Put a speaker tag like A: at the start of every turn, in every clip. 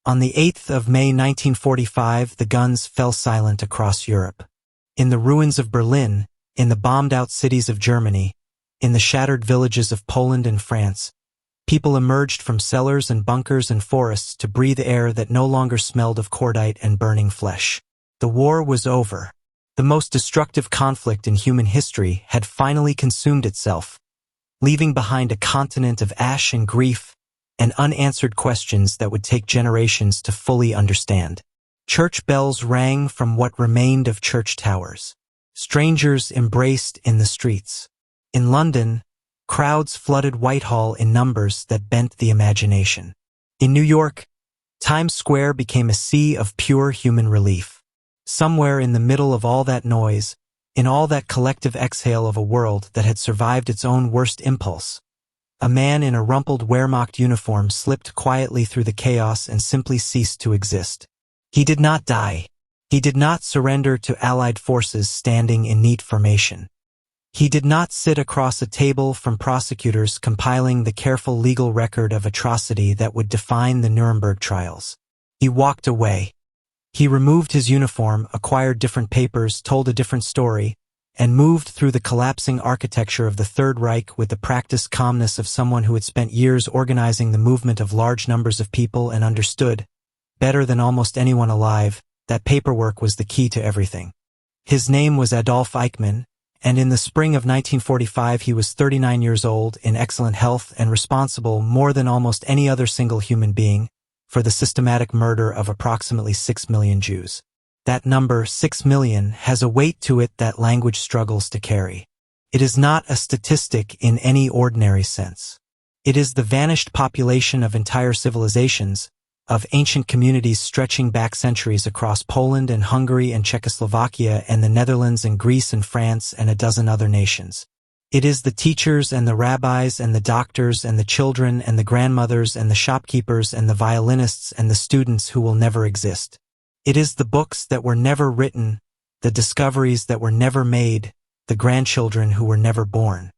A: On the 8th of May 1945, the guns fell silent across Europe. In the ruins of Berlin, in the bombed-out cities of Germany, in the shattered villages of Poland and France, people emerged from cellars and bunkers and forests to breathe air that no longer smelled of cordite and burning flesh. The war was over. The most destructive conflict in human history had finally consumed itself, leaving behind a continent of ash and grief and unanswered questions that would take generations to fully understand. Church bells rang from what remained of church towers. Strangers embraced in the streets. In London, crowds flooded Whitehall in numbers that bent the imagination. In New York, Times Square became a sea of pure human relief. Somewhere in the middle of all that noise, in all that collective exhale of a world that had survived its own worst impulse, a man in a rumpled Wehrmacht uniform slipped quietly through the chaos and simply ceased to exist. He did not die. He did not surrender to Allied forces standing in neat formation. He did not sit across a table from prosecutors compiling the careful legal record of atrocity that would define the Nuremberg trials. He walked away. He removed his uniform, acquired different papers, told a different story, and moved through the collapsing architecture of the Third Reich with the practiced calmness of someone who had spent years organizing the movement of large numbers of people and understood, better than almost anyone alive, that paperwork was the key to everything. His name was Adolf Eichmann, and in the spring of 1945 he was 39 years old, in excellent health, and responsible, more than almost any other single human being, for the systematic murder of approximately 6 million Jews. That number, 6 million, has a weight to it that language struggles to carry. It is not a statistic in any ordinary sense. It is the vanished population of entire civilizations, of ancient communities stretching back centuries across Poland and Hungary and Czechoslovakia and the Netherlands and Greece and France and a dozen other nations. It is the teachers and the rabbis and the doctors and the children and the grandmothers and the shopkeepers and the violinists and the students who will never exist. It is the books that were never written, the discoveries that were never made, the grandchildren who were never born.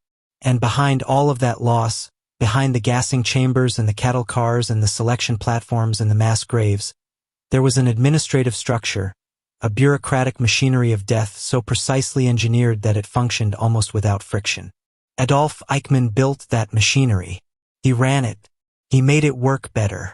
A: And behind all of that loss, behind the gassing chambers and the cattle cars and the selection platforms and the mass graves, there was an administrative structure, a bureaucratic machinery of death so precisely engineered that it functioned almost without friction. Adolf Eichmann built that machinery. He ran it. He made it work better.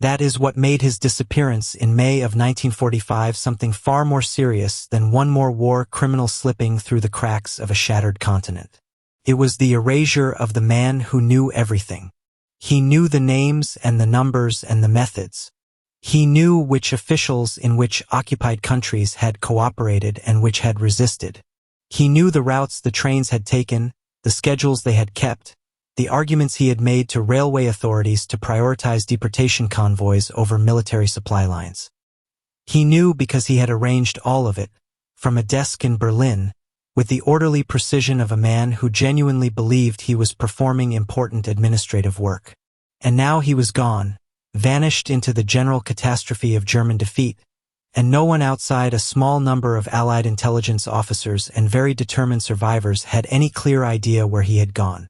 A: That is what made his disappearance in May of 1945 something far more serious than one more war criminal slipping through the cracks of a shattered continent. It was the erasure of the man who knew everything. He knew the names and the numbers and the methods. He knew which officials in which occupied countries had cooperated and which had resisted. He knew the routes the trains had taken, the schedules they had kept, the arguments he had made to railway authorities to prioritize deportation convoys over military supply lines. He knew because he had arranged all of it, from a desk in Berlin, with the orderly precision of a man who genuinely believed he was performing important administrative work. And now he was gone, vanished into the general catastrophe of German defeat, and no one outside a small number of Allied intelligence officers and very determined survivors had any clear idea where he had gone.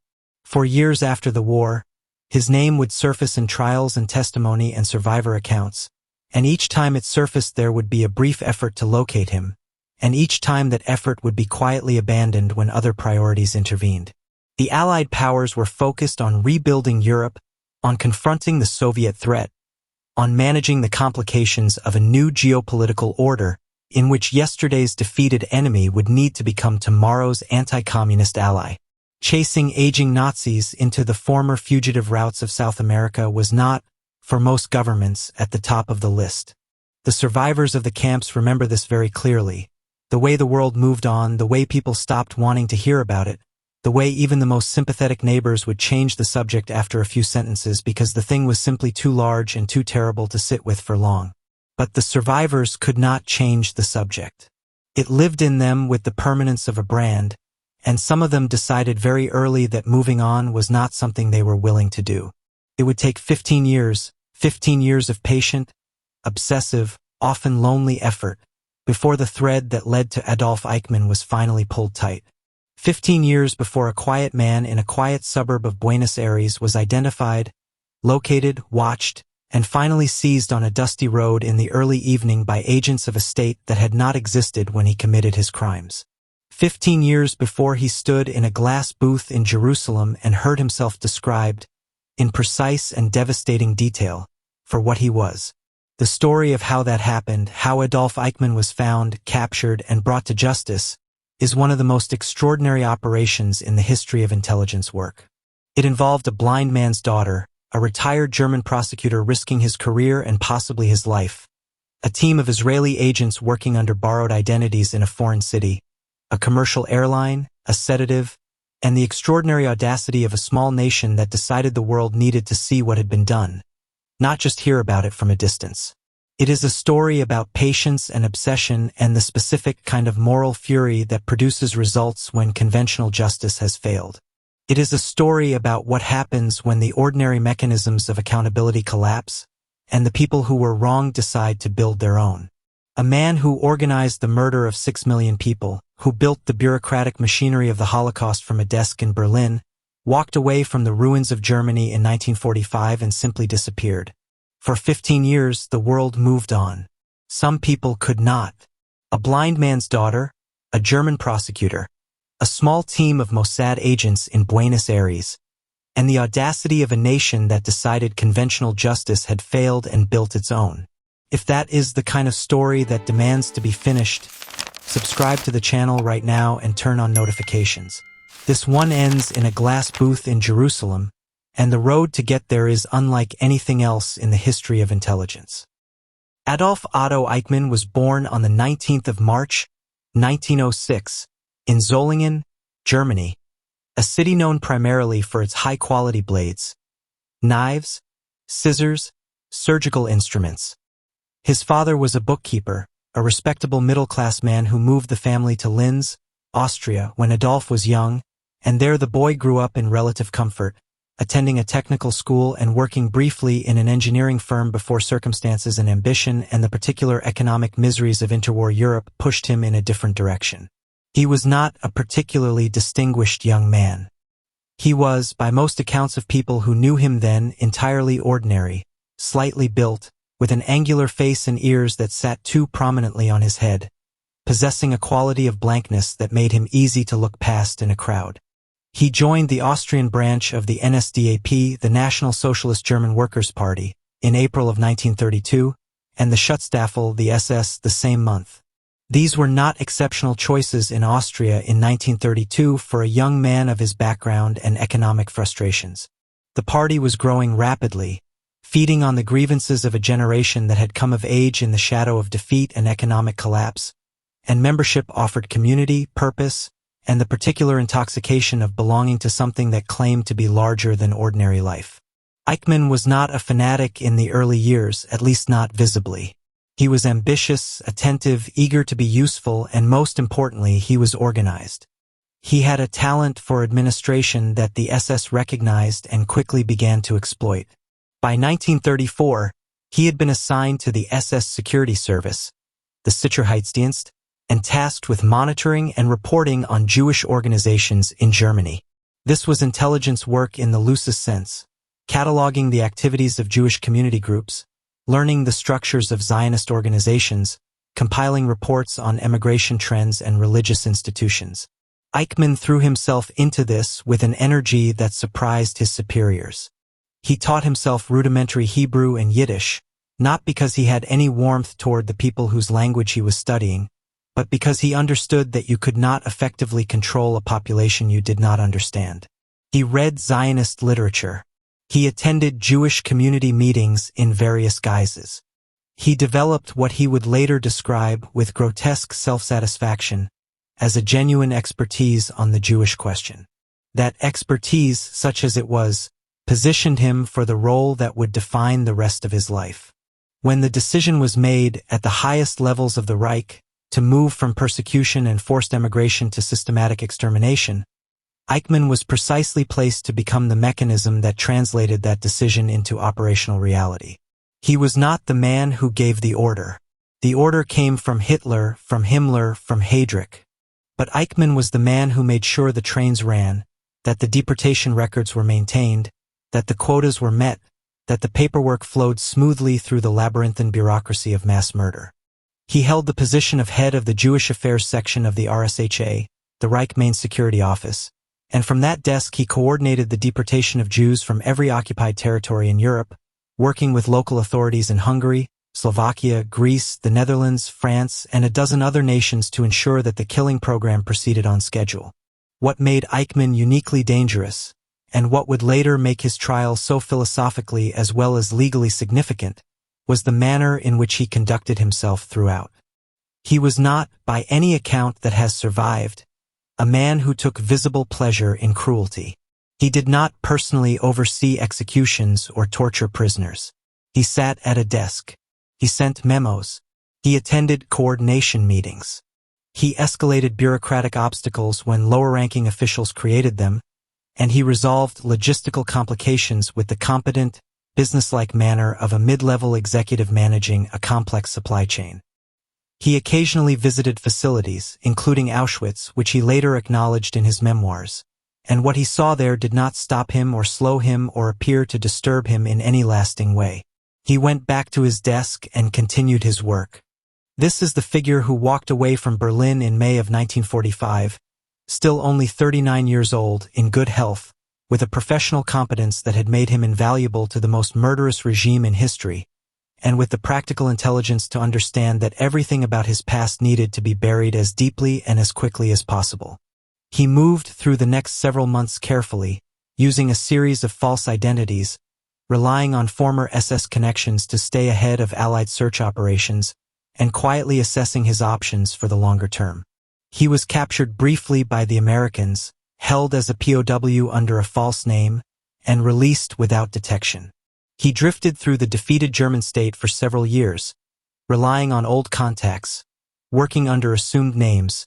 A: For years after the war, his name would surface in trials and testimony and survivor accounts, and each time it surfaced there would be a brief effort to locate him, and each time that effort would be quietly abandoned when other priorities intervened. The Allied powers were focused on rebuilding Europe, on confronting the Soviet threat, on managing the complications of a new geopolitical order in which yesterday's defeated enemy would need to become tomorrow's anti-communist ally. Chasing aging Nazis into the former fugitive routes of South America was not, for most governments, at the top of the list. The survivors of the camps remember this very clearly. The way the world moved on, the way people stopped wanting to hear about it, the way even the most sympathetic neighbors would change the subject after a few sentences because the thing was simply too large and too terrible to sit with for long. But the survivors could not change the subject. It lived in them with the permanence of a brand, and some of them decided very early that moving on was not something they were willing to do. It would take 15 years of patient, obsessive, often lonely effort, before the thread that led to Adolf Eichmann was finally pulled tight. 15 years before a quiet man in a quiet suburb of Buenos Aires was identified, located, watched, and finally seized on a dusty road in the early evening by agents of a state that had not existed when he committed his crimes. 15 years before, he stood in a glass booth in Jerusalem and heard himself described, in precise and devastating detail, for what he was. The story of how that happened, how Adolf Eichmann was found, captured, and brought to justice, is one of the most extraordinary operations in the history of intelligence work. It involved a blind man's daughter, a retired German prosecutor risking his career and possibly his life, a team of Israeli agents working under borrowed identities in a foreign city, a commercial airline, a sedative, and the extraordinary audacity of a small nation that decided the world needed to see what had been done, not just hear about it from a distance. It is a story about patience and obsession and the specific kind of moral fury that produces results when conventional justice has failed. It is a story about what happens when the ordinary mechanisms of accountability collapse and the people who were wrong decide to build their own. A man who organized the murder of 6 million people, who built the bureaucratic machinery of the Holocaust from a desk in Berlin, walked away from the ruins of Germany in 1945 and simply disappeared. For 15 years, the world moved on. Some people could not. A blind man's daughter, a German prosecutor, a small team of Mossad agents in Buenos Aires, and the audacity of a nation that decided conventional justice had failed and built its own. If that is the kind of story that demands to be finished, subscribe to the channel right now and turn on notifications. This one ends in a glass booth in Jerusalem, and the road to get there is unlike anything else in the history of intelligence. Adolf Otto Eichmann was born on the 19th of March, 1906, in Solingen, Germany, a city known primarily for its high-quality blades, knives, scissors, surgical instruments. His father was a bookkeeper, a respectable middle-class man who moved the family to Linz, Austria, when Adolf was young, and there the boy grew up in relative comfort, attending a technical school and working briefly in an engineering firm before circumstances and ambition and the particular economic miseries of interwar Europe pushed him in a different direction. He was not a particularly distinguished young man. He was, by most accounts of people who knew him then, entirely ordinary, slightly built, with an angular face and ears that sat too prominently on his head, possessing a quality of blankness that made him easy to look past in a crowd. He joined the Austrian branch of the NSDAP, the National Socialist German Workers' Party, in April of 1932, and the Schutzstaffel, the SS, the same month. These were not exceptional choices in Austria in 1932 for a young man of his background and economic frustrations. The party was growing rapidly, feeding on the grievances of a generation that had come of age in the shadow of defeat and economic collapse, and membership offered community, purpose, and the particular intoxication of belonging to something that claimed to be larger than ordinary life. Eichmann was not a fanatic in the early years, at least not visibly. He was ambitious, attentive, eager to be useful, and most importantly, he was organized. He had a talent for administration that the SS recognized and quickly began to exploit. By 1934, he had been assigned to the SS Security Service, the Sicherheitsdienst, and tasked with monitoring and reporting on Jewish organizations in Germany. This was intelligence work in the loosest sense, cataloging the activities of Jewish community groups, learning the structures of Zionist organizations, compiling reports on emigration trends and religious institutions. Eichmann threw himself into this with an energy that surprised his superiors. He taught himself rudimentary Hebrew and Yiddish, not because he had any warmth toward the people whose language he was studying, but because he understood that you could not effectively control a population you did not understand. He read Zionist literature. He attended Jewish community meetings in various guises. He developed what he would later describe with grotesque self-satisfaction as a genuine expertise on the Jewish question. That expertise, such as it was, positioned him for the role that would define the rest of his life. When the decision was made at the highest levels of the Reich to move from persecution and forced emigration to systematic extermination, Eichmann was precisely placed to become the mechanism that translated that decision into operational reality. He was not the man who gave the order. The order came from Hitler, from Himmler, from Heydrich. But Eichmann was the man who made sure the trains ran, that the deportation records were maintained, that the quotas were met, that the paperwork flowed smoothly through the labyrinthine bureaucracy of mass murder. He held the position of head of the Jewish Affairs section of the RSHA, the Reich Main Security Office, and from that desk he coordinated the deportation of Jews from every occupied territory in Europe, working with local authorities in Hungary, Slovakia, Greece, the Netherlands, France, and a dozen other nations to ensure that the killing program proceeded on schedule. What made Eichmann uniquely dangerous, and what would later make his trial so philosophically as well as legally significant, was the manner in which he conducted himself throughout. He was not, by any account that has survived, a man who took visible pleasure in cruelty. He did not personally oversee executions or torture prisoners. He sat at a desk. He sent memos. He attended coordination meetings. He escalated bureaucratic obstacles when lower-ranking officials created them, and he resolved logistical complications with the competent, businesslike manner of a mid-level executive managing a complex supply chain. He occasionally visited facilities, including Auschwitz, which he later acknowledged in his memoirs, and what he saw there did not stop him or slow him or appear to disturb him in any lasting way. He went back to his desk and continued his work. This is the figure who walked away from Berlin in May of 1945, still only 39 years old, in good health, with a professional competence that had made him invaluable to the most murderous regime in history, and with the practical intelligence to understand that everything about his past needed to be buried as deeply and as quickly as possible. He moved through the next several months carefully, using a series of false identities, relying on former SS connections to stay ahead of Allied search operations, and quietly assessing his options for the longer term. He was captured briefly by the Americans, held as a POW under a false name, and released without detection. He drifted through the defeated German state for several years, relying on old contacts, working under assumed names,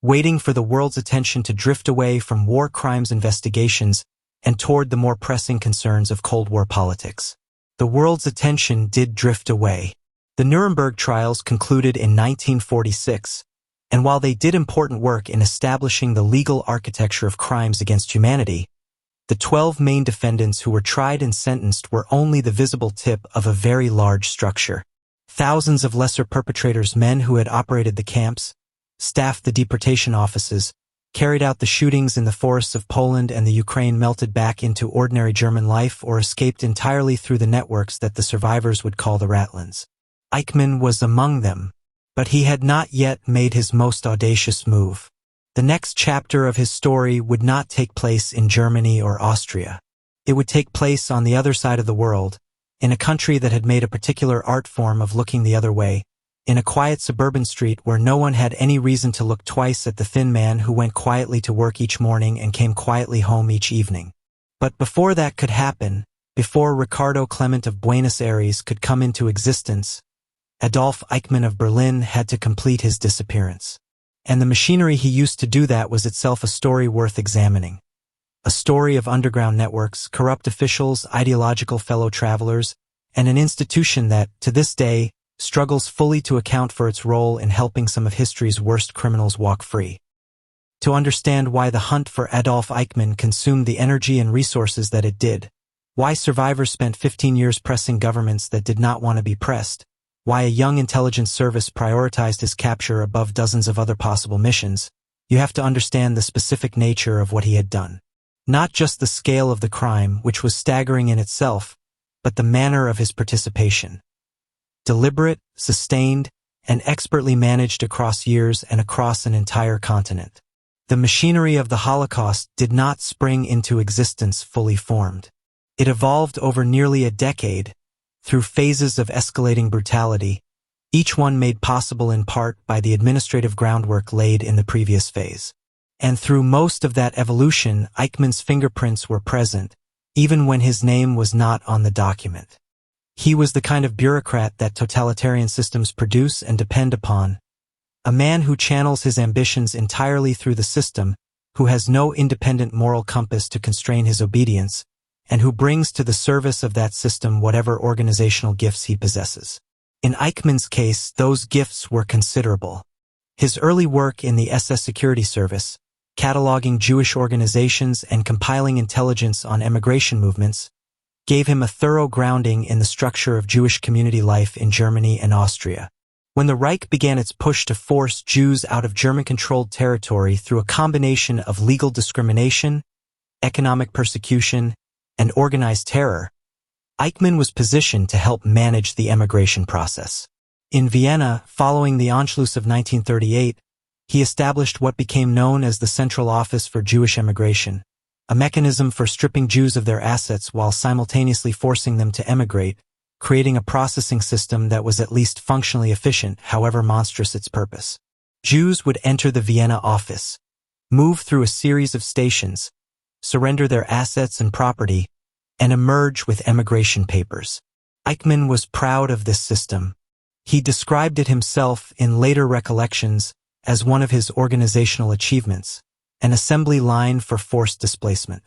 A: waiting for the world's attention to drift away from war crimes investigations and toward the more pressing concerns of Cold War politics. The world's attention did drift away. The Nuremberg trials concluded in 1946, and while they did important work in establishing the legal architecture of crimes against humanity, the 12 main defendants who were tried and sentenced were only the visible tip of a very large structure. Thousands of lesser perpetrators, men who had operated the camps, staffed the deportation offices, carried out the shootings in the forests of Poland and the Ukraine, melted back into ordinary German life or escaped entirely through the networks that the survivors would call the Ratlins. Eichmann was among them, but he had not yet made his most audacious move. The next chapter of his story would not take place in Germany or Austria. It would take place on the other side of the world, in a country that had made a particular art form of looking the other way, in a quiet suburban street where no one had any reason to look twice at the thin man who went quietly to work each morning and came quietly home each evening. But before that could happen, before Ricardo Klement of Buenos Aires could come into existence, Adolf Eichmann of Berlin had to complete his disappearance. And the machinery he used to do that was itself a story worth examining. A story of underground networks, corrupt officials, ideological fellow travelers, and an institution that, to this day, struggles fully to account for its role in helping some of history's worst criminals walk free. To understand why the hunt for Adolf Eichmann consumed the energy and resources that it did, why survivors spent 15 years pressing governments that did not want to be pressed, why a young intelligence service prioritized his capture above dozens of other possible missions, you have to understand the specific nature of what he had done. Not just the scale of the crime, which was staggering in itself, but the manner of his participation. Deliberate, sustained, and expertly managed across years and across an entire continent. The machinery of the Holocaust did not spring into existence fully formed. It evolved over nearly a decade, through phases of escalating brutality, each one made possible in part by the administrative groundwork laid in the previous phase. And through most of that evolution, Eichmann's fingerprints were present, even when his name was not on the document. He was the kind of bureaucrat that totalitarian systems produce and depend upon, a man who channels his ambitions entirely through the system, who has no independent moral compass to constrain his obedience, and who brings to the service of that system whatever organizational gifts he possesses. In Eichmann's case, those gifts were considerable. His early work in the SS Security Service, cataloging Jewish organizations and compiling intelligence on emigration movements, gave him a thorough grounding in the structure of Jewish community life in Germany and Austria. When the Reich began its push to force Jews out of German-controlled territory through a combination of legal discrimination, economic persecution, and organized terror, Eichmann was positioned to help manage the emigration process. In Vienna, following the Anschluss of 1938, he established what became known as the Central Office for Jewish Emigration, a mechanism for stripping Jews of their assets while simultaneously forcing them to emigrate, creating a processing system that was at least functionally efficient, however monstrous its purpose. Jews would enter the Vienna office, move through a series of stations, surrender their assets and property, and emerge with emigration papers. Eichmann was proud of this system. He described it himself in later recollections as one of his organizational achievements, an assembly line for forced displacement.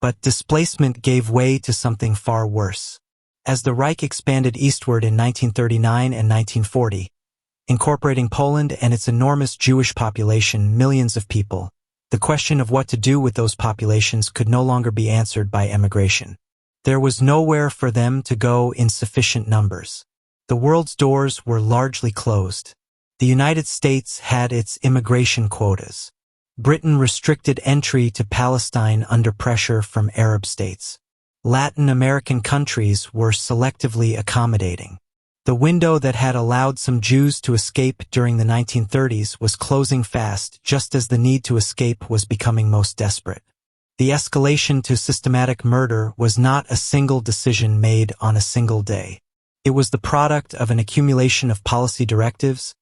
A: But displacement gave way to something far worse. As the Reich expanded eastward in 1939 and 1940, incorporating Poland and its enormous Jewish population, millions of people, the question of what to do with those populations could no longer be answered by emigration. There was nowhere for them to go in sufficient numbers. The world's doors were largely closed. The United States had its immigration quotas. Britain restricted entry to Palestine under pressure from Arab states. Latin American countries were selectively accommodating. The window that had allowed some Jews to escape during the 1930s was closing fast, just as the need to escape was becoming most desperate. The escalation to systematic murder was not a single decision made on a single day. It was the product of an accumulation of policy directives,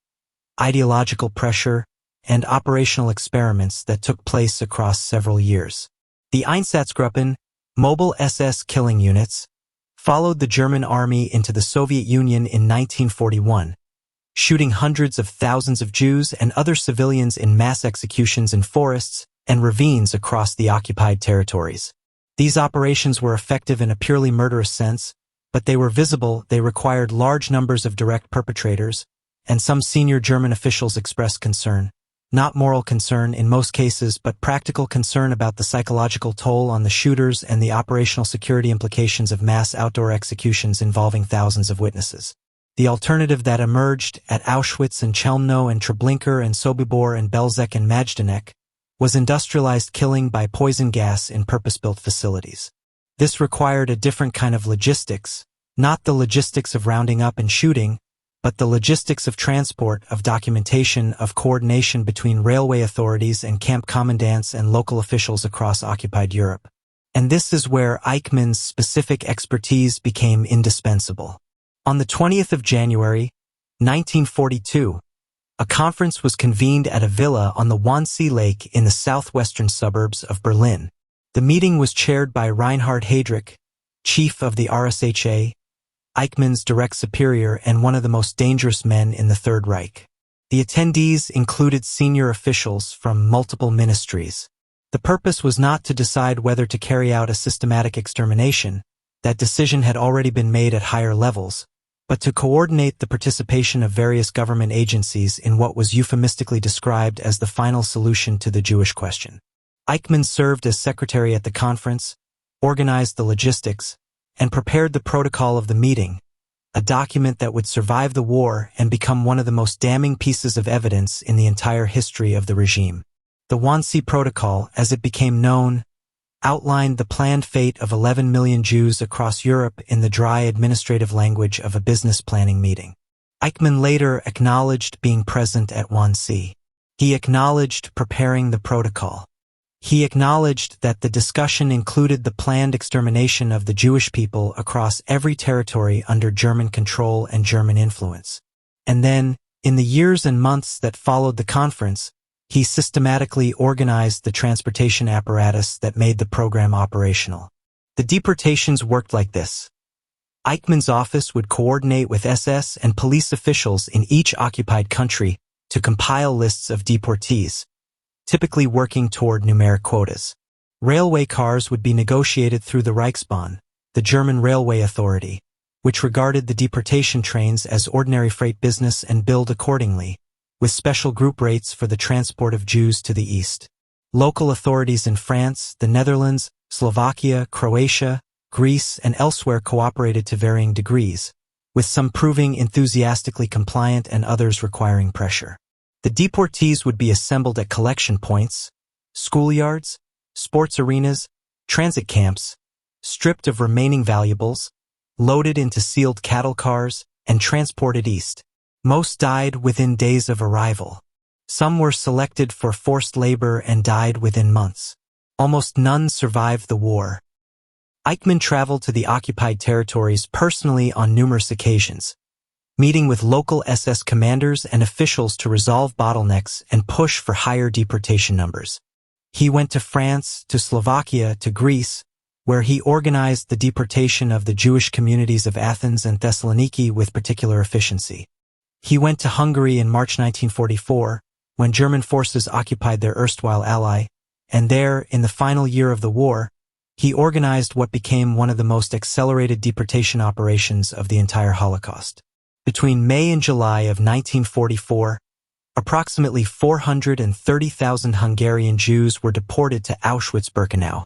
A: ideological pressure, and operational experiments that took place across several years. The Einsatzgruppen, mobile SS killing units, followed the German army into the Soviet Union in 1941, shooting hundreds of thousands of Jews and other civilians in mass executions in forests and ravines across the occupied territories. These operations were effective in a purely murderous sense, but they were visible, they required large numbers of direct perpetrators, and some senior German officials expressed concern. Not moral concern in most cases, but practical concern about the psychological toll on the shooters and the operational security implications of mass outdoor executions involving thousands of witnesses. The alternative that emerged at Auschwitz and Chelmno and Treblinka and Sobibor and Belzec and Majdanek was industrialized killing by poison gas in purpose-built facilities. This required a different kind of logistics, not the logistics of rounding up and shooting, but the logistics of transport, of documentation, of coordination between railway authorities and camp commandants and local officials across occupied Europe. And this is where Eichmann's specific expertise became indispensable. On the 20th of January, 1942, a conference was convened at a villa on the Wannsee Lake in the southwestern suburbs of Berlin. The meeting was chaired by Reinhard Heydrich, chief of the RSHA, Eichmann's direct superior and one of the most dangerous men in the Third Reich. The attendees included senior officials from multiple ministries. The purpose was not to decide whether to carry out a systematic extermination, that decision had already been made at higher levels, but to coordinate the participation of various government agencies in what was euphemistically described as the final solution to the Jewish question. Eichmann served as secretary at the conference, organized the logistics, and prepared the protocol of the meeting, a document that would survive the war and become one of the most damning pieces of evidence in the entire history of the regime. The Wannsee Protocol, as it became known, outlined the planned fate of 11 million Jews across Europe in the dry administrative language of a business planning meeting. Eichmann later acknowledged being present at Wannsee. He acknowledged preparing the protocol. He acknowledged that the discussion included the planned extermination of the Jewish people across every territory under German control and German influence. And then, in the years and months that followed the conference, he systematically organized the transportation apparatus that made the program operational. The deportations worked like this. Eichmann's office would coordinate with SS and police officials in each occupied country to compile lists of deportees, typically working toward numeric quotas. Railway cars would be negotiated through the Reichsbahn, the German railway authority, which regarded the deportation trains as ordinary freight business and billed accordingly, with special group rates for the transport of Jews to the east. Local authorities in France, the Netherlands, Slovakia, Croatia, Greece, and elsewhere cooperated to varying degrees, with some proving enthusiastically compliant and others requiring pressure. The deportees would be assembled at collection points, schoolyards, sports arenas, transit camps, stripped of remaining valuables, loaded into sealed cattle cars, and transported east. Most died within days of arrival. Some were selected for forced labor and died within months. Almost none survived the war. Eichmann traveled to the occupied territories personally on numerous occasions, meeting with local SS commanders and officials to resolve bottlenecks and push for higher deportation numbers. He went to France, to Slovakia, to Greece, where he organized the deportation of the Jewish communities of Athens and Thessaloniki with particular efficiency. He went to Hungary in March 1944, when German forces occupied their erstwhile ally, and there, in the final year of the war, he organized what became one of the most accelerated deportation operations of the entire Holocaust. Between May and July of 1944, approximately 430,000 Hungarian Jews were deported to Auschwitz-Birkenau,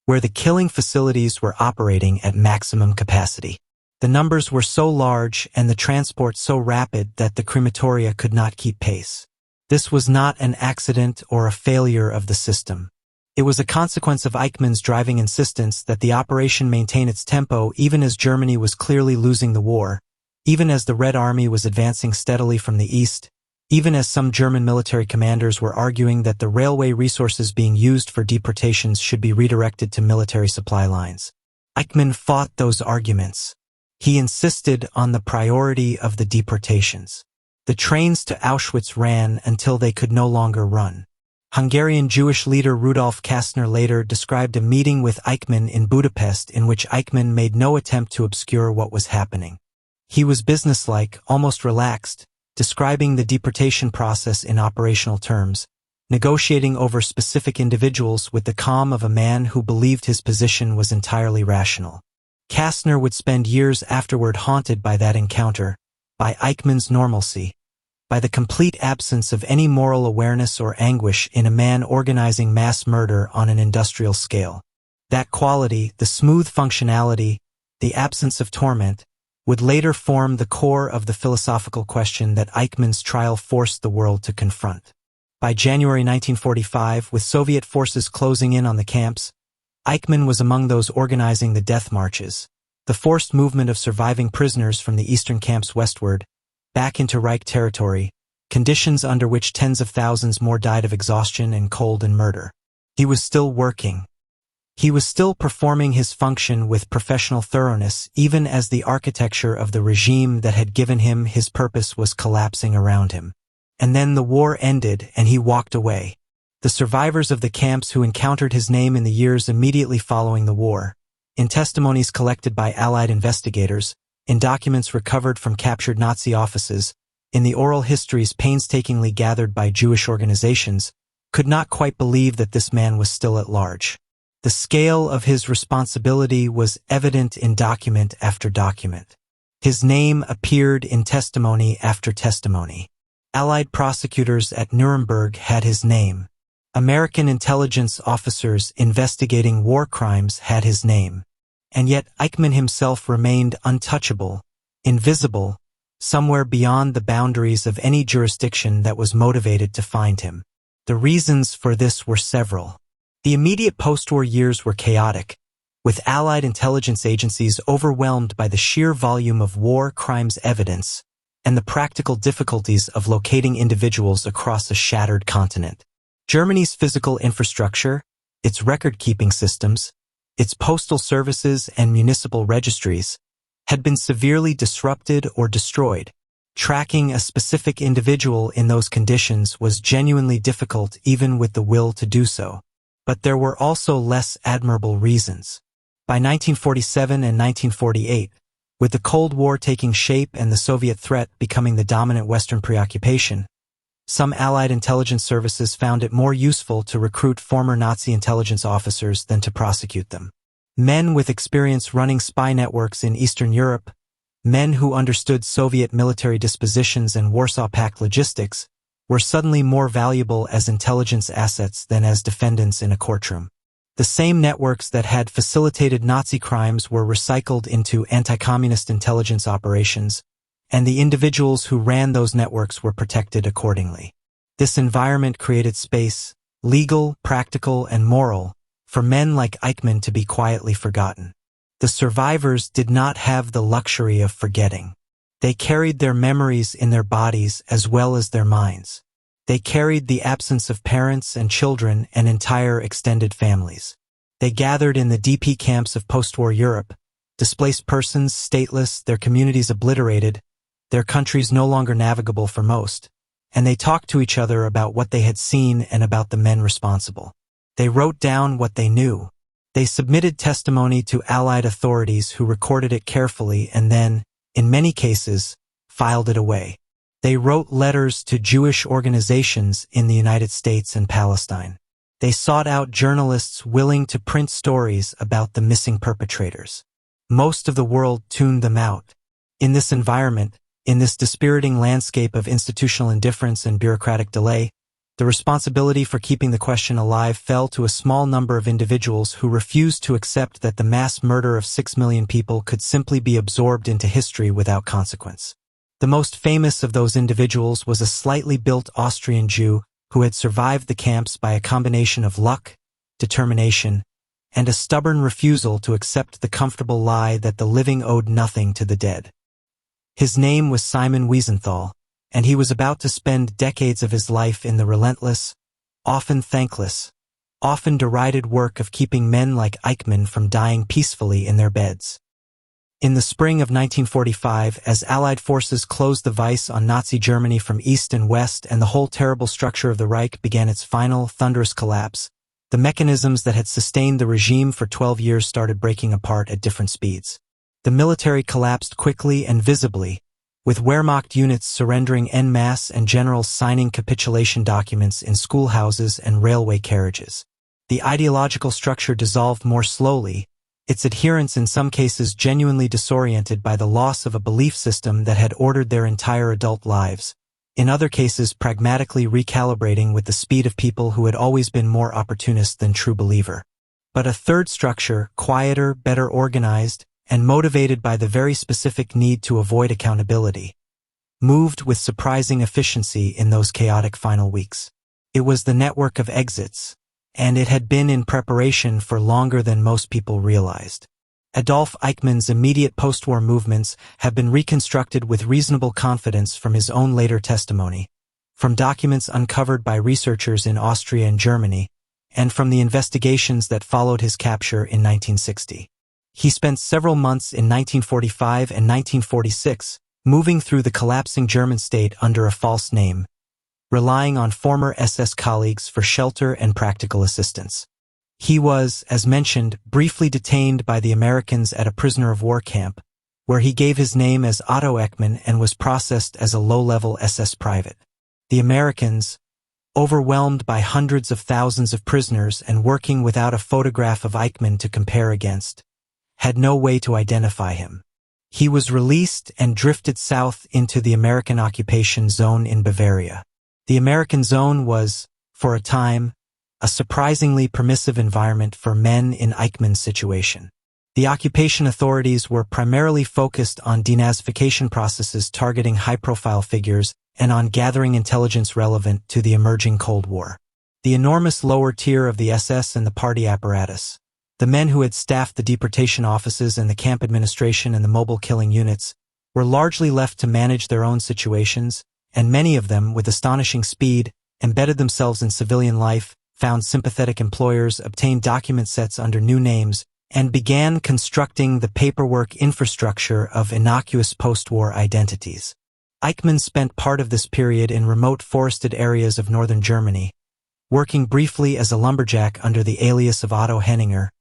A: where the killing facilities were operating at maximum capacity. The numbers were so large and the transport so rapid that the crematoria could not keep pace. This was not an accident or a failure of the system. It was a consequence of Eichmann's driving insistence that the operation maintain its tempo even as Germany was clearly losing the war, even as the Red Army was advancing steadily from the east, even as some German military commanders were arguing that the railway resources being used for deportations should be redirected to military supply lines. Eichmann fought those arguments. He insisted on the priority of the deportations. The trains to Auschwitz ran until they could no longer run. Hungarian Jewish leader Rudolf Kastner later described a meeting with Eichmann in Budapest in which Eichmann made no attempt to obscure what was happening. He was businesslike, almost relaxed, describing the deportation process in operational terms, negotiating over specific individuals with the calm of a man who believed his position was entirely rational. Kastner would spend years afterward haunted by that encounter, by Eichmann's normalcy, by the complete absence of any moral awareness or anguish in a man organizing mass murder on an industrial scale. That quality, the smooth functionality, the absence of torment, would later form the core of the philosophical question that Eichmann's trial forced the world to confront. By January 1945, with Soviet forces closing in on the camps, Eichmann was among those organizing the death marches, the forced movement of surviving prisoners from the eastern camps westward, back into Reich territory, conditions under which tens of thousands more died of exhaustion and cold and murder. He was still working. He was still performing his function with professional thoroughness, even as the architecture of the regime that had given him his purpose was collapsing around him. And then the war ended and he walked away. The survivors of the camps who encountered his name in the years immediately following the war, in testimonies collected by Allied investigators, in documents recovered from captured Nazi offices, in the oral histories painstakingly gathered by Jewish organizations, could not quite believe that this man was still at large. The scale of his responsibility was evident in document after document. His name appeared in testimony after testimony. Allied prosecutors at Nuremberg had his name. American intelligence officers investigating war crimes had his name. And yet Eichmann himself remained untouchable, invisible, somewhere beyond the boundaries of any jurisdiction that was motivated to find him. The reasons for this were several. The immediate post-war years were chaotic, with Allied intelligence agencies overwhelmed by the sheer volume of war crimes evidence and the practical difficulties of locating individuals across a shattered continent. Germany's physical infrastructure, its record-keeping systems, its postal services and municipal registries, had been severely disrupted or destroyed. Tracking a specific individual in those conditions was genuinely difficult even with the will to do so. But there were also less admirable reasons. By 1947 and 1948, with the Cold War taking shape and the Soviet threat becoming the dominant Western preoccupation, some Allied intelligence services found it more useful to recruit former Nazi intelligence officers than to prosecute them. Men with experience running spy networks in Eastern Europe, men who understood Soviet military dispositions and Warsaw Pact logistics, were suddenly more valuable as intelligence assets than as defendants in a courtroom. The same networks that had facilitated Nazi crimes were recycled into anti-communist intelligence operations, and the individuals who ran those networks were protected accordingly. This environment created space, legal, practical, and moral, for men like Eichmann to be quietly forgotten. The survivors did not have the luxury of forgetting. They carried their memories in their bodies as well as their minds. They carried the absence of parents and children and entire extended families. They gathered in the DP camps of post-war Europe, displaced persons, stateless, their communities obliterated, their countries no longer navigable for most, and they talked to each other about what they had seen and about the men responsible. They wrote down what they knew. They submitted testimony to Allied authorities who recorded it carefully and then, in many cases, filed it away. They wrote letters to Jewish organizations in the United States and Palestine. They sought out journalists willing to print stories about the missing perpetrators. Most of the world tuned them out. In this environment, in this dispiriting landscape of institutional indifference and bureaucratic delay, the responsibility for keeping the question alive fell to a small number of individuals who refused to accept that the mass murder of 6 million people could simply be absorbed into history without consequence. The most famous of those individuals was a slightly built Austrian Jew who had survived the camps by a combination of luck, determination, and a stubborn refusal to accept the comfortable lie that the living owed nothing to the dead. His name was Simon Wiesenthal, and he was about to spend decades of his life in the relentless, often thankless, often derided work of keeping men like Eichmann from dying peacefully in their beds. In the spring of 1945, as Allied forces closed the vice on Nazi Germany from east and west and the whole terrible structure of the Reich began its final, thunderous collapse, the mechanisms that had sustained the regime for 12 years started breaking apart at different speeds. The military collapsed quickly and visibly, with Wehrmacht units surrendering en masse and generals signing capitulation documents in schoolhouses and railway carriages. The ideological structure dissolved more slowly, its adherents in some cases genuinely disoriented by the loss of a belief system that had ordered their entire adult lives, in other cases pragmatically recalibrating with the speed of people who had always been more opportunist than true believer. But a third structure, quieter, better organized, and motivated by the very specific need to avoid accountability, moved with surprising efficiency in those chaotic final weeks. It was the network of exits, and it had been in preparation for longer than most people realized. Adolf Eichmann's immediate post-war movements have been reconstructed with reasonable confidence from his own later testimony, from documents uncovered by researchers in Austria and Germany, and from the investigations that followed his capture in 1960. He spent several months in 1945 and 1946 moving through the collapsing German state under a false name, relying on former SS colleagues for shelter and practical assistance. He was, as mentioned, briefly detained by the Americans at a prisoner of war camp, where he gave his name as Otto Eichmann and was processed as a low-level SS private. The Americans, overwhelmed by hundreds of thousands of prisoners and working without a photograph of Eichmann to compare against, had no way to identify him. He was released and drifted south into the American occupation zone in Bavaria. The American zone was, for a time, a surprisingly permissive environment for men in Eichmann's situation. The occupation authorities were primarily focused on denazification processes targeting high-profile figures and on gathering intelligence relevant to the emerging Cold War. The enormous lower tier of the SS and the party apparatus, the men who had staffed the deportation offices and the camp administration and the mobile killing units, were largely left to manage their own situations, and many of them, with astonishing speed, embedded themselves in civilian life, found sympathetic employers, obtained document sets under new names, and began constructing the paperwork infrastructure of innocuous post-war identities. Eichmann spent part of this period in remote forested areas of northern Germany, working briefly as a lumberjack under the alias of Otto Henninger,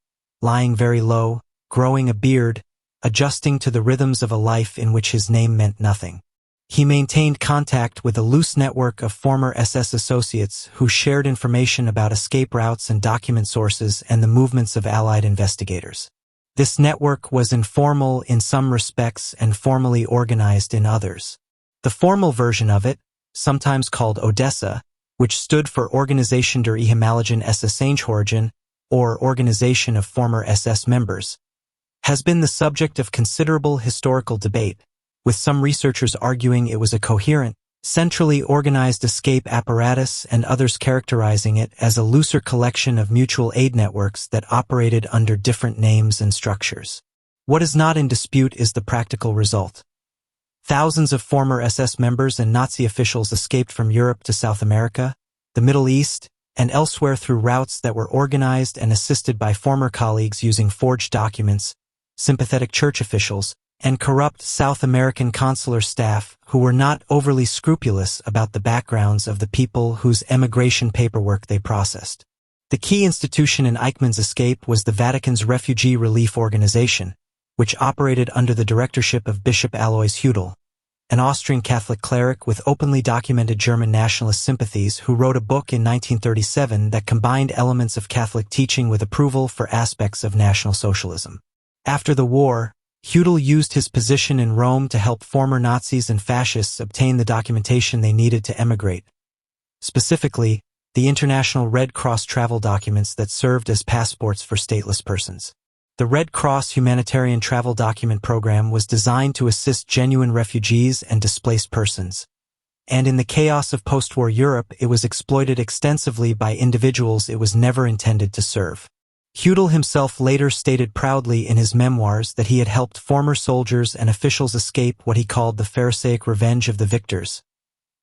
A: lying very low, growing a beard, adjusting to the rhythms of a life in which his name meant nothing. He maintained contact with a loose network of former SS associates who shared information about escape routes and document sources and the movements of Allied investigators. This network was informal in some respects and formally organized in others. The formal version of it, sometimes called Odessa, which stood for Organisation der Ehemaligen SS-Einheiten, or organization of former SS members, has been the subject of considerable historical debate, with some researchers arguing it was a coherent, centrally organized escape apparatus and others characterizing it as a looser collection of mutual aid networks that operated under different names and structures. What is not in dispute is the practical result. Thousands of former SS members and Nazi officials escaped from Europe to South America, the Middle East, and elsewhere through routes that were organized and assisted by former colleagues using forged documents, sympathetic church officials, and corrupt South American consular staff who were not overly scrupulous about the backgrounds of the people whose emigration paperwork they processed. The key institution in Eichmann's escape was the Vatican's Refugee Relief Organization, which operated under the directorship of Bishop Alois Hudel, an Austrian Catholic cleric with openly documented German nationalist sympathies who wrote a book in 1937 that combined elements of Catholic teaching with approval for aspects of National Socialism. After the war, Hudel used his position in Rome to help former Nazis and fascists obtain the documentation they needed to emigrate. Specifically, the International Red Cross travel documents that served as passports for stateless persons. The Red Cross Humanitarian Travel Document Program was designed to assist genuine refugees and displaced persons. And in the chaos of post-war Europe, it was exploited extensively by individuals it was never intended to serve. Hudel himself later stated proudly in his memoirs that he had helped former soldiers and officials escape what he called the Pharisaic revenge of the victors,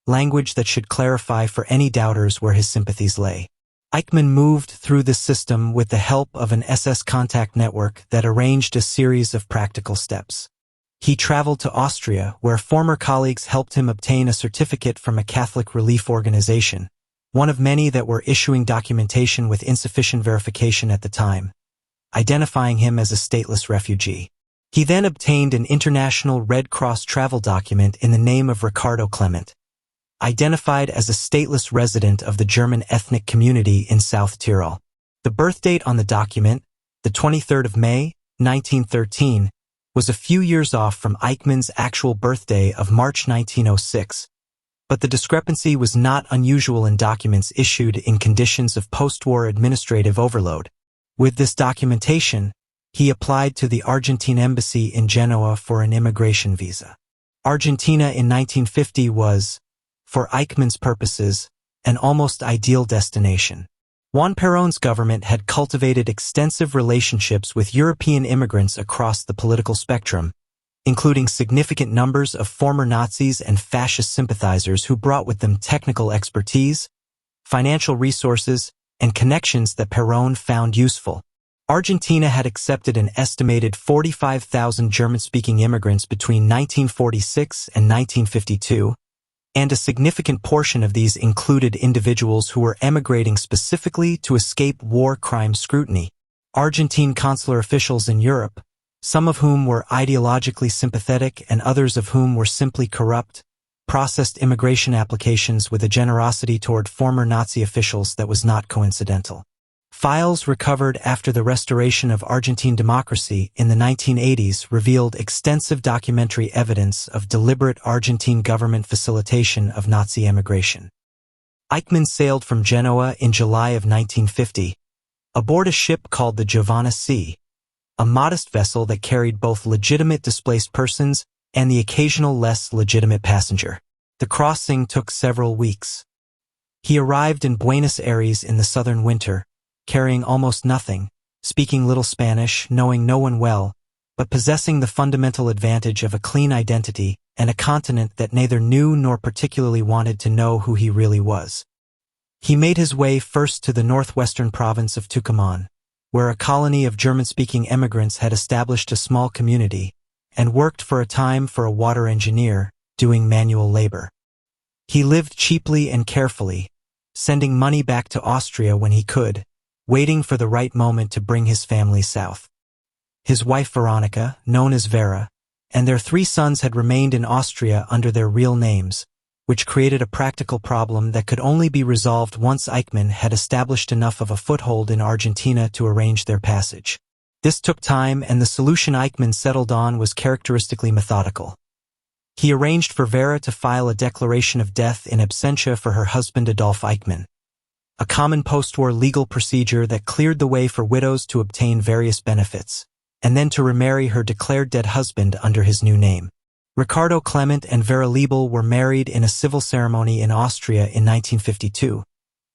A: language that should clarify for any doubters where his sympathies lay. Eichmann moved through this system with the help of an SS contact network that arranged a series of practical steps. He traveled to Austria, where former colleagues helped him obtain a certificate from a Catholic relief organization, one of many that were issuing documentation with insufficient verification at the time, identifying him as a stateless refugee. He then obtained an international Red Cross travel document in the name of Ricardo Klement, identified as a stateless resident of the German ethnic community in South Tyrol. The birth date on the document, the 23rd of May, 1913, was a few years off from Eichmann's actual birthday of March 1906, but the discrepancy was not unusual in documents issued in conditions of post-war administrative overload. With this documentation, he applied to the Argentine embassy in Genoa for an immigration visa. Argentina in 1950 was, for Eichmann's purposes, an almost ideal destination. Juan Perón's government had cultivated extensive relationships with European immigrants across the political spectrum, including significant numbers of former Nazis and fascist sympathizers who brought with them technical expertise, financial resources, and connections that Perón found useful. Argentina had accepted an estimated 45,000 German-speaking immigrants between 1946 and 1952, and a significant portion of these included individuals who were emigrating specifically to escape war crime scrutiny. Argentine consular officials in Europe, some of whom were ideologically sympathetic and others of whom were simply corrupt, processed immigration applications with a generosity toward former Nazi officials that was not coincidental. Files recovered after the restoration of Argentine democracy in the 1980s revealed extensive documentary evidence of deliberate Argentine government facilitation of Nazi emigration. Eichmann sailed from Genoa in July of 1950, aboard a ship called the Giovanna C., a modest vessel that carried both legitimate displaced persons and the occasional less legitimate passenger. The crossing took several weeks. He arrived in Buenos Aires in the southern winter, carrying almost nothing, speaking little Spanish, knowing no one well, but possessing the fundamental advantage of a clean identity and a continent that neither knew nor particularly wanted to know who he really was. He made his way first to the northwestern province of Tucumán, where a colony of German-speaking emigrants had established a small community, and worked for a time for a water engineer, doing manual labor. He lived cheaply and carefully, sending money back to Austria when he could, waiting for the right moment to bring his family south. His wife Veronica, known as Vera, and their 3 sons had remained in Austria under their real names, which created a practical problem that could only be resolved once Eichmann had established enough of a foothold in Argentina to arrange their passage. This took time, and the solution Eichmann settled on was characteristically methodical. He arranged for Vera to file a declaration of death in absentia for her husband Adolf Eichmann, a common post-war legal procedure that cleared the way for widows to obtain various benefits, and then to remarry her declared dead husband under his new name. Ricardo Klement and Vera Liebel were married in a civil ceremony in Austria in 1952,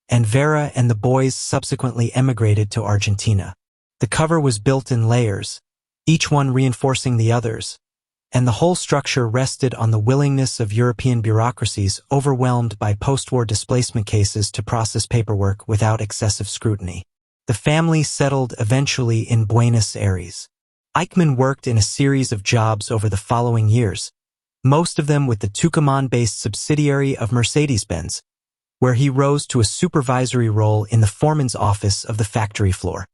A: and Vera and the boys subsequently emigrated to Argentina. The cover was built in layers, each one reinforcing the others, and the whole structure rested on the willingness of European bureaucracies overwhelmed by post-war displacement cases to process paperwork without excessive scrutiny. The family settled eventually in Buenos Aires. Eichmann worked in a series of jobs over the following years, most of them with the Tucumán-based subsidiary of Mercedes-Benz, where he rose to a supervisory role in the foreman's office of the factory floor.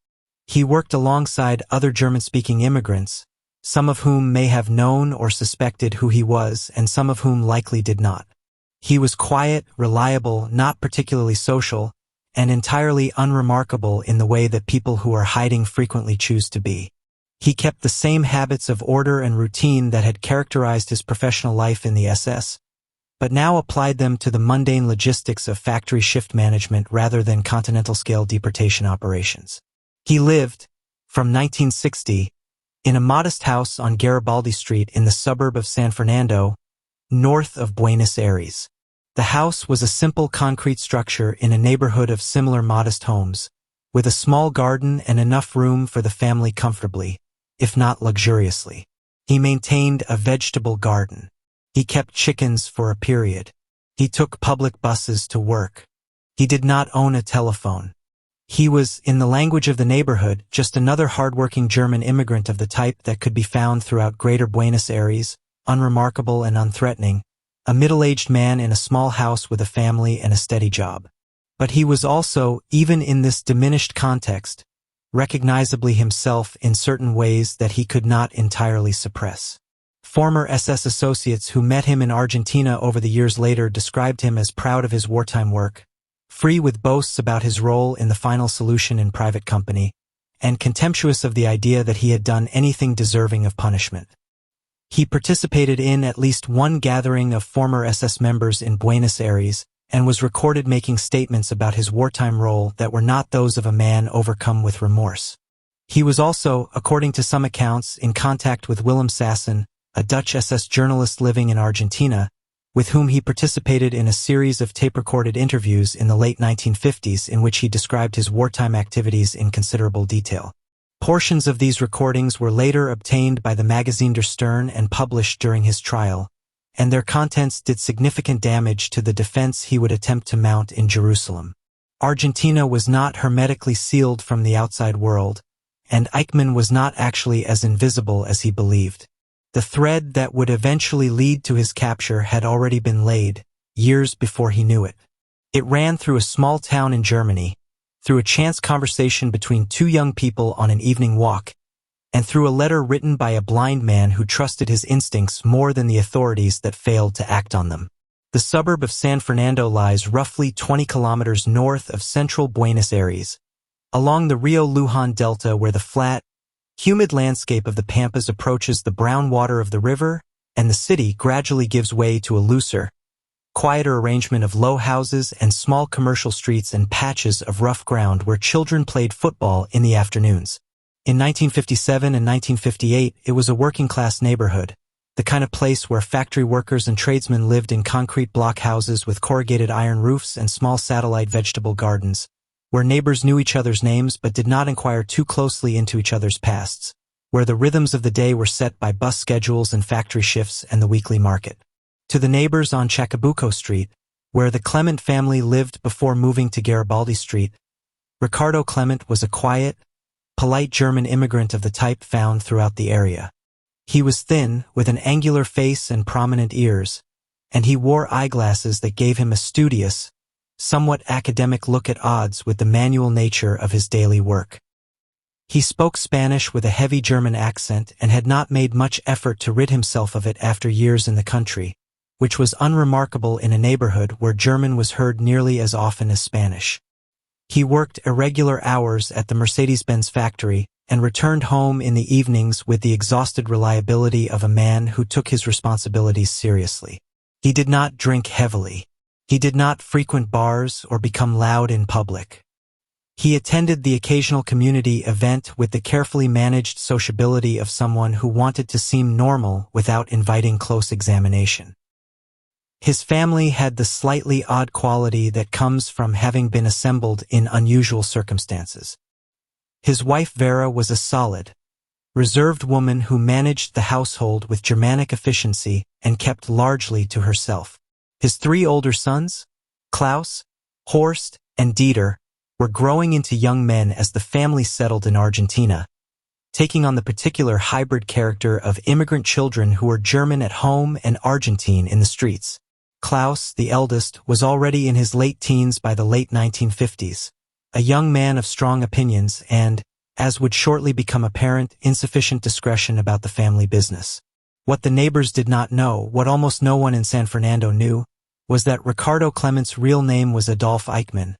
A: He worked alongside other German-speaking immigrants, some of whom may have known or suspected who he was and some of whom likely did not. He was quiet, reliable, not particularly social, and entirely unremarkable in the way that people who are hiding frequently choose to be. He kept the same habits of order and routine that had characterized his professional life in the SS, but now applied them to the mundane logistics of factory shift management rather than continental-scale deportation operations. He lived, from 1960, in a modest house on Garibaldi Street in the suburb of San Fernando, north of Buenos Aires. The house was a simple concrete structure in a neighborhood of similar modest homes, with a small garden and enough room for the family comfortably, if not luxuriously. He maintained a vegetable garden. He kept chickens for a period. He took public buses to work. He did not own a telephone. He was, in the language of the neighborhood, just another hardworking German immigrant of the type that could be found throughout greater Buenos Aires, unremarkable and unthreatening, a middle-aged man in a small house with a family and a steady job. But he was also, even in this diminished context, recognizably himself in certain ways that he could not entirely suppress. Former SS associates who met him in Argentina over the years later described him as proud of his wartime work, free with boasts about his role in the final solution in private company, and contemptuous of the idea that he had done anything deserving of punishment. He participated in at least one gathering of former SS members in Buenos Aires and was recorded making statements about his wartime role that were not those of a man overcome with remorse. He was also, according to some accounts, in contact with Willem Sasson, a Dutch SS journalist living in Argentina, with whom he participated in a series of tape-recorded interviews in the late 1950s in which he described his wartime activities in considerable detail. Portions of these recordings were later obtained by the magazine Der Stern and published during his trial, and their contents did significant damage to the defense he would attempt to mount in Jerusalem. Argentina was not hermetically sealed from the outside world, and Eichmann was not actually as invisible as he believed. The thread that would eventually lead to his capture had already been laid, years before he knew it. It ran through a small town in Germany, through a chance conversation between two young people on an evening walk, and through a letter written by a blind man who trusted his instincts more than the authorities that failed to act on them. The suburb of San Fernando lies roughly 20 kilometers north of central Buenos Aires, along the Rio Luján Delta where the flat, humid landscape of the Pampas approaches the brown water of the river, and the city gradually gives way to a looser, quieter arrangement of low houses and small commercial streets and patches of rough ground where children played football in the afternoons. In 1957 and 1958, it was a working-class neighborhood, the kind of place where factory workers and tradesmen lived in concrete block houses with corrugated iron roofs and small satellite vegetable gardens, where neighbors knew each other's names but did not inquire too closely into each other's pasts, where the rhythms of the day were set by bus schedules and factory shifts and the weekly market. To the neighbors on Chacabuco Street, where the Klement family lived before moving to Garibaldi Street, Ricardo Klement was a quiet, polite German immigrant of the type found throughout the area. He was thin, with an angular face and prominent ears, and he wore eyeglasses that gave him a studious, somewhat academic look at odds with the manual nature of his daily work. He spoke Spanish with a heavy German accent and had not made much effort to rid himself of it after years in the country, which was unremarkable in a neighborhood where German was heard nearly as often as Spanish. He worked irregular hours at the Mercedes-Benz factory and returned home in the evenings with the exhausted reliability of a man who took his responsibilities seriously. He did not drink heavily. He did not frequent bars or become loud in public. He attended the occasional community event with the carefully managed sociability of someone who wanted to seem normal without inviting close examination. His family had the slightly odd quality that comes from having been assembled in unusual circumstances. His wife Vera was a solid, reserved woman who managed the household with Germanic efficiency and kept largely to herself. His 3 older sons, Klaus, Horst, and Dieter, were growing into young men as the family settled in Argentina, taking on the particular hybrid character of immigrant children who were German at home and Argentine in the streets. Klaus, the eldest, was already in his late teens by the late 1950s, a young man of strong opinions and, as would shortly become apparent, insufficient discretion about the family business. What the neighbors did not know, what almost no one in San Fernando knew, was that Ricardo Klement's real name was Adolf Eichmann,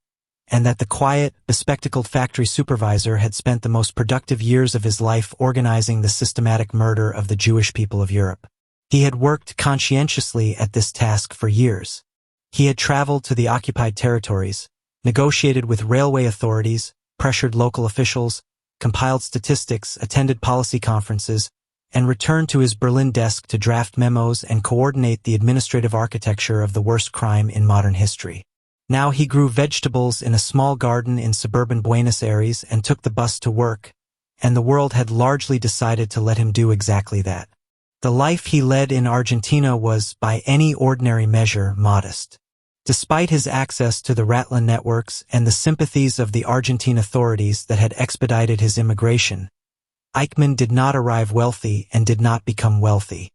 A: and that the quiet, bespectacled factory supervisor had spent the most productive years of his life organizing the systematic murder of the Jewish people of Europe. He had worked conscientiously at this task for years. He had traveled to the occupied territories, negotiated with railway authorities, pressured local officials, compiled statistics, attended policy conferences, and returned to his Berlin desk to draft memos and coordinate the administrative architecture of the worst crime in modern history. Now he grew vegetables in a small garden in suburban Buenos Aires and took the bus to work, and the world had largely decided to let him do exactly that. The life he led in Argentina was, by any ordinary measure, modest. Despite his access to the Ratlan networks and the sympathies of the Argentine authorities that had expedited his immigration, Eichmann did not arrive wealthy and did not become wealthy.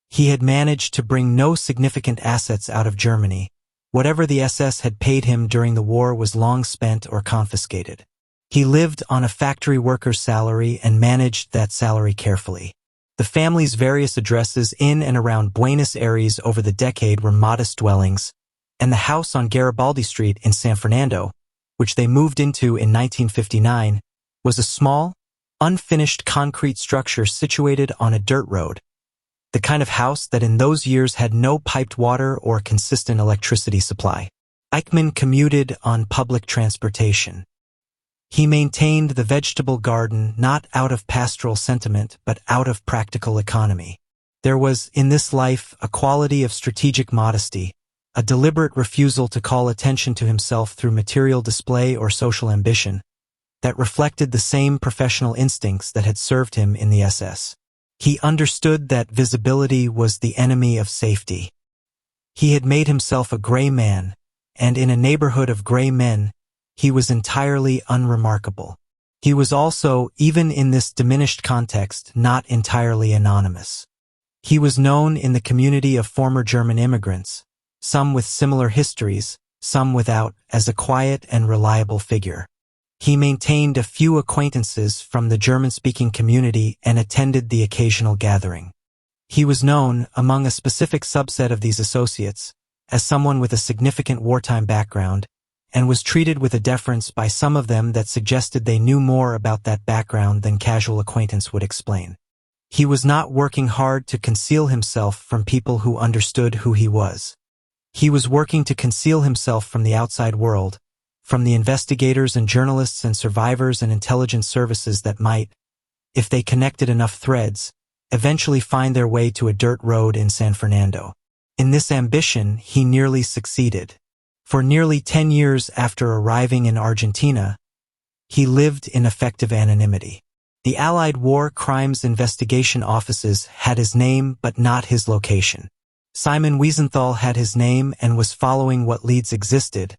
A: He had managed to bring no significant assets out of Germany. Whatever the SS had paid him during the war was long spent or confiscated. He lived on a factory worker's salary and managed that salary carefully. The family's various addresses in and around Buenos Aires over the decade were modest dwellings, and the house on Garibaldi Street in San Fernando, which they moved into in 1959, was a small, unfinished concrete structure situated on a dirt road, the kind of house that in those years had no piped water or consistent electricity supply. Eichmann commuted on public transportation. He maintained the vegetable garden not out of pastoral sentiment but out of practical economy. There was, in this life, a quality of strategic modesty, a deliberate refusal to call attention to himself through material display or social ambition, that reflected the same professional instincts that had served him in the SS. He understood that visibility was the enemy of safety. He had made himself a gray man, and in a neighborhood of gray men, he was entirely unremarkable. He was also, even in this diminished context, not entirely anonymous. He was known in the community of former German immigrants, some with similar histories, some without, as a quiet and reliable figure. He maintained a few acquaintances from the German-speaking community and attended the occasional gathering. He was known, among a specific subset of these associates, as someone with a significant wartime background, and was treated with a deference by some of them that suggested they knew more about that background than casual acquaintance would explain. He was not working hard to conceal himself from people who understood who he was. He was working to conceal himself from the outside world, from the investigators and journalists and survivors and intelligence services that might, if they connected enough threads, eventually find their way to a dirt road in San Fernando. In this ambition, he nearly succeeded. For nearly 10 years after arriving in Argentina, he lived in effective anonymity. The Allied War Crimes Investigation Offices had his name but not his location. Simon Wiesenthal had his name and was following what leads existed,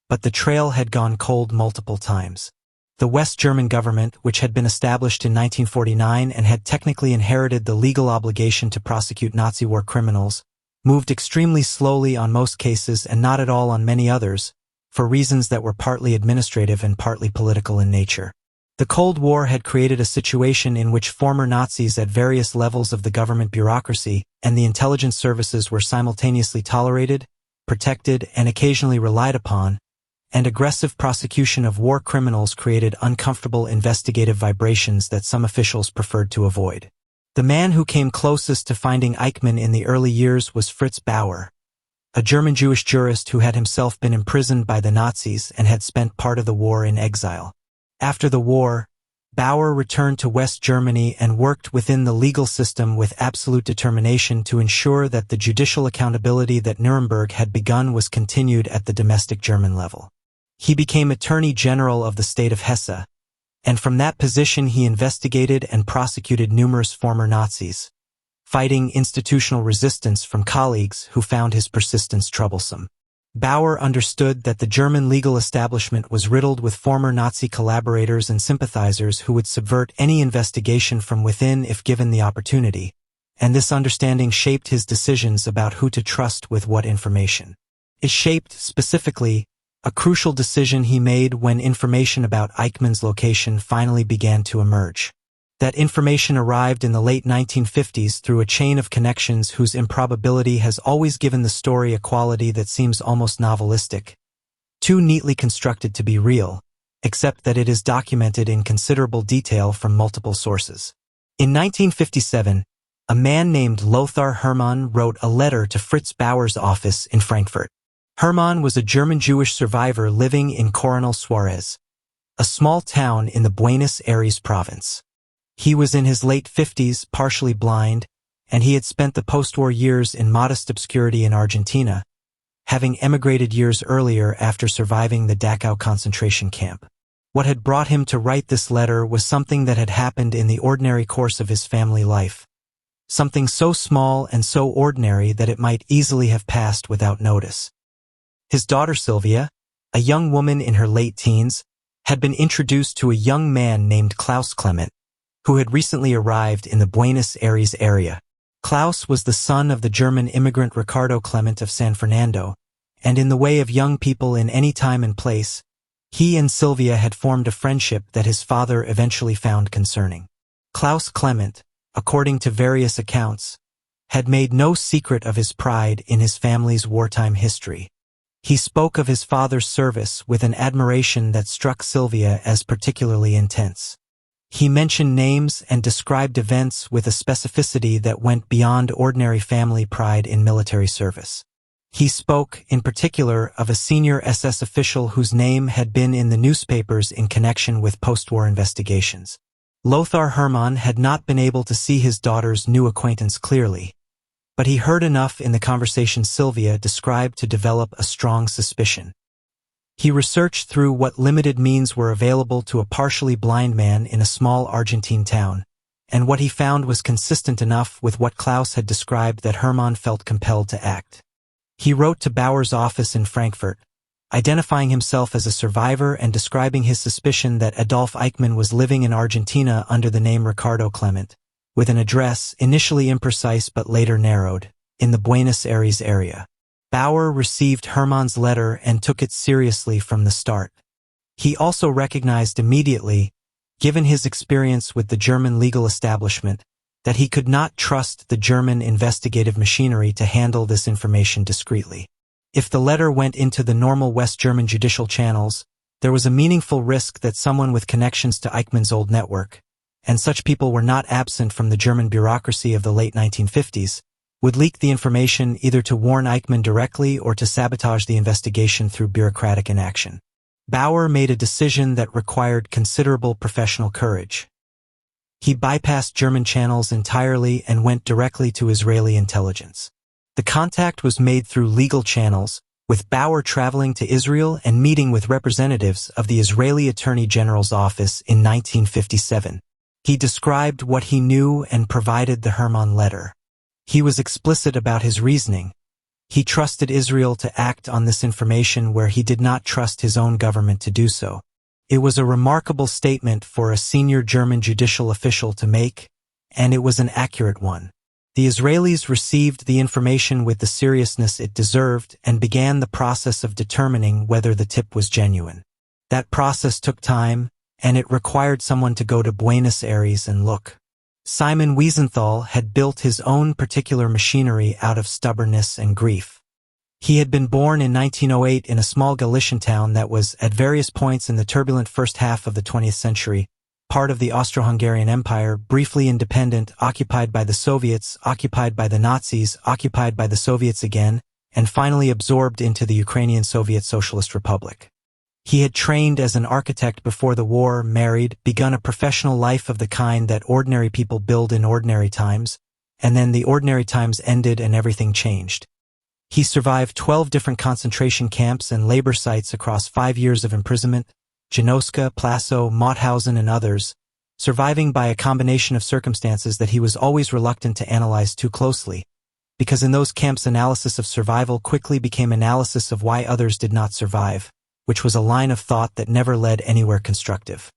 A: but the trail had gone cold multiple times. The West German government, which had been established in 1949 and had technically inherited the legal obligation to prosecute Nazi war criminals, moved extremely slowly on most cases and not at all on many others, for reasons that were partly administrative and partly political in nature. The Cold War had created a situation in which former Nazis at various levels of the government bureaucracy and the intelligence services were simultaneously tolerated, protected, and occasionally relied upon, and aggressive prosecution of war criminals created uncomfortable investigative vibrations that some officials preferred to avoid. The man who came closest to finding Eichmann in the early years was Fritz Bauer, a German Jewish jurist who had himself been imprisoned by the Nazis and had spent part of the war in exile. After the war, Bauer returned to West Germany and worked within the legal system with absolute determination to ensure that the judicial accountability that Nuremberg had begun was continued at the domestic German level. He became Attorney General of the state of Hesse, and from that position he investigated and prosecuted numerous former Nazis, fighting institutional resistance from colleagues who found his persistence troublesome. Bauer understood that the German legal establishment was riddled with former Nazi collaborators and sympathizers who would subvert any investigation from within if given the opportunity, and this understanding shaped his decisions about who to trust with what information. It shaped, specifically, a crucial decision he made when information about Eichmann's location finally began to emerge. That information arrived in the late 1950s through a chain of connections whose improbability has always given the story a quality that seems almost novelistic, too neatly constructed to be real, except that it is documented in considerable detail from multiple sources. In 1957, a man named Lothar Hermann wrote a letter to Fritz Bauer's office in Frankfurt. Hermann was a German Jewish survivor living in Coronel Suarez, a small town in the Buenos Aires province. He was in his late 50s, partially blind, and he had spent the post-war years in modest obscurity in Argentina, having emigrated years earlier after surviving the Dachau concentration camp. What had brought him to write this letter was something that had happened in the ordinary course of his family life, something so small and so ordinary that it might easily have passed without notice. His daughter Silvia, a young woman in her late teens, had been introduced to a young man named Klaus Klement, who had recently arrived in the Buenos Aires area. Klaus was the son of the German immigrant Ricardo Klement of San Fernando, and in the way of young people in any time and place, he and Silvia had formed a friendship that his father eventually found concerning. Klaus Klement, according to various accounts, had made no secret of his pride in his family's wartime history. He spoke of his father's service with an admiration that struck Silvia as particularly intense. He mentioned names and described events with a specificity that went beyond ordinary family pride in military service. He spoke, in particular, of a senior SS official whose name had been in the newspapers in connection with post-war investigations. Lothar Hermann had not been able to see his daughter's new acquaintance clearly, but he heard enough in the conversation Silvia described to develop a strong suspicion. He researched through what limited means were available to a partially blind man in a small Argentine town, and what he found was consistent enough with what Klaus had described that Hermann felt compelled to act. He wrote to Bauer's office in Frankfurt, identifying himself as a survivor and describing his suspicion that Adolf Eichmann was living in Argentina under the name Ricardo Klement, with an address, initially imprecise but later narrowed, in the Buenos Aires area. Bauer received Hermann's letter and took it seriously from the start. He also recognized immediately, given his experience with the German legal establishment, that he could not trust the German investigative machinery to handle this information discreetly. If the letter went into the normal West German judicial channels, there was a meaningful risk that someone with connections to Eichmann's old network, and such people were not absent from the German bureaucracy of the late 1950s, would leak the information either to warn Eichmann directly or to sabotage the investigation through bureaucratic inaction. Bauer made a decision that required considerable professional courage. He bypassed German channels entirely and went directly to Israeli intelligence. The contact was made through legal channels, with Bauer traveling to Israel and meeting with representatives of the Israeli Attorney General's office in 1957. He described what he knew and provided the Hermann letter. He was explicit about his reasoning. He trusted Israel to act on this information where he did not trust his own government to do so. It was a remarkable statement for a senior German judicial official to make, and it was an accurate one. The Israelis received the information with the seriousness it deserved and began the process of determining whether the tip was genuine. That process took time, and it required someone to go to Buenos Aires and look. Simon Wiesenthal had built his own particular machinery out of stubbornness and grief. He had been born in 1908 in a small Galician town that was, at various points in the turbulent first half of the 20th century, part of the Austro-Hungarian Empire, briefly independent, occupied by the Soviets, occupied by the Nazis, occupied by the Soviets again, and finally absorbed into the Ukrainian Soviet Socialist Republic. He had trained as an architect before the war, married, begun a professional life of the kind that ordinary people build in ordinary times, and then the ordinary times ended and everything changed. He survived 12 different concentration camps and labor sites across 5 years of imprisonment, Genoska, Plazow, Mauthausen, and others, surviving by a combination of circumstances that he was always reluctant to analyze too closely, because in those camps analysis of survival quickly became analysis of why others did not survive, which was a line of thought that never led anywhere constructive.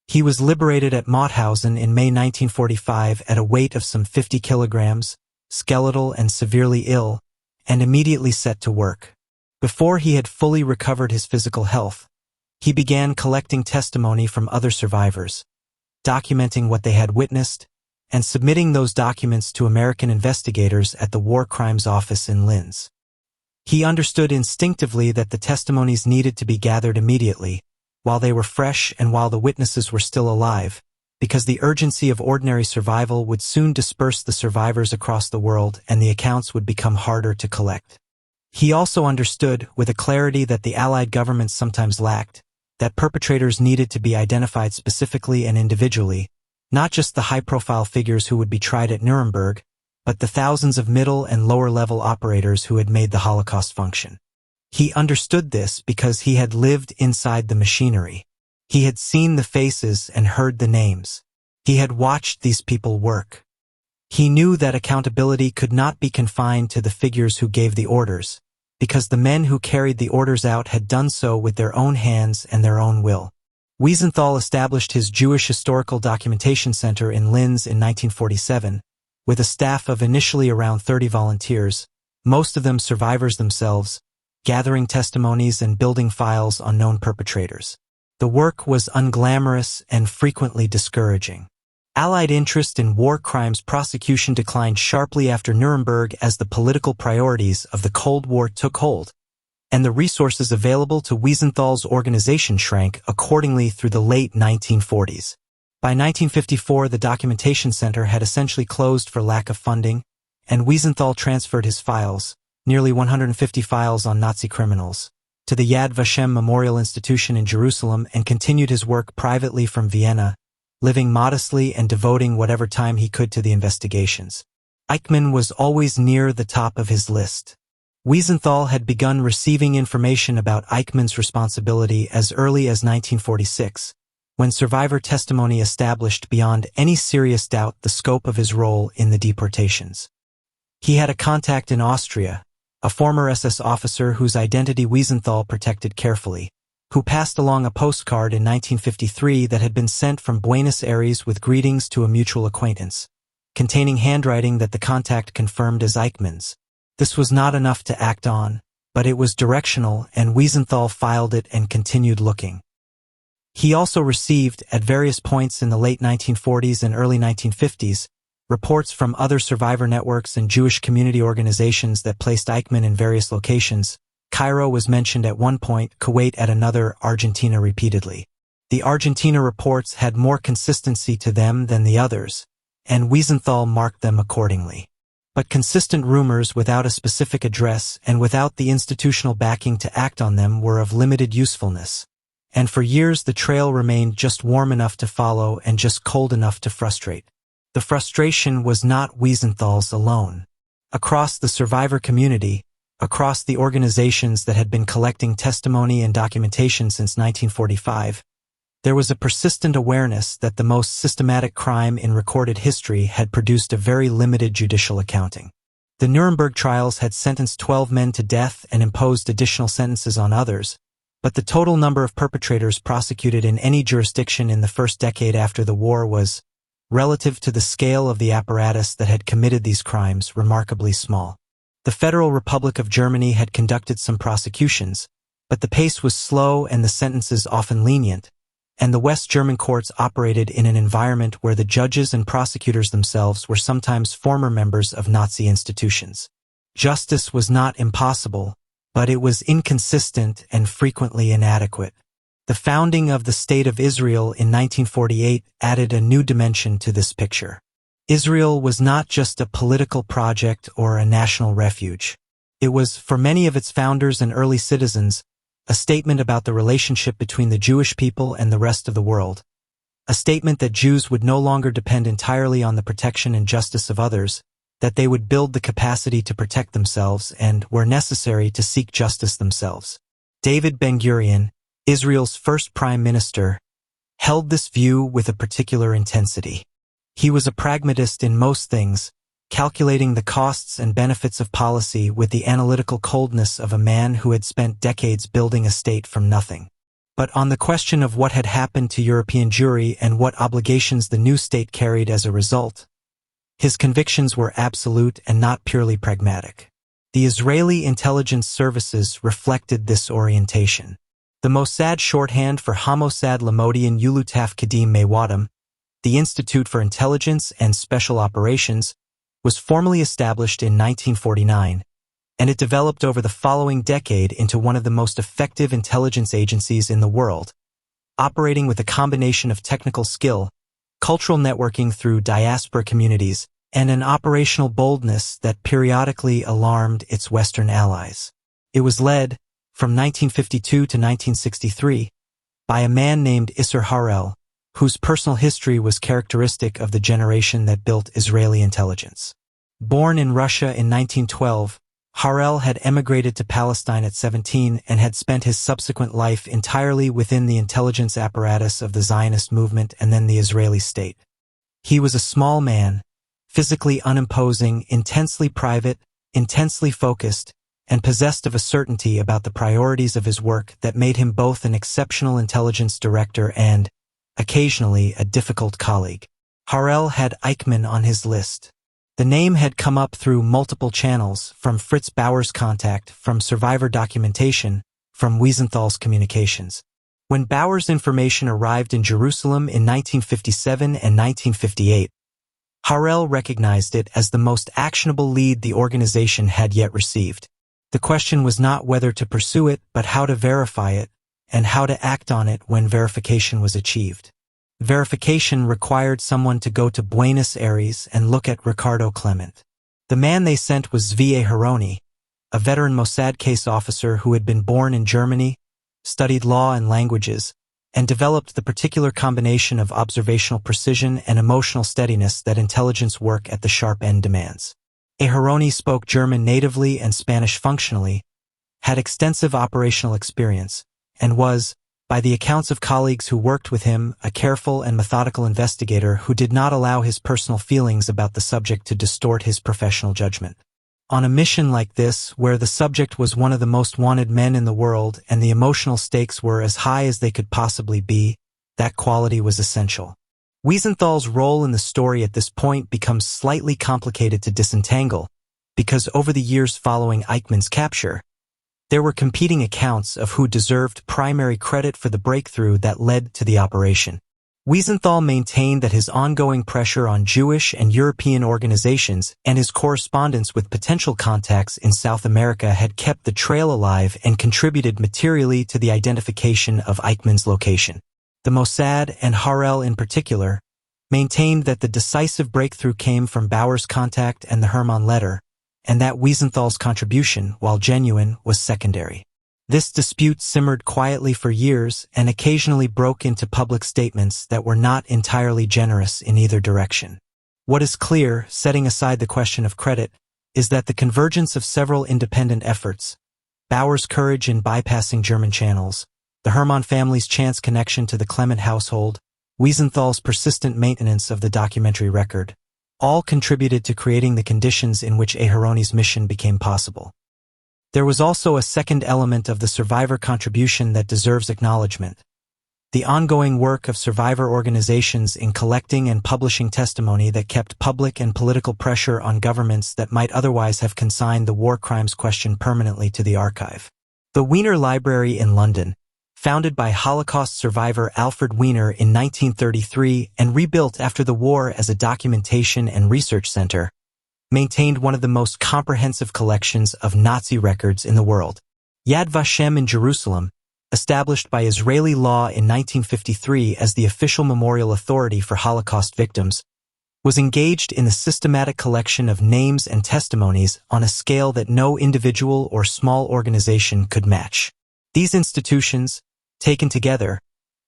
A: He was liberated at Mauthausen in May 1945 at a weight of some 50 kilograms, skeletal and severely ill, and immediately set to work. Before he had fully recovered his physical health, he began collecting testimony from other survivors, documenting what they had witnessed, and submitting those documents to American investigators at the War Crimes Office in Linz. He understood instinctively that the testimonies needed to be gathered immediately, while they were fresh and while the witnesses were still alive, because the urgency of ordinary survival would soon disperse the survivors across the world and the accounts would become harder to collect. He also understood, with a clarity that the Allied governments sometimes lacked, that perpetrators needed to be identified specifically and individually, not just the high-profile figures who would be tried at Nuremberg, but the thousands of middle and lower-level operators who had made the Holocaust function. He understood this because he had lived inside the machinery. He had seen the faces and heard the names. He had watched these people work. He knew that accountability could not be confined to the figures who gave the orders, because the men who carried the orders out had done so with their own hands and their own will. Wiesenthal established his Jewish Historical Documentation Center in Linz in 1947, with a staff of initially around 30 volunteers, most of them survivors themselves, gathering testimonies and building files on known perpetrators. The work was unglamorous and frequently discouraging. Allied interest in war crimes prosecution declined sharply after Nuremberg as the political priorities of the Cold War took hold, and the resources available to Wiesenthal's organization shrank accordingly through the late 1940s. By 1954, the Documentation Center had essentially closed for lack of funding, and Wiesenthal transferred his files, nearly 150 files on Nazi criminals, to the Yad Vashem Memorial Institution in Jerusalem and continued his work privately from Vienna, living modestly and devoting whatever time he could to the investigations. Eichmann was always near the top of his list. Wiesenthal had begun receiving information about Eichmann's responsibility as early as 1946, when survivor testimony established beyond any serious doubt the scope of his role in the deportations. He had a contact in Austria, a former SS officer whose identity Wiesenthal protected carefully, who passed along a postcard in 1953 that had been sent from Buenos Aires with greetings to a mutual acquaintance, containing handwriting that the contact confirmed as Eichmann's. This was not enough to act on, but it was directional, and Wiesenthal filed it and continued looking. He also received, at various points in the late 1940s and early 1950s, reports from other survivor networks and Jewish community organizations that placed Eichmann in various locations. Cairo was mentioned at one point, Kuwait at another, Argentina repeatedly. The Argentina reports had more consistency to them than the others, and Wiesenthal marked them accordingly. But consistent rumors without a specific address and without the institutional backing to act on them were of limited usefulness, and for years the trail remained just warm enough to follow and just cold enough to frustrate. The frustration was not Wiesenthal's alone. Across the survivor community, across the organizations that had been collecting testimony and documentation since 1945, there was a persistent awareness that the most systematic crime in recorded history had produced a very limited judicial accounting. The Nuremberg trials had sentenced 12 men to death and imposed additional sentences on others, but the total number of perpetrators prosecuted in any jurisdiction in the first decade after the war was, relative to the scale of the apparatus that had committed these crimes, remarkably small. The Federal Republic of Germany had conducted some prosecutions, but the pace was slow and the sentences often lenient, and the West German courts operated in an environment where the judges and prosecutors themselves were sometimes former members of Nazi institutions. Justice was not impossible, but it was inconsistent and frequently inadequate. The founding of the State of Israel in 1948 added a new dimension to this picture. Israel was not just a political project or a national refuge. It was, for many of its founders and early citizens, a statement about the relationship between the Jewish people and the rest of the world. A statement that Jews would no longer depend entirely on the protection and justice of others, that they would build the capacity to protect themselves and, where necessary, to seek justice themselves. David Ben-Gurion, Israel's first prime minister, held this view with a particular intensity. He was a pragmatist in most things, calculating the costs and benefits of policy with the analytical coldness of a man who had spent decades building a state from nothing. But on the question of what had happened to European Jewry and what obligations the new state carried as a result, his convictions were absolute and not purely pragmatic. The Israeli intelligence services reflected this orientation. The Mossad shorthand for Hamossad Lamodian Ulutaf Kadim Mewadam, the Institute for Intelligence and Special Operations, was formally established in 1949, and it developed over the following decade into one of the most effective intelligence agencies in the world, operating with a combination of technical skill, cultural networking through diaspora communities, and an operational boldness that periodically alarmed its Western allies. It was led, from 1952 to 1963, by a man named Isser Harel, whose personal history was characteristic of the generation that built Israeli intelligence. Born in Russia in 1912, Harel had emigrated to Palestine at 17 and had spent his subsequent life entirely within the intelligence apparatus of the Zionist movement and then the Israeli state. He was a small man, physically unimposing, intensely private, intensely focused, and possessed of a certainty about the priorities of his work that made him both an exceptional intelligence director and, occasionally, a difficult colleague. Harel had Eichmann on his list. The name had come up through multiple channels, from Fritz Bauer's contact, from survivor documentation, from Wiesenthal's communications. When Bauer's information arrived in Jerusalem in 1957 and 1958, Harel recognized it as the most actionable lead the organization had yet received. The question was not whether to pursue it, but how to verify it, and how to act on it when verification was achieved. Verification required someone to go to Buenos Aires and look at Ricardo Klement. The man they sent was Silvia Hermann, a veteran Mossad case officer who had been born in Germany, studied law and languages, and developed the particular combination of observational precision and emotional steadiness that intelligence work at the sharp end demands. Hermann spoke German natively and Spanish functionally, had extensive operational experience, and was, by the accounts of colleagues who worked with him, a careful and methodical investigator who did not allow his personal feelings about the subject to distort his professional judgment. On a mission like this, where the subject was one of the most wanted men in the world and the emotional stakes were as high as they could possibly be, that quality was essential. Wiesenthal's role in the story at this point becomes slightly complicated to disentangle, because over the years following Eichmann's capture, there were competing accounts of who deserved primary credit for the breakthrough that led to the operation. Wiesenthal maintained that his ongoing pressure on Jewish and European organizations and his correspondence with potential contacts in South America had kept the trail alive and contributed materially to the identification of Eichmann's location. The Mossad, and Harel in particular, maintained that the decisive breakthrough came from Bauer's contact and the Hermann letter, and that Wiesenthal's contribution, while genuine, was secondary. This dispute simmered quietly for years and occasionally broke into public statements that were not entirely generous in either direction. What is clear, setting aside the question of credit, is that the convergence of several independent efforts, Bauer's courage in bypassing German channels, the Hermann family's chance connection to the Klement household, Wiesenthal's persistent maintenance of the documentary record, all contributed to creating the conditions in which Hermann's mission became possible. There was also a second element of the survivor contribution that deserves acknowledgement: the ongoing work of survivor organizations in collecting and publishing testimony that kept public and political pressure on governments that might otherwise have consigned the war crimes question permanently to the archive. The Wiener Library in London, founded by Holocaust survivor Alfred Wiener in 1933 and rebuilt after the war as a documentation and research center, maintained one of the most comprehensive collections of Nazi records in the world. Yad Vashem in Jerusalem, established by Israeli law in 1953 as the official memorial authority for Holocaust victims, was engaged in the systematic collection of names and testimonies on a scale that no individual or small organization could match. These institutions, taken together,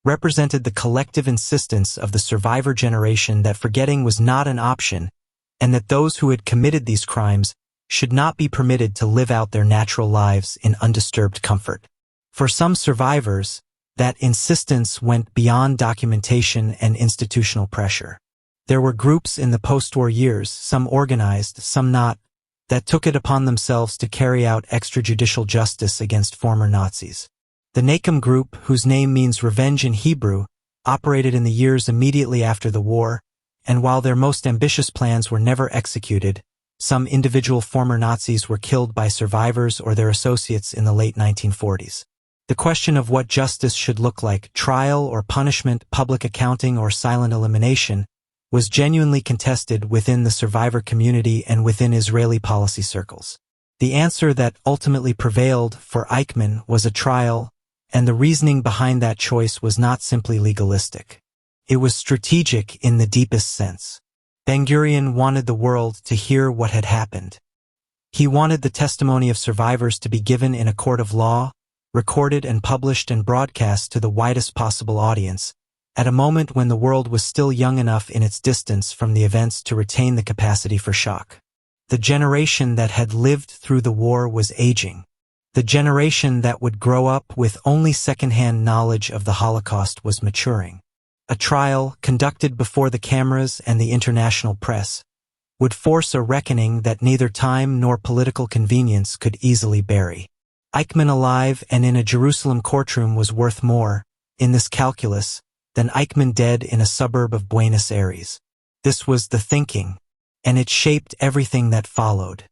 A: represented the collective insistence of the survivor generation that forgetting was not an option and that those who had committed these crimes should not be permitted to live out their natural lives in undisturbed comfort. For some survivors, that insistence went beyond documentation and institutional pressure. There were groups in the post-war years, some organized, some not, that took it upon themselves to carry out extrajudicial justice against former Nazis. The Nachum group, whose name means revenge in Hebrew, operated in the years immediately after the war, and while their most ambitious plans were never executed, some individual former Nazis were killed by survivors or their associates in the late 1940s. The question of what justice should look like, trial or punishment, public accounting or silent elimination, was genuinely contested within the survivor community and within Israeli policy circles. The answer that ultimately prevailed for Eichmann was a trial, and the reasoning behind that choice was not simply legalistic. It was strategic in the deepest sense. Ben-Gurion wanted the world to hear what had happened. He wanted the testimony of survivors to be given in a court of law, recorded and published and broadcast to the widest possible audience, at a moment when the world was still young enough in its distance from the events to retain the capacity for shock. The generation that had lived through the war was aging. The generation that would grow up with only second-hand knowledge of the Holocaust was maturing. A trial, conducted before the cameras and the international press, would force a reckoning that neither time nor political convenience could easily bury. Eichmann alive and in a Jerusalem courtroom was worth more, in this calculus, than Eichmann dead in a suburb of Buenos Aires. This was the thinking, and it shaped everything that followed.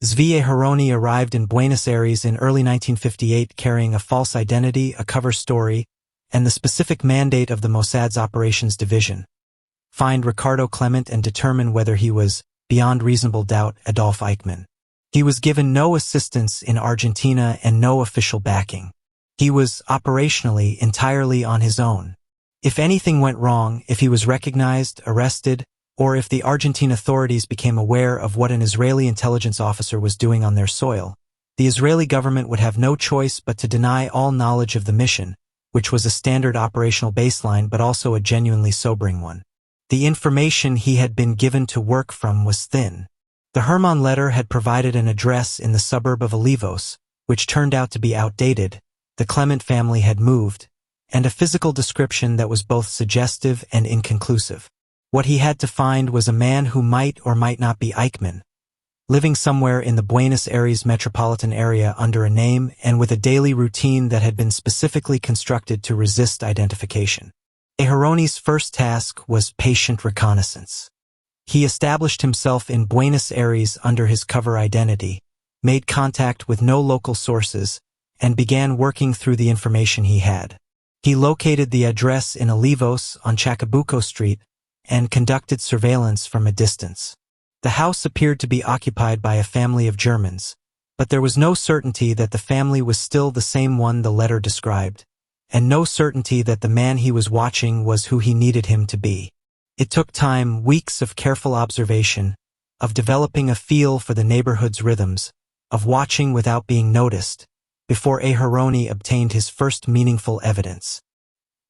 A: Silvia Hermann arrived in Buenos Aires in early 1958 carrying a false identity, a cover story, and the specific mandate of the Mossad's operations division. Find Ricardo Klement and determine whether he was, beyond reasonable doubt, Adolf Eichmann. He was given no assistance in Argentina and no official backing. He was, operationally, entirely on his own. If anything went wrong, if he was recognized, arrested, or if the Argentine authorities became aware of what an Israeli intelligence officer was doing on their soil, the Israeli government would have no choice but to deny all knowledge of the mission, which was a standard operational baseline but also a genuinely sobering one. The information he had been given to work from was thin. The Hermann letter had provided an address in the suburb of Olivos, which turned out to be outdated. The Klement family had moved, and a physical description that was both suggestive and inconclusive. What he had to find was a man who might or might not be Eichmann, living somewhere in the Buenos Aires metropolitan area under a name and with a daily routine that had been specifically constructed to resist identification. Herman's first task was patient reconnaissance. He established himself in Buenos Aires under his cover identity, made contact with no local sources, and began working through the information he had. He located the address in Olivos on Chacabuco Street and conducted surveillance from a distance. The house appeared to be occupied by a family of Germans, but there was no certainty that the family was still the same one the letter described, and no certainty that the man he was watching was who he needed him to be. It took time, weeks of careful observation, of developing a feel for the neighborhood's rhythms, of watching without being noticed, before Hermann obtained his first meaningful evidence.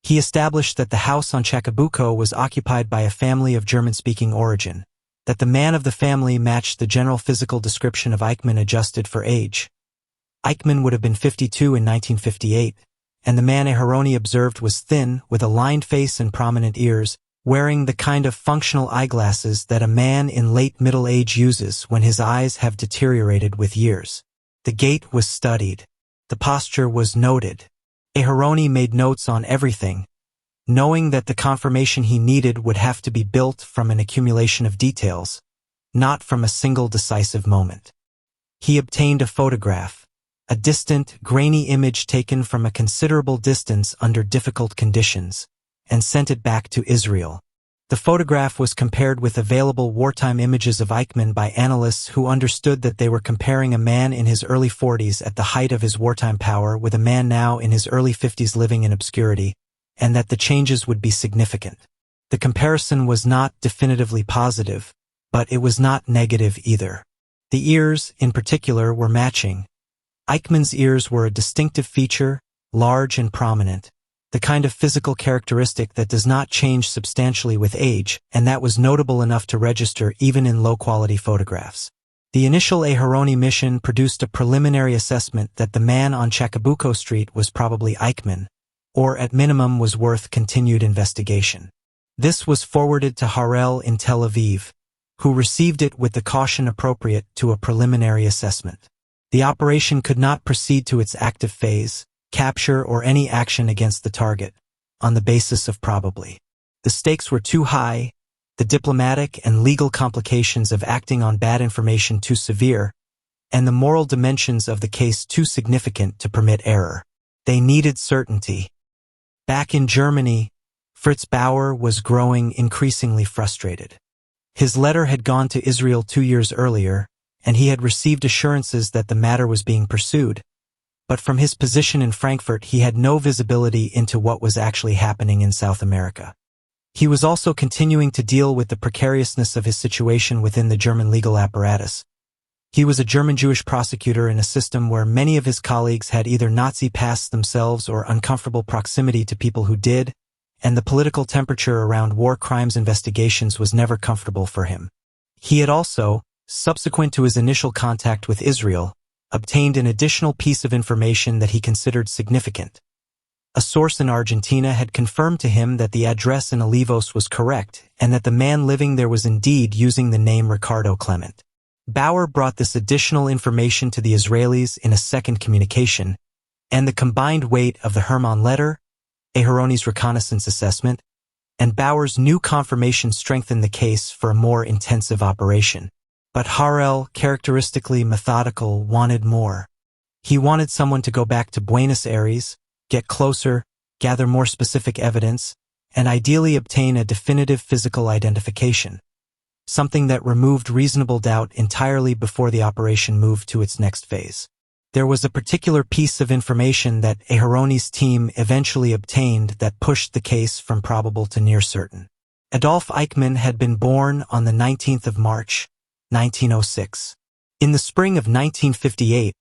A: He established that the house on Chacabuco was occupied by a family of German-speaking origin, that the man of the family matched the general physical description of Eichmann adjusted for age. Eichmann would have been 52 in 1958, and the man Hermann observed was thin, with a lined face and prominent ears, wearing the kind of functional eyeglasses that a man in late middle age uses when his eyes have deteriorated with years. The gait was studied. The posture was noted. Hermann made notes on everything, knowing that the confirmation he needed would have to be built from an accumulation of details, not from a single decisive moment. He obtained a photograph, a distant, grainy image taken from a considerable distance under difficult conditions, and sent it back to Israel. The photograph was compared with available wartime images of Eichmann by analysts who understood that they were comparing a man in his early 40s at the height of his wartime power with a man now in his early 50s living in obscurity, and that the changes would be significant. The comparison was not definitively positive, but it was not negative either. The ears, in particular, were matching. Eichmann's ears were a distinctive feature, large and prominent, the kind of physical characteristic that does not change substantially with age, and that was notable enough to register even in low-quality photographs. The initial Aharoni mission produced a preliminary assessment that the man on Chacabuco Street was probably Eichmann, or at minimum was worth continued investigation. This was forwarded to Harel in Tel Aviv, who received it with the caution appropriate to a preliminary assessment. The operation could not proceed to its active phase, capture or any action against the target, on the basis of probably. The stakes were too high, the diplomatic and legal complications of acting on bad information too severe, and the moral dimensions of the case too significant to permit error. They needed certainty. Back in Germany, Fritz Bauer was growing increasingly frustrated. His letter had gone to Israel 2 years earlier, and he had received assurances that the matter was being pursued, but from his position in Frankfurt he had no visibility into what was actually happening in South America. He was also continuing to deal with the precariousness of his situation within the German legal apparatus. He was a German Jewish prosecutor in a system where many of his colleagues had either Nazi pasts themselves or uncomfortable proximity to people who did, and the political temperature around war crimes investigations was never comfortable for him. He had also, subsequent to his initial contact with Israel, obtained an additional piece of information that he considered significant. A source in Argentina had confirmed to him that the address in Olivos was correct and that the man living there was indeed using the name Ricardo Klement. Bauer brought this additional information to the Israelis in a second communication, and the combined weight of the Hermann letter, Aharoni's reconnaissance assessment, and Bauer's new confirmation strengthened the case for a more intensive operation. But Harel, characteristically methodical, wanted more. He wanted someone to go back to Buenos Aires, get closer, gather more specific evidence, and ideally obtain a definitive physical identification, something that removed reasonable doubt entirely before the operation moved to its next phase. There was a particular piece of information that Aharoni's team eventually obtained that pushed the case from probable to near certain. Adolf Eichmann had been born on the 19th of March, 1906. In the spring of 1958,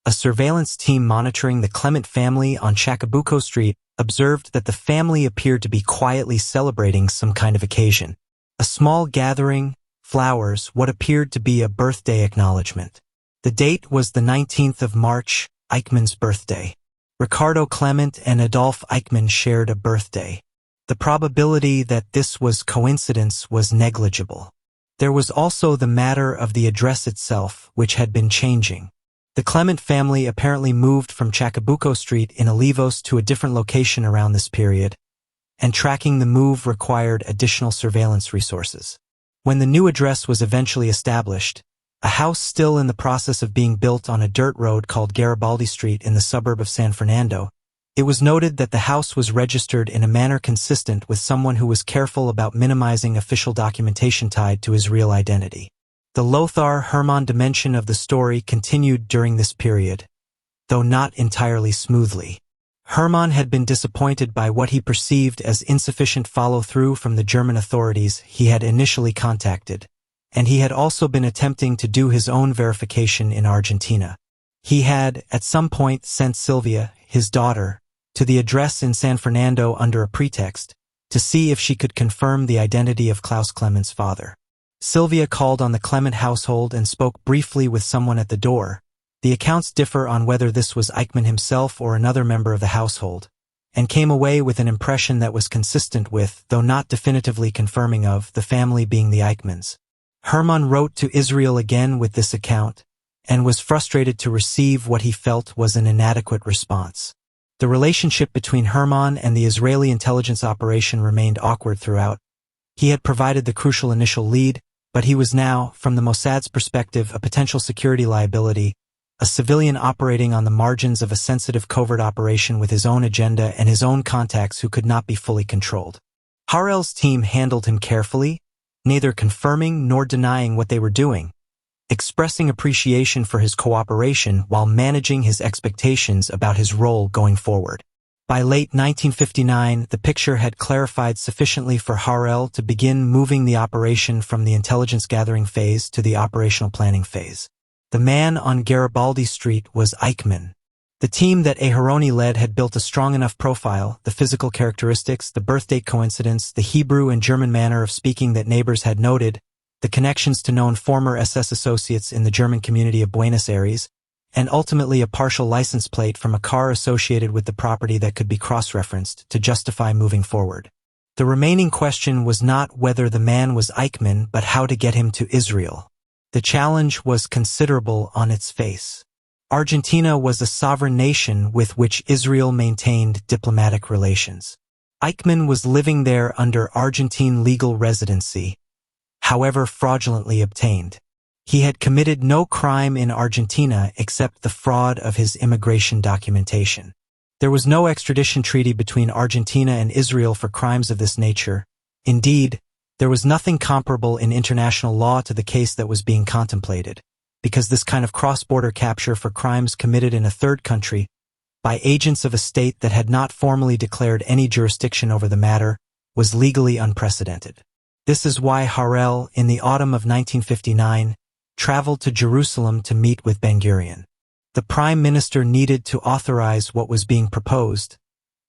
A: a surveillance team monitoring the Klement family on Chacabuco Street observed that the family appeared to be quietly celebrating some kind of occasion. A small gathering, flowers, what appeared to be a birthday acknowledgement. The date was the 19th of March, Eichmann's birthday. Ricardo Klement and Adolf Eichmann shared a birthday. The probability that this was coincidence was negligible. There was also the matter of the address itself, which had been changing. The Klement family apparently moved from Chacabuco Street in Olivos to a different location around this period, and tracking the move required additional surveillance resources. When the new address was eventually established, a house still in the process of being built on a dirt road called Garibaldi Street in the suburb of San Fernando, it was noted that the house was registered in a manner consistent with someone who was careful about minimizing official documentation tied to his real identity. The Lothar Hermann dimension of the story continued during this period, though not entirely smoothly. Hermann had been disappointed by what he perceived as insufficient follow-through from the German authorities he had initially contacted, and he had also been attempting to do his own verification in Argentina. He had, at some point, sent Silvia, his daughter, to the address in San Fernando under a pretext, to see if she could confirm the identity of Klaus Klement's father. Silvia called on the Klement household and spoke briefly with someone at the door. The accounts differ on whether this was Eichmann himself or another member of the household, and came away with an impression that was consistent with, though not definitively confirming of, the family being the Eichmanns. Hermann wrote to Israel again with this account, and was frustrated to receive what he felt was an inadequate response. The relationship between Hermann and the Israeli intelligence operation remained awkward throughout. He had provided the crucial initial lead, but he was now, from the Mossad's perspective, a potential security liability, a civilian operating on the margins of a sensitive covert operation with his own agenda and his own contacts who could not be fully controlled. Harel's team handled him carefully, neither confirming nor denying what they were doing, expressing appreciation for his cooperation while managing his expectations about his role going forward. By late 1959, the picture had clarified sufficiently for Harel to begin moving the operation from the intelligence-gathering phase to the operational planning phase. The man on Garibaldi Street was Eichmann. The team that Aharoni led had built a strong enough profile, the physical characteristics, the birthdate coincidence, the Hebrew and German manner of speaking that neighbors had noted, the connections to known former SS associates in the German community of Buenos Aires, and ultimately a partial license plate from a car associated with the property that could be cross-referenced to justify moving forward. The remaining question was not whether the man was Eichmann, but how to get him to Israel. The challenge was considerable on its face. Argentina was a sovereign nation with which Israel maintained diplomatic relations. Eichmann was living there under Argentine legal residency, however fraudulently obtained. He had committed no crime in Argentina except the fraud of his immigration documentation. There was no extradition treaty between Argentina and Israel for crimes of this nature. Indeed, there was nothing comparable in international law to the case that was being contemplated, because this kind of cross-border capture for crimes committed in a third country by agents of a state that had not formally declared any jurisdiction over the matter was legally unprecedented. This is why Harel, in the autumn of 1959, traveled to Jerusalem to meet with Ben-Gurion. The Prime Minister needed to authorize what was being proposed,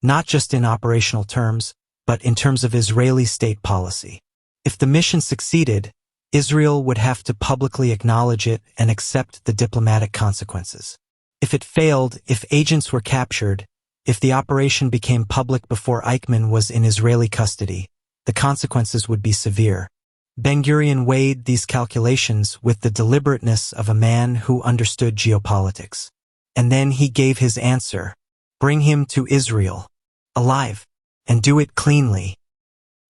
A: not just in operational terms, but in terms of Israeli state policy. If the mission succeeded, Israel would have to publicly acknowledge it and accept the diplomatic consequences. If it failed, if agents were captured, if the operation became public before Eichmann was in Israeli custody, the consequences would be severe. Ben-Gurion weighed these calculations with the deliberateness of a man who understood geopolitics. And then he gave his answer: bring him to Israel, alive, and do it cleanly.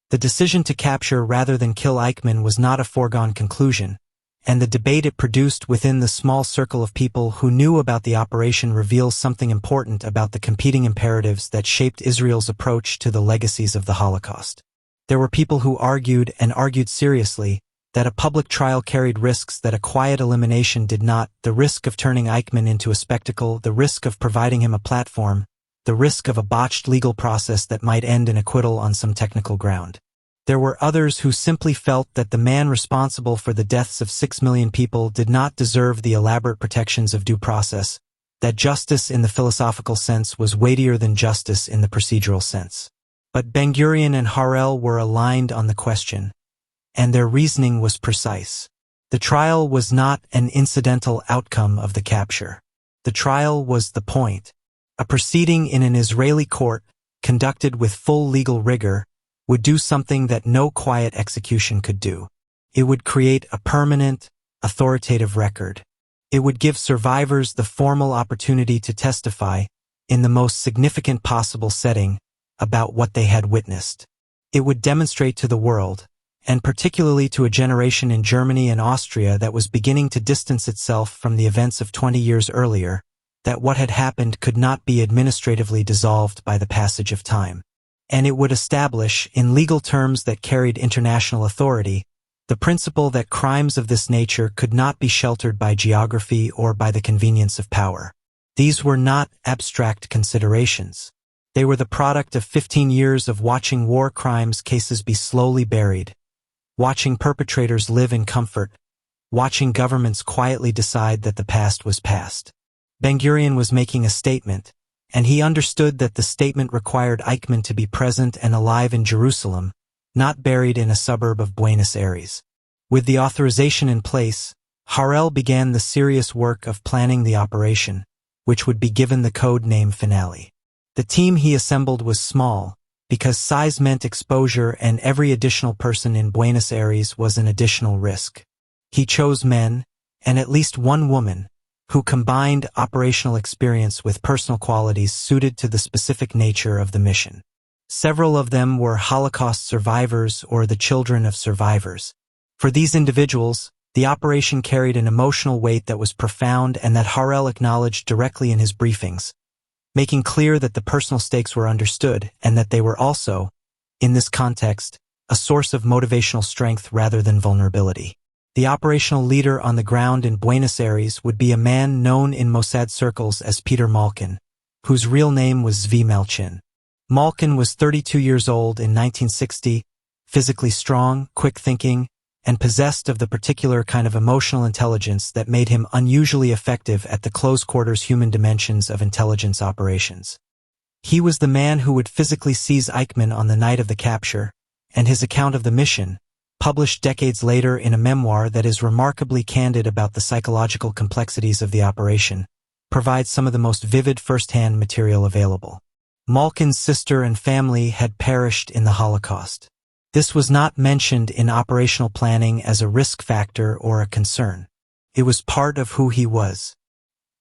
A: The decision to capture rather than kill Eichmann was not a foregone conclusion, and the debate it produced within the small circle of people who knew about the operation reveals something important about the competing imperatives that shaped Israel's approach to the legacies of the Holocaust. There were people who argued, and argued seriously, that a public trial carried risks that a quiet elimination did not: the risk of turning Eichmann into a spectacle, the risk of providing him a platform, the risk of a botched legal process that might end in acquittal on some technical ground. There were others who simply felt that the man responsible for the deaths of 6 million people did not deserve the elaborate protections of due process, that justice in the philosophical sense was weightier than justice in the procedural sense. But Ben-Gurion and Harel were aligned on the question, and their reasoning was precise. The trial was not an incidental outcome of the capture. The trial was the point. A proceeding in an Israeli court, conducted with full legal rigor, would do something that no quiet execution could do. It would create a permanent, authoritative record. It would give survivors the formal opportunity to testify, in the most significant possible setting, about what they had witnessed. It would demonstrate to the world, and particularly to a generation in Germany and Austria that was beginning to distance itself from the events of 20 years earlier, that what had happened could not be administratively dissolved by the passage of time. And it would establish, in legal terms that carried international authority, the principle that crimes of this nature could not be sheltered by geography or by the convenience of power. These were not abstract considerations. They were the product of 15 years of watching war crimes cases be slowly buried, watching perpetrators live in comfort, watching governments quietly decide that the past was past. Ben-Gurion was making a statement, and he understood that the statement required Eichmann to be present and alive in Jerusalem, not buried in a suburb of Buenos Aires. With the authorization in place, Harel began the serious work of planning the operation, which would be given the code name Finale. The team he assembled was small, because size meant exposure, and every additional person in Buenos Aires was an additional risk. He chose men, and at least one woman, who combined operational experience with personal qualities suited to the specific nature of the mission. Several of them were Holocaust survivors or the children of survivors. For these individuals, the operation carried an emotional weight that was profound and that Harel acknowledged directly in his briefings, making clear that the personal stakes were understood and that they were also, in this context, a source of motivational strength rather than vulnerability. The operational leader on the ground in Buenos Aires would be a man known in Mossad circles as Peter Malkin, whose real name was Zvi Malchin. Malkin was 32 years old in 1960, physically strong, quick-thinking, and possessed of the particular kind of emotional intelligence that made him unusually effective at the close-quarters human dimensions of intelligence operations. He was the man who would physically seize Eichmann on the night of the capture, and his account of the mission, published decades later in a memoir that is remarkably candid about the psychological complexities of the operation, provides some of the most vivid first-hand material available. Malkin's sister and family had perished in the Holocaust. This was not mentioned in operational planning as a risk factor or a concern. It was part of who he was.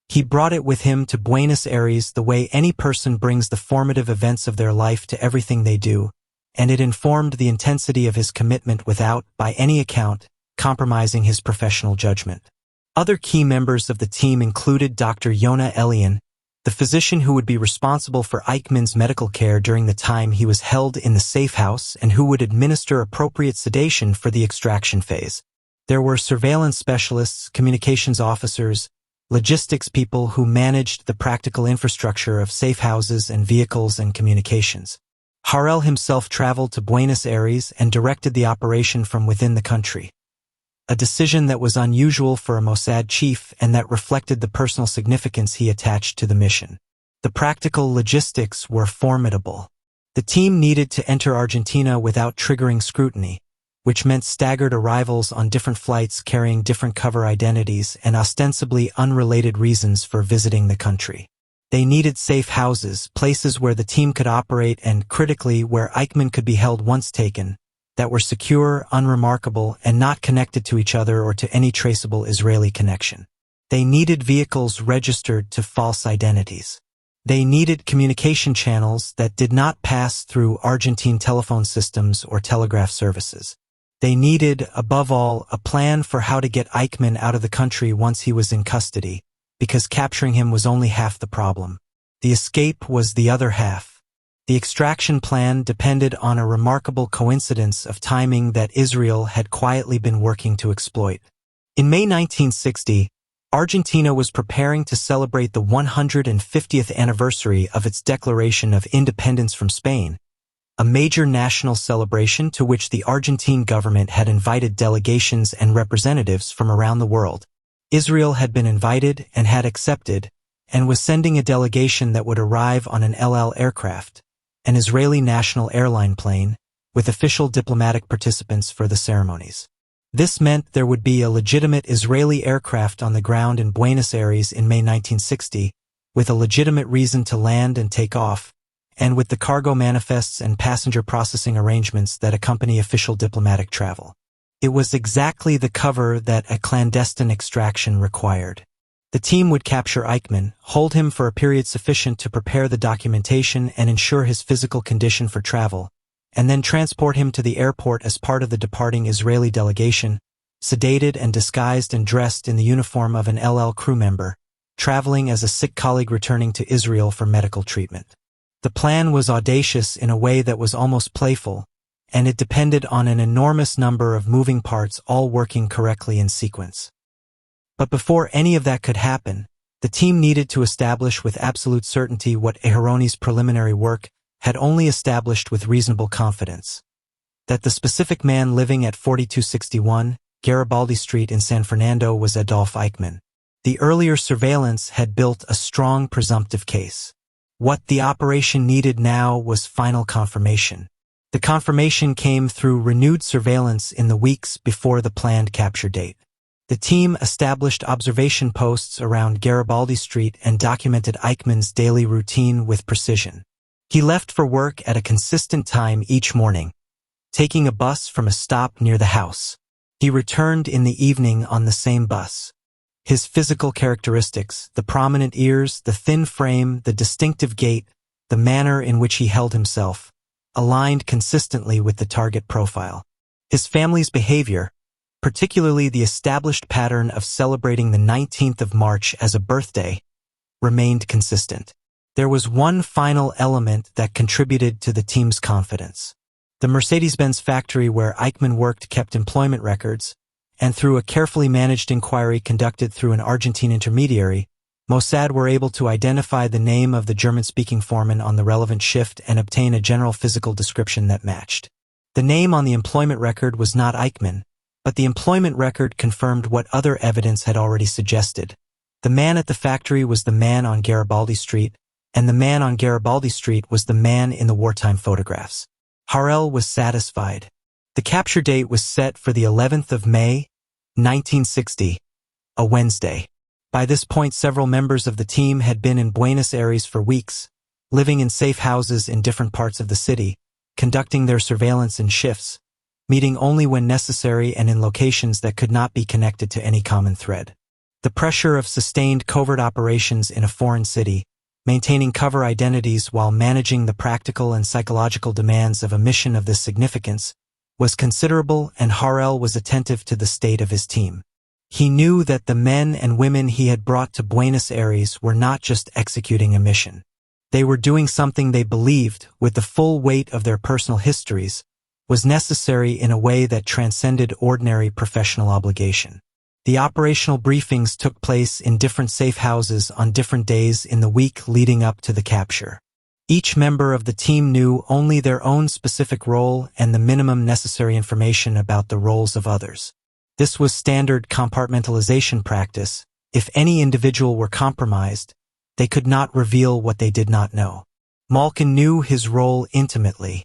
A: He brought it with him to Buenos Aires the way any person brings the formative events of their life to everything they do, and it informed the intensity of his commitment without, by any account, compromising his professional judgment. Other key members of the team included Dr. Yona Elian, the physician who would be responsible for Eichmann's medical care during the time he was held in the safe house and who would administer appropriate sedation for the extraction phase. There were surveillance specialists, communications officers, logistics people who managed the practical infrastructure of safe houses and vehicles and communications. Harel himself traveled to Buenos Aires and directed the operation from within the country. A decision that was unusual for a Mossad chief and that reflected the personal significance he attached to the mission. The practical logistics were formidable. The team needed to enter Argentina without triggering scrutiny, which meant staggered arrivals on different flights carrying different cover identities and ostensibly unrelated reasons for visiting the country. They needed safe houses, places where the team could operate and, critically, where Eichmann could be held once taken, that were secure, unremarkable, and not connected to each other or to any traceable Israeli connection. They needed vehicles registered to false identities. They needed communication channels that did not pass through Argentine telephone systems or telegraph services. They needed, above all, a plan for how to get Eichmann out of the country once he was in custody, because capturing him was only half the problem. The escape was the other half. The extraction plan depended on a remarkable coincidence of timing that Israel had quietly been working to exploit. In May 1960, Argentina was preparing to celebrate the 150th anniversary of its declaration of independence from Spain, a major national celebration to which the Argentine government had invited delegations and representatives from around the world. Israel had been invited and had accepted, and was sending a delegation that would arrive on an El Al aircraft, an Israeli national airline plane, with official diplomatic participants for the ceremonies. This meant there would be a legitimate Israeli aircraft on the ground in Buenos Aires in May 1960, with a legitimate reason to land and take off, and with the cargo manifests and passenger processing arrangements that accompany official diplomatic travel. It was exactly the cover that a clandestine extraction required. The team would capture Eichmann, hold him for a period sufficient to prepare the documentation and ensure his physical condition for travel, and then transport him to the airport as part of the departing Israeli delegation, sedated and disguised and dressed in the uniform of an El Al crew member, traveling as a sick colleague returning to Israel for medical treatment. The plan was audacious in a way that was almost playful, and it depended on an enormous number of moving parts all working correctly in sequence. But before any of that could happen, the team needed to establish with absolute certainty what Aharoni's preliminary work had only established with reasonable confidence: that the specific man living at 4261 Garibaldi Street in San Fernando was Adolf Eichmann. The earlier surveillance had built a strong presumptive case. What the operation needed now was final confirmation. The confirmation came through renewed surveillance in the weeks before the planned capture date. The team established observation posts around Garibaldi Street and documented Eichmann's daily routine with precision. He left for work at a consistent time each morning, taking a bus from a stop near the house. He returned in the evening on the same bus. His physical characteristics, the prominent ears, the thin frame, the distinctive gait, the manner in which he held himself, aligned consistently with the target profile. His family's behavior, particularly the established pattern of celebrating the 19th of March as a birthday, remained consistent. There was one final element that contributed to the team's confidence. The Mercedes-Benz factory where Eichmann worked kept employment records, and through a carefully managed inquiry conducted through an Argentine intermediary, Mossad were able to identify the name of the German-speaking foreman on the relevant shift and obtain a general physical description that matched. The name on the employment record was not Eichmann, but the employment record confirmed what other evidence had already suggested. The man at the factory was the man on Garibaldi Street, and the man on Garibaldi Street was the man in the wartime photographs. Harel was satisfied. The capture date was set for the 11th of May, 1960, a Wednesday. By this point, several members of the team had been in Buenos Aires for weeks, living in safe houses in different parts of the city, conducting their surveillance in shifts, meeting only when necessary and in locations that could not be connected to any common thread. The pressure of sustained covert operations in a foreign city, maintaining cover identities while managing the practical and psychological demands of a mission of this significance, was considerable, and Harel was attentive to the state of his team. He knew that the men and women he had brought to Buenos Aires were not just executing a mission. They were doing something they believed, with the full weight of their personal histories, was necessary in a way that transcended ordinary professional obligation. The operational briefings took place in different safe houses on different days in the week leading up to the capture. Each member of the team knew only their own specific role and the minimum necessary information about the roles of others. This was standard compartmentalization practice. If any individual were compromised, they could not reveal what they did not know. Malkin knew his role intimately.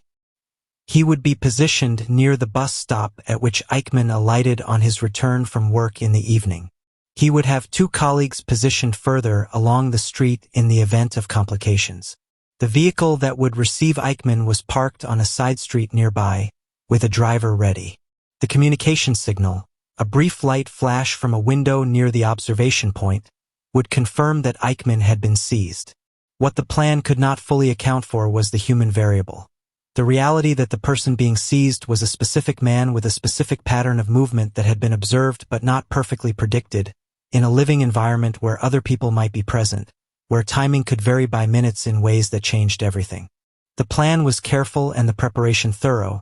A: He would be positioned near the bus stop at which Eichmann alighted on his return from work in the evening. He would have two colleagues positioned further along the street in the event of complications. The vehicle that would receive Eichmann was parked on a side street nearby, with a driver ready. The communication signal, a brief light flash from a window near the observation point, would confirm that Eichmann had been seized. What the plan could not fully account for was the human variable. The reality that the person being seized was a specific man with a specific pattern of movement that had been observed but not perfectly predicted, in a living environment where other people might be present, where timing could vary by minutes in ways that changed everything. The plan was careful and the preparation thorough,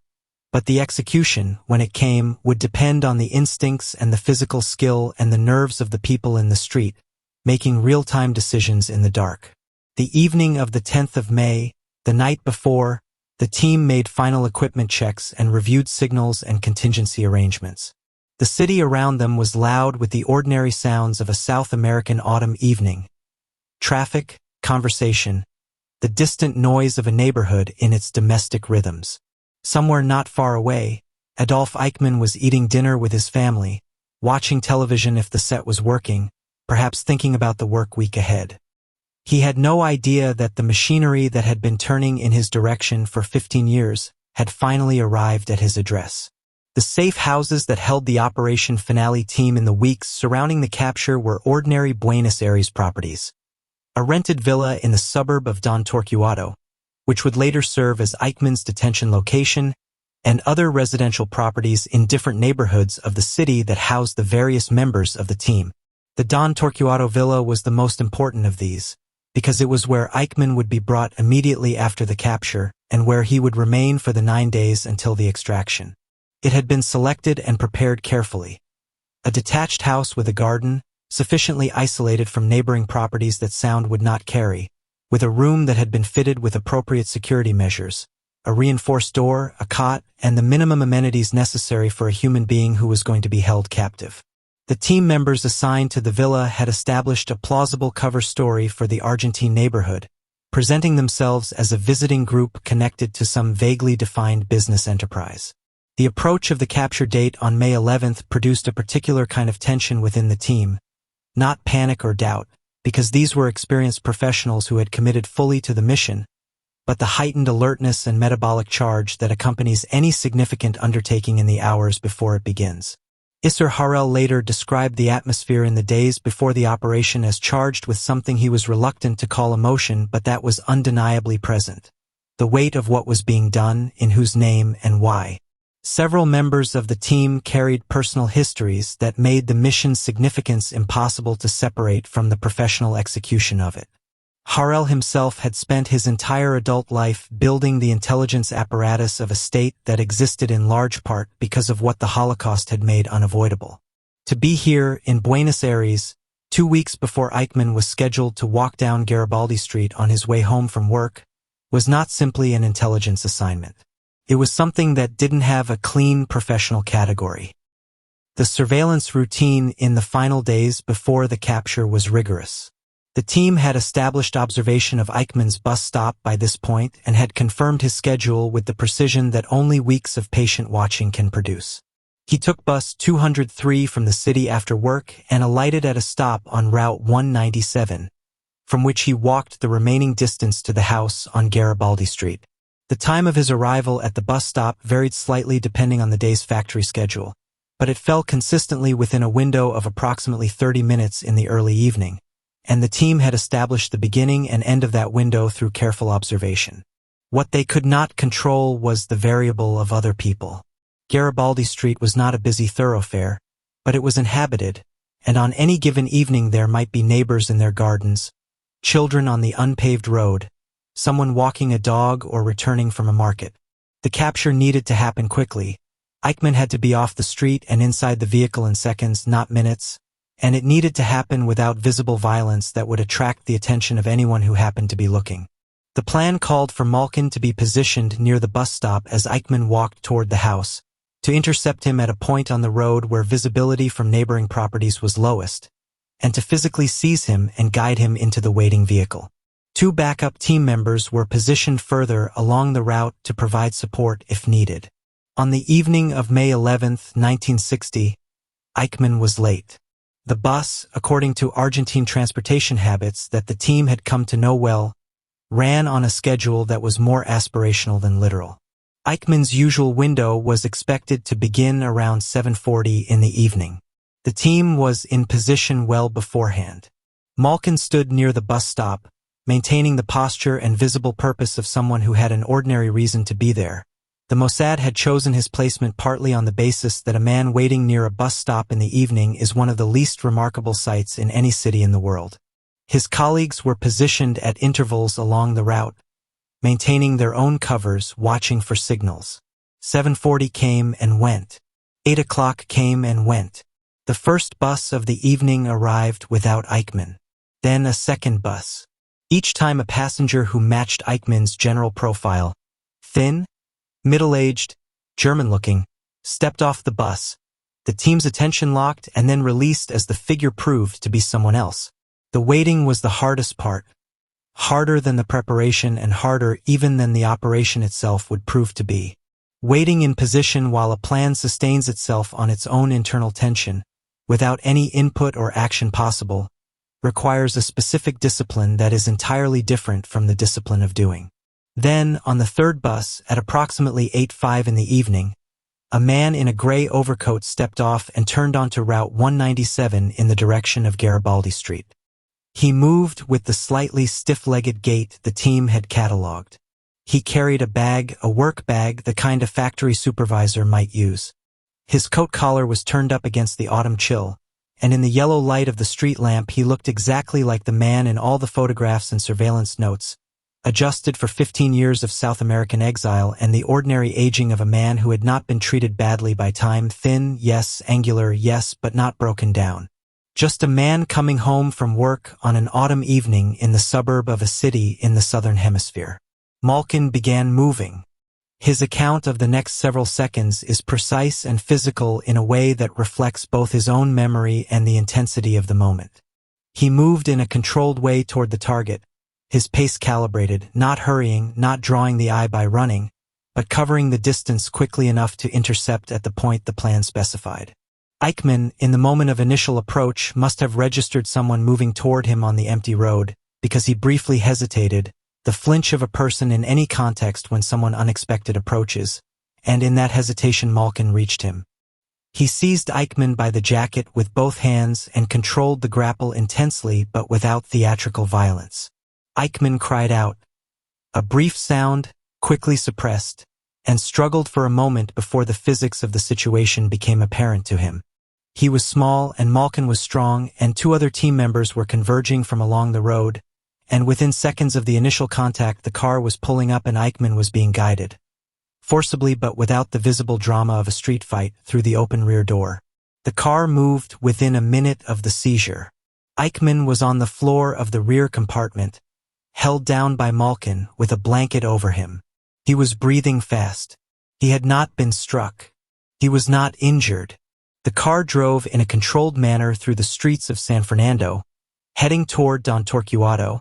A: but the execution, when it came, would depend on the instincts and the physical skill and the nerves of the people in the street, making real-time decisions in the dark. The evening of the 10th of May, the night before, the team made final equipment checks and reviewed signals and contingency arrangements. The city around them was loud with the ordinary sounds of a South American autumn evening. Traffic, conversation, the distant noise of a neighborhood in its domestic rhythms. Somewhere not far away, Adolf Eichmann was eating dinner with his family, watching television if the set was working, perhaps thinking about the work week ahead. He had no idea that the machinery that had been turning in his direction for 15 years had finally arrived at his address. The safe houses that held the operation finale team in the weeks surrounding the capture were ordinary Buenos Aires properties. A rented villa in the suburb of Don Torquato, which would later serve as Eichmann's detention location, and other residential properties in different neighborhoods of the city that housed the various members of the team. The Don Torquato villa was the most important of these, because it was where Eichmann would be brought immediately after the capture and where he would remain for the 9 days until the extraction. It had been selected and prepared carefully. A detached house with a garden, sufficiently isolated from neighboring properties that sound would not carry, with a room that had been fitted with appropriate security measures, a reinforced door, a cot, and the minimum amenities necessary for a human being who was going to be held captive. The team members assigned to the villa had established a plausible cover story for the Argentine neighborhood, presenting themselves as a visiting group connected to some vaguely defined business enterprise. The approach of the capture date on May 11th produced a particular kind of tension within the team, not panic or doubt, because these were experienced professionals who had committed fully to the mission, but the heightened alertness and metabolic charge that accompanies any significant undertaking in the hours before it begins. Isser Harel later described the atmosphere in the days before the operation as charged with something he was reluctant to call emotion, but that was undeniably present: the weight of what was being done, in whose name and why. Several members of the team carried personal histories that made the mission's significance impossible to separate from the professional execution of it. Harel himself had spent his entire adult life building the intelligence apparatus of a state that existed in large part because of what the Holocaust had made unavoidable. To be here in Buenos Aires, 2 weeks before Eichmann was scheduled to walk down Garibaldi Street on his way home from work, was not simply an intelligence assignment. It was something that didn't have a clean professional category. The surveillance routine in the final days before the capture was rigorous. The team had established observation of Eichmann's bus stop by this point and had confirmed his schedule with the precision that only weeks of patient watching can produce. He took bus 203 from the city after work and alighted at a stop on Route 197, from which he walked the remaining distance to the house on Garibaldi Street. The time of his arrival at the bus stop varied slightly depending on the day's factory schedule, but it fell consistently within a window of approximately 30 minutes in the early evening, and the team had established the beginning and end of that window through careful observation. What they could not control was the variable of other people. Garibaldi Street was not a busy thoroughfare, but it was inhabited, and on any given evening there might be neighbors in their gardens, children on the unpaved road, someone walking a dog or returning from a market. The capture needed to happen quickly. Eichmann had to be off the street and inside the vehicle in seconds, not minutes, and it needed to happen without visible violence that would attract the attention of anyone who happened to be looking. The plan called for Malkin to be positioned near the bus stop as Eichmann walked toward the house, to intercept him at a point on the road where visibility from neighboring properties was lowest, and to physically seize him and guide him into the waiting vehicle. 2 backup team members were positioned further along the route to provide support if needed. On the evening of May 11, 1960, Eichmann was late. The bus, according to Argentine transportation habits that the team had come to know well, ran on a schedule that was more aspirational than literal. Eichmann's usual window was expected to begin around 7:40 in the evening. The team was in position well beforehand. Malkin stood near the bus stop, maintaining the posture and visible purpose of someone who had an ordinary reason to be there. The Mossad had chosen his placement partly on the basis that a man waiting near a bus stop in the evening is one of the least remarkable sights in any city in the world. His colleagues were positioned at intervals along the route, maintaining their own covers, watching for signals. 7:40 came and went. 8 o'clock came and went. The first bus of the evening arrived without Eichmann. Then a second bus. Each time a passenger who matched Eichmann's general profile, thin, middle-aged, German-looking, stepped off the bus. The team's attention locked and then released as the figure proved to be someone else. The waiting was the hardest part. Harder than the preparation and harder even than the operation itself would prove to be. Waiting in position while a plan sustains itself on its own internal tension, without any input or action possible, requires a specific discipline that is entirely different from the discipline of doing. Then, on the third bus, at approximately 8:05 in the evening, a man in a gray overcoat stepped off and turned onto Route 197 in the direction of Garibaldi Street. He moved with the slightly stiff-legged gait the team had catalogued. He carried a bag, a work bag, the kind a factory supervisor might use. His coat collar was turned up against the autumn chill, and in the yellow light of the street lamp he looked exactly like the man in all the photographs and surveillance notes, adjusted for 15 years of South American exile and the ordinary aging of a man who had not been treated badly by time, thin, yes, angular, yes, but not broken down. Just a man coming home from work on an autumn evening in the suburb of a city in the southern hemisphere. Malkin began moving. His account of the next several seconds is precise and physical in a way that reflects both his own memory and the intensity of the moment. He moved in a controlled way toward the target, his pace calibrated, not hurrying, not drawing the eye by running, but covering the distance quickly enough to intercept at the point the plan specified. Eichmann, in the moment of initial approach, must have registered someone moving toward him on the empty road, because he briefly hesitated, the flinch of a person in any context when someone unexpected approaches, and in that hesitation Malkin reached him. He seized Eichmann by the jacket with both hands and controlled the grapple intensely but without theatrical violence. Eichmann cried out, a brief sound, quickly suppressed, and struggled for a moment before the physics of the situation became apparent to him. He was small and Malkin was strong, and 2 other team members were converging from along the road, and within seconds of the initial contact the car was pulling up and Eichmann was being guided, forcibly but without the visible drama of a street fight, through the open rear door. The car moved within a minute of the seizure. Eichmann was on the floor of the rear compartment, held down by Malkin with a blanket over him. He was breathing fast. He had not been struck. He was not injured. The car drove in a controlled manner through the streets of San Fernando, heading toward Don Torquato,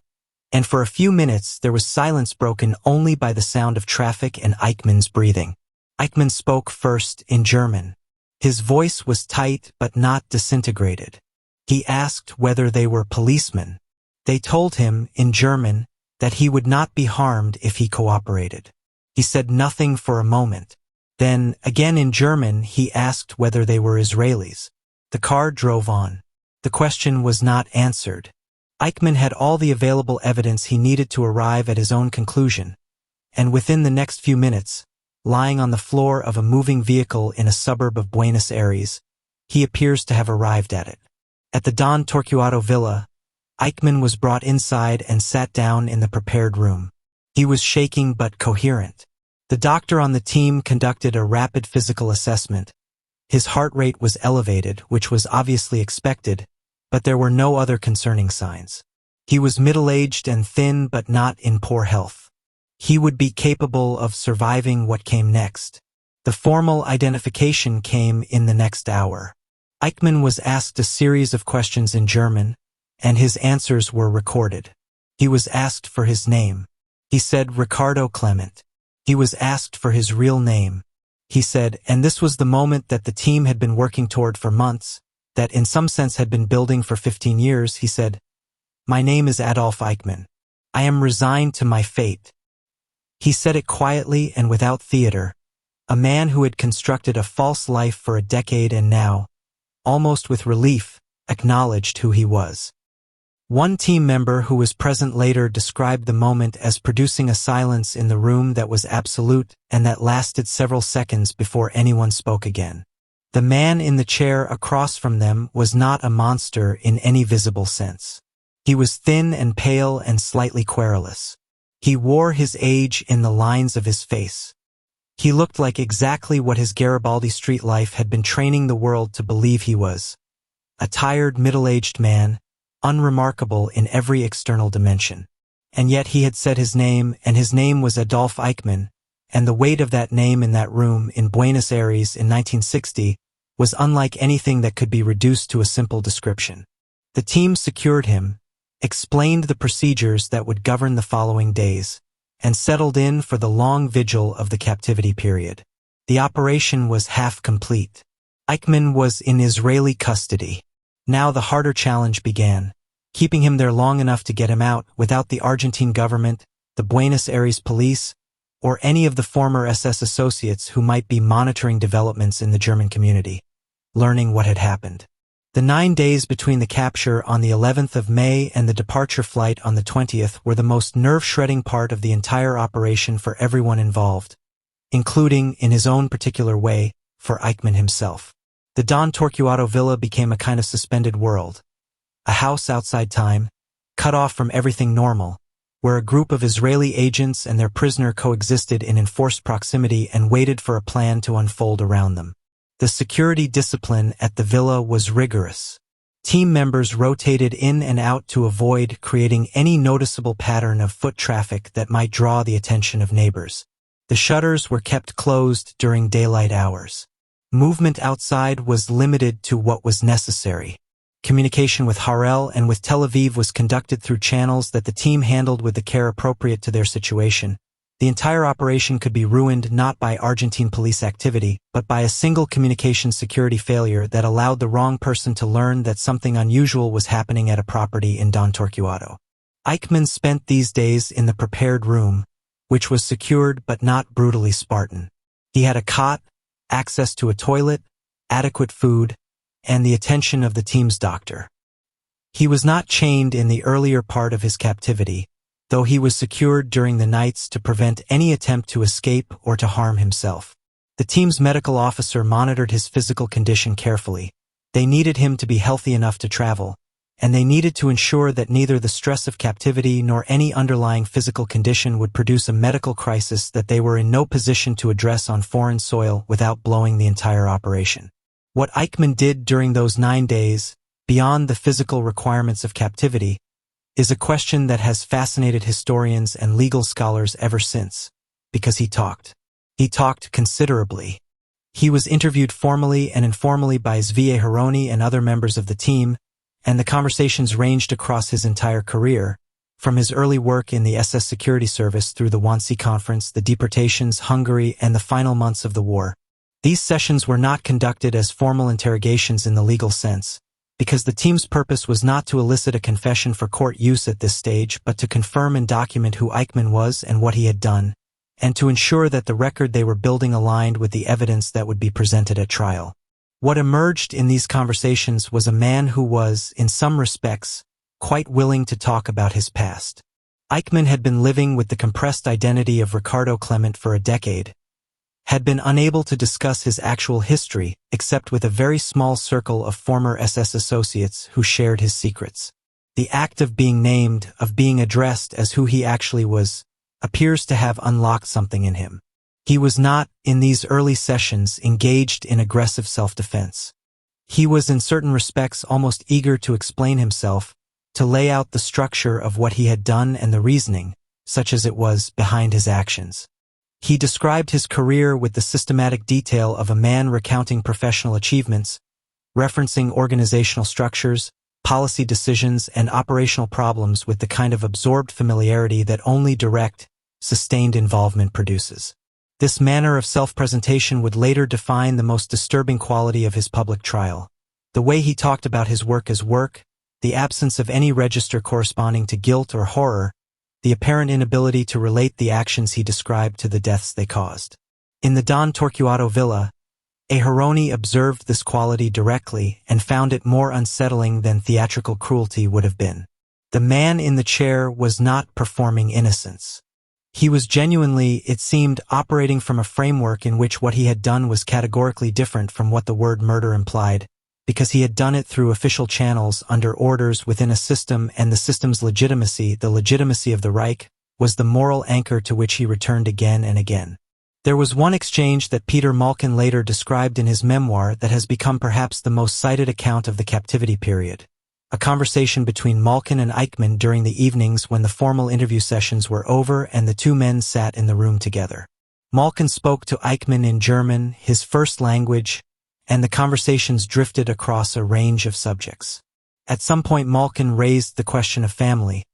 A: and for a few minutes there was silence broken only by the sound of traffic and Eichmann's breathing. Eichmann spoke first in German. His voice was tight but not disintegrated. He asked whether they were policemen. They told him, in German, that he would not be harmed if he cooperated. He said nothing for a moment. Then, again in German, he asked whether they were Israelis. The car drove on. The question was not answered. Eichmann had all the available evidence he needed to arrive at his own conclusion, and within the next few minutes, lying on the floor of a moving vehicle in a suburb of Buenos Aires, he appears to have arrived at it. At the Don Torquato villa, Eichmann was brought inside and sat down in the prepared room. He was shaking but coherent. The doctor on the team conducted a rapid physical assessment. His heart rate was elevated, which was obviously expected, but there were no other concerning signs. He was middle-aged and thin but not in poor health. He would be capable of surviving what came next. The formal identification came in the next hour. Eichmann was asked a series of questions in German, and his answers were recorded. He was asked for his name. He said Ricardo Klement. He was asked for his real name. He said, and this was the moment that the team had been working toward for months, that in some sense had been building for 15 years, he said, "My name is Adolf Eichmann. I am resigned to my fate." He said it quietly and without theater, a man who had constructed a false life for a decade and now, almost with relief, acknowledged who he was. One team member who was present later described the moment as producing a silence in the room that was absolute and that lasted several seconds before anyone spoke again. The man in the chair across from them was not a monster in any visible sense. He was thin and pale and slightly querulous. He wore his age in the lines of his face. He looked like exactly what his Garibaldi street life had been training the world to believe he was. A tired, middle-aged man, unremarkable in every external dimension. And yet he had said his name, and his name was Adolf Eichmann, and the weight of that name in that room in Buenos Aires in 1960 was unlike anything that could be reduced to a simple description. The team secured him, explained the procedures that would govern the following days, and settled in for the long vigil of the captivity period. The operation was half complete. Eichmann was in Israeli custody. Now the harder challenge began, keeping him there long enough to get him out without the Argentine government, the Buenos Aires police, or any of the former SS associates who might be monitoring developments in the German community, learning what had happened. The 9 days between the capture on the 11th of May and the departure flight on the 20th were the most nerve-shredding part of the entire operation for everyone involved, including, in his own particular way, for Eichmann himself. The Don Torquato villa became a kind of suspended world, a house outside time, cut off from everything normal, where a group of Israeli agents and their prisoner coexisted in enforced proximity and waited for a plan to unfold around them. The security discipline at the villa was rigorous. Team members rotated in and out to avoid creating any noticeable pattern of foot traffic that might draw the attention of neighbors. The shutters were kept closed during daylight hours. Movement outside was limited to what was necessary. Communication with Harel and with Tel Aviv was conducted through channels that the team handled with the care appropriate to their situation. The entire operation could be ruined not by Argentine police activity, but by a single communication security failure that allowed the wrong person to learn that something unusual was happening at a property in Don Torquato. Eichmann spent these days in the prepared room, which was secured but not brutally Spartan. He had a cot, access to a toilet, adequate food, and the attention of the team's doctor. He was not chained in the earlier part of his captivity, though he was secured during the nights to prevent any attempt to escape or to harm himself. The team's medical officer monitored his physical condition carefully. They needed him to be healthy enough to travel, and they needed to ensure that neither the stress of captivity nor any underlying physical condition would produce a medical crisis that they were in no position to address on foreign soil without blowing the entire operation. What Eichmann did during those 9 days, beyond the physical requirements of captivity, is a question that has fascinated historians and legal scholars ever since, because he talked. He talked considerably. He was interviewed formally and informally by Silvia Hermann and other members of the team, and the conversations ranged across his entire career, from his early work in the SS Security Service through the Wannsee Conference, the deportations, Hungary, and the final months of the war. These sessions were not conducted as formal interrogations in the legal sense, because the team's purpose was not to elicit a confession for court use at this stage, but to confirm and document who Eichmann was and what he had done, and to ensure that the record they were building aligned with the evidence that would be presented at trial. What emerged in these conversations was a man who was, in some respects, quite willing to talk about his past. Eichmann had been living with the compressed identity of Ricardo Klement for a decade, had been unable to discuss his actual history except with a very small circle of former SS associates who shared his secrets. The act of being named, of being addressed as who he actually was, appears to have unlocked something in him. He was not, in these early sessions, engaged in aggressive self-defense. He was in certain respects almost eager to explain himself, to lay out the structure of what he had done and the reasoning, such as it was, behind his actions. He described his career with the systematic detail of a man recounting professional achievements, referencing organizational structures, policy decisions, and operational problems with the kind of absorbed familiarity that only direct, sustained involvement produces. This manner of self-presentation would later define the most disturbing quality of his public trial. The way he talked about his work as work, the absence of any register corresponding to guilt or horror, the apparent inability to relate the actions he described to the deaths they caused. In the Don Torquato villa, Hermann observed this quality directly and found it more unsettling than theatrical cruelty would have been. The man in the chair was not performing innocence. He was genuinely, it seemed, operating from a framework in which what he had done was categorically different from what the word murder implied, because he had done it through official channels under orders within a system, and the system's legitimacy, the legitimacy of the Reich, was the moral anchor to which he returned again and again. There was one exchange that Peter Malkin later described in his memoir that has become perhaps the most cited account of the captivity period. A conversation between Malkin and Eichmann during the evenings when the formal interview sessions were over and the two men sat in the room together. Malkin spoke to Eichmann in German, his first language, and the conversations drifted across a range of subjects. At some point Malkin raised the question of family.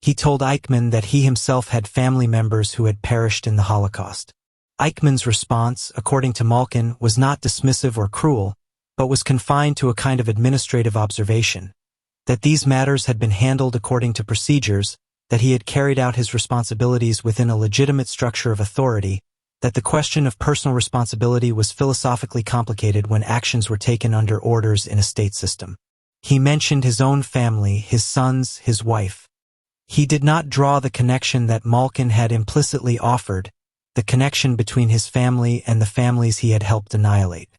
A: He told Eichmann that he himself had family members who had perished in the Holocaust. Eichmann's response, according to Malkin, was not dismissive or cruel, but was confined to a kind of administrative observation, that these matters had been handled according to procedures, that he had carried out his responsibilities within a legitimate structure of authority, that the question of personal responsibility was philosophically complicated when actions were taken under orders in a state system. He mentioned his own family, his sons, his wife. He did not draw the connection that Malkin had implicitly offered, the connection between his family and the families he had helped annihilate.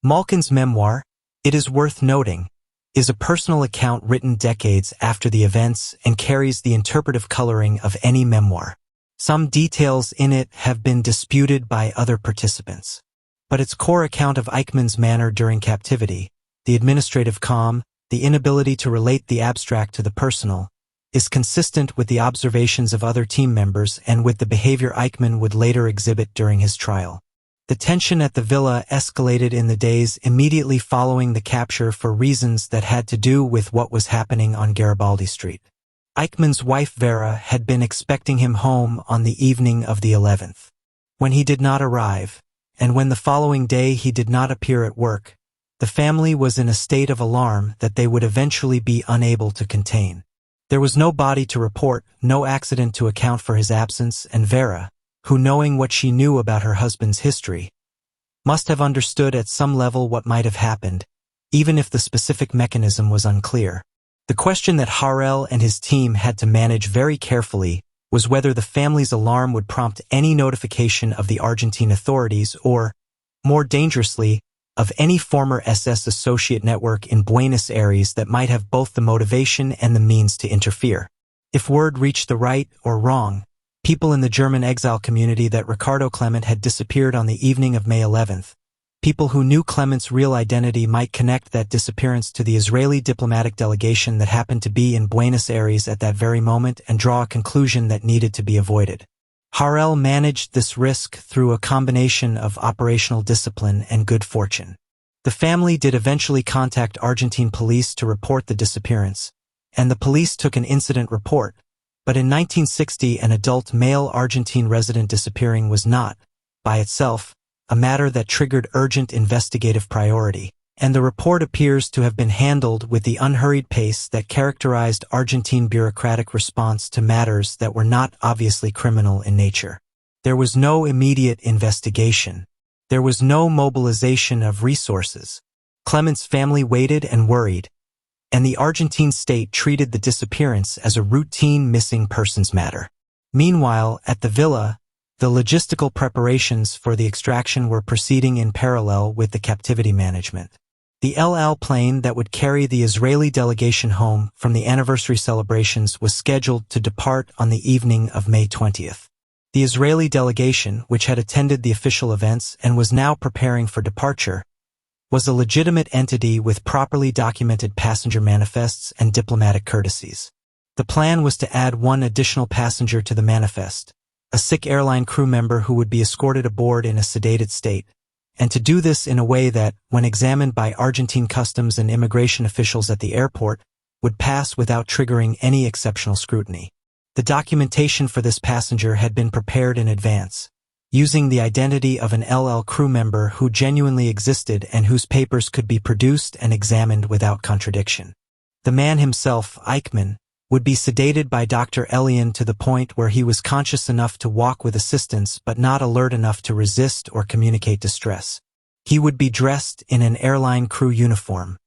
A: Malkin's memoir, it is worth noting, is a personal account written decades after the events and carries the interpretive coloring of any memoir. Some details in it have been disputed by other participants. But its core account of Eichmann's manner during captivity, the administrative calm, the inability to relate the abstract to the personal, is consistent with the observations of other team members and with the behavior Eichmann would later exhibit during his trial. The tension at the villa escalated in the days immediately following the capture for reasons that had to do with what was happening on Garibaldi Street. Eichmann's wife Vera had been expecting him home on the evening of the 11th. When he did not arrive, and when the following day he did not appear at work, the family was in a state of alarm that they would eventually be unable to contain. There was no body to report, no accident to account for his absence, and Vera, who, knowing what she knew about her husband's history, must have understood at some level what might have happened, even if the specific mechanism was unclear. The question that Harel and his team had to manage very carefully was whether the family's alarm would prompt any notification of the Argentine authorities or, more dangerously, of any former SS associate network in Buenos Aires that might have both the motivation and the means to interfere. If word reached the right or wrong, people in the German exile community that Ricardo Klement had disappeared on the evening of May 11th, People who knew Klement's real identity might connect that disappearance to the Israeli diplomatic delegation that happened to be in Buenos Aires at that very moment and draw a conclusion that needed to be avoided. Harel managed this risk through a combination of operational discipline and good fortune. The family did eventually contact Argentine police to report the disappearance, and the police took an incident report, but in 1960 an adult male Argentine resident disappearing was not, by itself, a matter that triggered urgent investigative priority, and the report appears to have been handled with the unhurried pace that characterized Argentine bureaucratic response to matters that were not obviously criminal in nature. There was no immediate investigation. There was no mobilization of resources. Klement's family waited and worried, and the Argentine state treated the disappearance as a routine missing persons matter. Meanwhile, at the villa, the logistical preparations for the extraction were proceeding in parallel with the captivity management. The LL plane that would carry the Israeli delegation home from the anniversary celebrations was scheduled to depart on the evening of May 20th. The Israeli delegation, which had attended the official events and was now preparing for departure, was a legitimate entity with properly documented passenger manifests and diplomatic courtesies. The plan was to add one additional passenger to the manifest, a sick airline crew member who would be escorted aboard in a sedated state, and to do this in a way that, when examined by Argentine customs and immigration officials at the airport, would pass without triggering any exceptional scrutiny. The documentation for this passenger had been prepared in advance, using the identity of an LL crew member who genuinely existed and whose papers could be produced and examined without contradiction. The man himself, Eichmann, would be sedated by Dr. Elian to the point where he was conscious enough to walk with assistance but not alert enough to resist or communicate distress. He would be dressed in an airline crew uniform.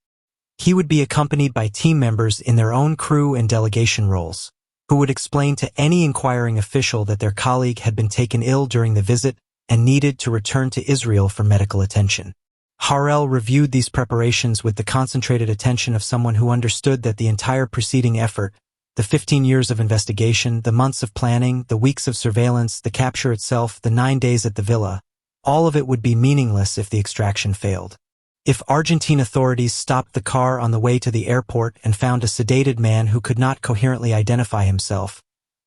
A: He would be accompanied by team members in their own crew and delegation roles, who would explain to any inquiring official that their colleague had been taken ill during the visit and needed to return to Israel for medical attention. Harel reviewed these preparations with the concentrated attention of someone who understood that the entire preceding effort, the 15 years of investigation, the months of planning, the weeks of surveillance, the capture itself, the 9 days at the villa, all of it would be meaningless if the extraction failed. If Argentine authorities stopped the car on the way to the airport and found a sedated man who could not coherently identify himself,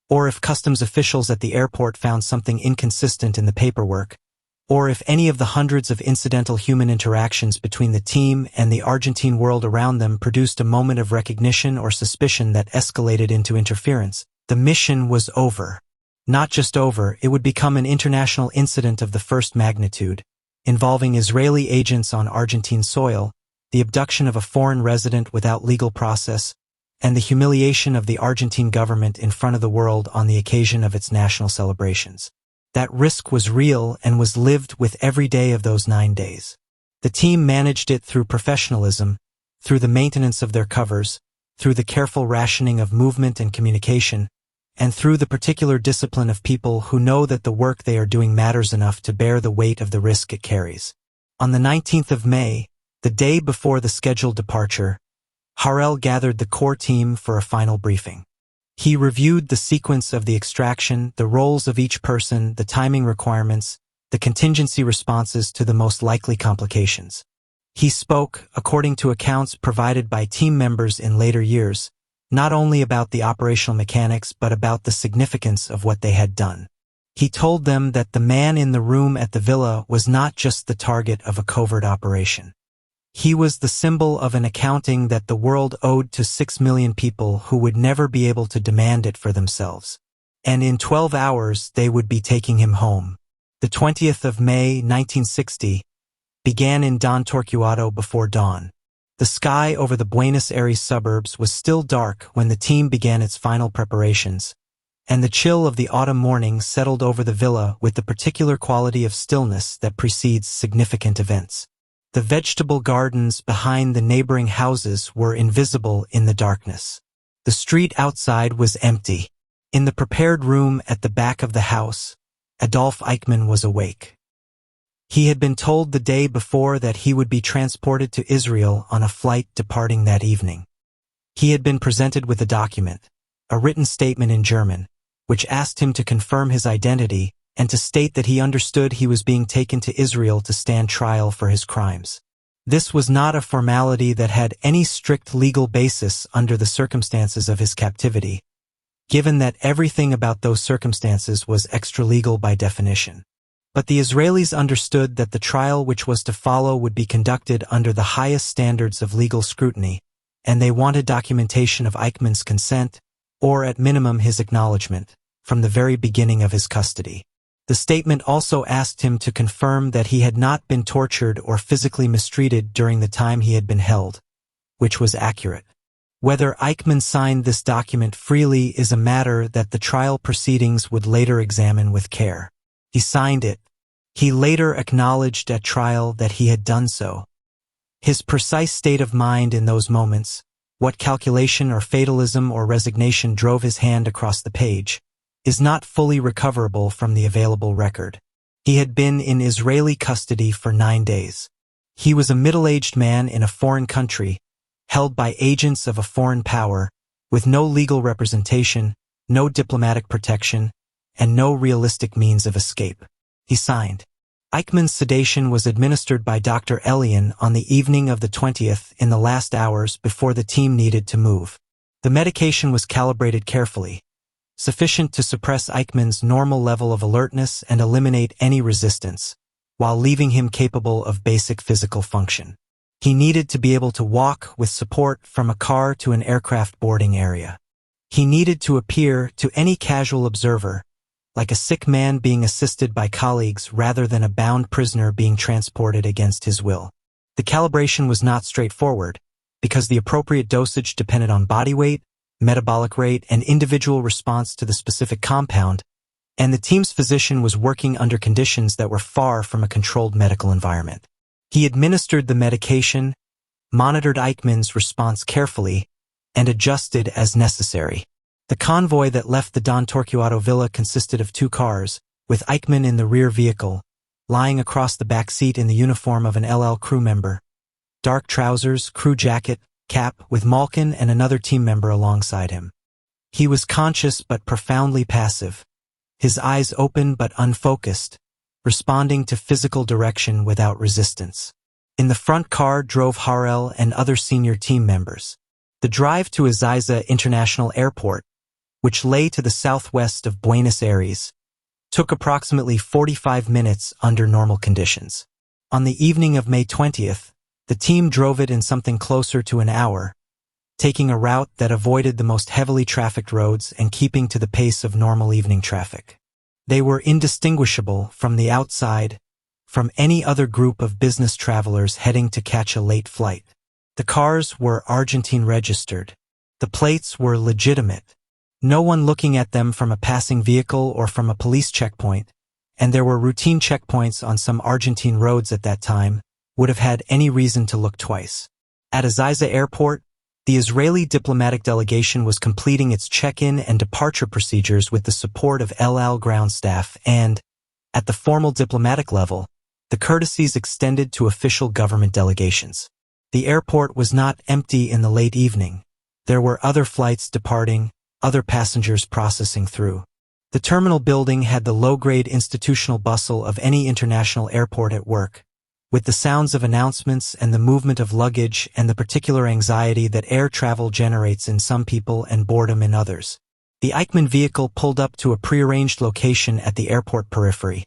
A: or if customs officials at the airport found something inconsistent in the paperwork, or if any of the hundreds of incidental human interactions between the team and the Argentine world around them produced a moment of recognition or suspicion that escalated into interference, the mission was over. Not just over, it would become an international incident of the first magnitude, involving Israeli agents on Argentine soil, the abduction of a foreign resident without legal process, and the humiliation of the Argentine government in front of the world on the occasion of its national celebrations. That risk was real and was lived with every day of those 9 days. The team managed it through professionalism, through the maintenance of their covers, through the careful rationing of movement and communication, and through the particular discipline of people who know that the work they are doing matters enough to bear the weight of the risk it carries. On the 19th of May, the day before the scheduled departure, Harel gathered the core team for a final briefing. He reviewed the sequence of the extraction, the roles of each person, the timing requirements, the contingency responses to the most likely complications. He spoke, according to accounts provided by team members in later years, not only about the operational mechanics but about the significance of what they had done. He told them that the man in the room at the villa was not just the target of a covert operation. He was the symbol of an accounting that the world owed to 6 million people who would never be able to demand it for themselves. And in 12 hours they would be taking him home. The 20th of May, 1960, began in Don Torquato before dawn. The sky over the Buenos Aires suburbs was still dark when the team began its final preparations, and the chill of the autumn morning settled over the villa with the particular quality of stillness that precedes significant events. The vegetable gardens behind the neighboring houses were invisible in the darkness. The street outside was empty. In the prepared room at the back of the house, Adolf Eichmann was awake. He had been told the day before that he would be transported to Israel on a flight departing that evening. He had been presented with a document, a written statement in German, which asked him to confirm his identity and to state that he understood he was being taken to Israel to stand trial for his crimes. This was not a formality that had any strict legal basis under the circumstances of his captivity, given that everything about those circumstances was extralegal by definition. But the Israelis understood that the trial which was to follow would be conducted under the highest standards of legal scrutiny, and they wanted documentation of Eichmann's consent, or at minimum his acknowledgement, from the very beginning of his custody. The statement also asked him to confirm that he had not been tortured or physically mistreated during the time he had been held, which was accurate. Whether Eichmann signed this document freely is a matter that the trial proceedings would later examine with care. He signed it. He later acknowledged at trial that he had done so. His precise state of mind in those moments, what calculation or fatalism or resignation drove his hand across the page, is not fully recoverable from the available record. He had been in Israeli custody for 9 days. He was a middle-aged man in a foreign country, held by agents of a foreign power, with no legal representation, no diplomatic protection, and no realistic means of escape. He signed. Eichmann's sedation was administered by Dr. Elian on the evening of the 20th in the last hours before the team needed to move. The medication was calibrated carefully, sufficient to suppress Eichmann's normal level of alertness and eliminate any resistance, while leaving him capable of basic physical function. He needed to be able to walk with support from a car to an aircraft boarding area. He needed to appear to any casual observer like a sick man being assisted by colleagues rather than a bound prisoner being transported against his will. The calibration was not straightforward, because the appropriate dosage depended on body weight, metabolic rate, and individual response to the specific compound, and the team's physician was working under conditions that were far from a controlled medical environment. He administered the medication, monitored Eichmann's response carefully, and adjusted as necessary. The convoy that left the Don Torquato villa consisted of 2 cars, with Eichmann in the rear vehicle, lying across the back seat in the uniform of an LL crew member. Dark trousers, crew jacket, cap, with Malkin and another team member alongside him. He was conscious but profoundly passive, his eyes open but unfocused, responding to physical direction without resistance. In the front car drove Harel and other senior team members. The drive to Ezeiza International Airport, which lay to the southwest of Buenos Aires, took approximately 45 minutes under normal conditions. On the evening of May 20th, the team drove it in something closer to an hour, taking a route that avoided the most heavily trafficked roads and keeping to the pace of normal evening traffic. They were indistinguishable from the outside from any other group of business travelers heading to catch a late flight. The cars were Argentine registered. The plates were legitimate. No one looking at them from a passing vehicle or from a police checkpoint, and there were routine checkpoints on some Argentine roads at that time, would have had any reason to look twice. At Ezeiza Airport, the Israeli diplomatic delegation was completing its check-in and departure procedures with the support of LL ground staff and, at the formal diplomatic level, the courtesies extended to official government delegations. The airport was not empty in the late evening. There were other flights departing, other passengers processing through. The terminal building had the low-grade institutional bustle of any international airport at work, with the sounds of announcements and the movement of luggage and the particular anxiety that air travel generates in some people and boredom in others. The Eichmann vehicle pulled up to a prearranged location at the airport periphery,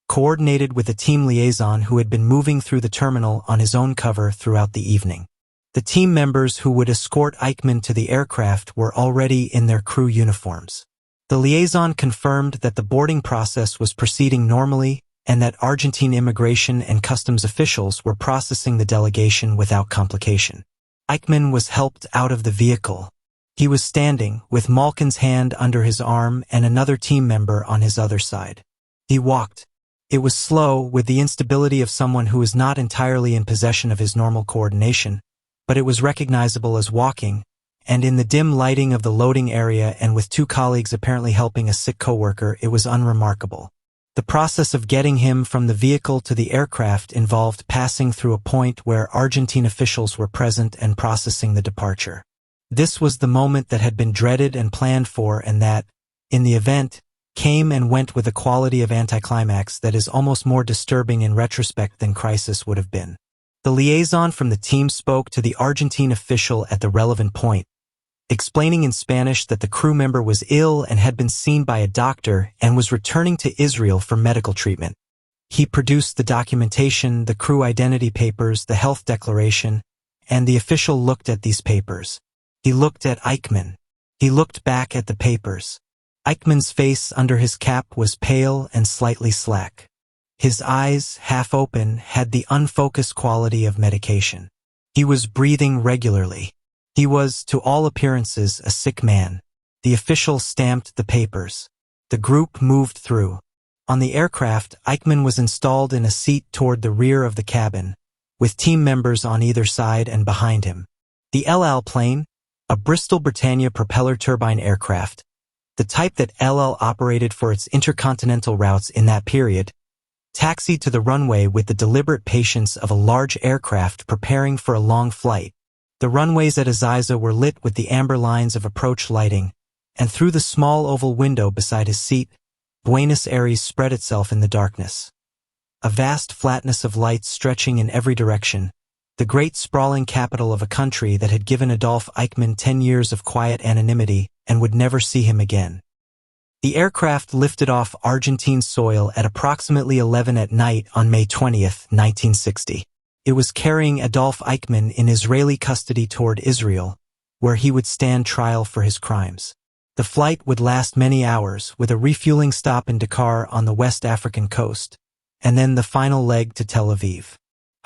A: coordinated with a team liaison who had been moving through the terminal on his own cover throughout the evening. The team members who would escort Eichmann to the aircraft were already in their crew uniforms. The liaison confirmed that the boarding process was proceeding normally and that Argentine immigration and customs officials were processing the delegation without complication. Eichmann was helped out of the vehicle. He was standing, with Malkin's hand under his arm and another team member on his other side. He walked. It was slow, with the instability of someone who is not entirely in possession of his normal coordination, but it was recognizable as walking, and in the dim lighting of the loading area and with 2 colleagues apparently helping a sick coworker, it was unremarkable. The process of getting him from the vehicle to the aircraft involved passing through a point where Argentine officials were present and processing the departure. This was the moment that had been dreaded and planned for and that, in the event, came and went with a quality of anticlimax that is almost more disturbing in retrospect than Crisis would have been. The liaison from the team spoke to the Argentine official at the relevant point, explaining in Spanish that the crew member was ill and had been seen by a doctor and was returning to Israel for medical treatment. He produced the documentation, the crew identity papers, the health declaration, and the official looked at these papers. He looked at Eichmann. He looked back at the papers. Eichmann's face under his cap was pale and slightly slack. His eyes, half open, had the unfocused quality of medication. He was breathing regularly. He was, to all appearances, a sick man. The official stamped the papers. The group moved through. On the aircraft, Eichmann was installed in a seat toward the rear of the cabin, with team members on either side and behind him. The El Al plane, a Bristol Britannia propeller turbine aircraft, the type that El Al operated for its intercontinental routes in that period, taxied to the runway with the deliberate patience of a large aircraft preparing for a long flight. The runways at Ezeiza were lit with the amber lines of approach lighting, and through the small oval window beside his seat, Buenos Aires spread itself in the darkness. A vast flatness of lights stretching in every direction, the great sprawling capital of a country that had given Adolf Eichmann 10 years of quiet anonymity and would never see him again. The aircraft lifted off Argentine soil at approximately 11 at night on May 20, 1960. It was carrying Adolf Eichmann in Israeli custody toward Israel, where he would stand trial for his crimes. The flight would last many hours, with a refueling stop in Dakar on the West African coast, and then the final leg to Tel Aviv.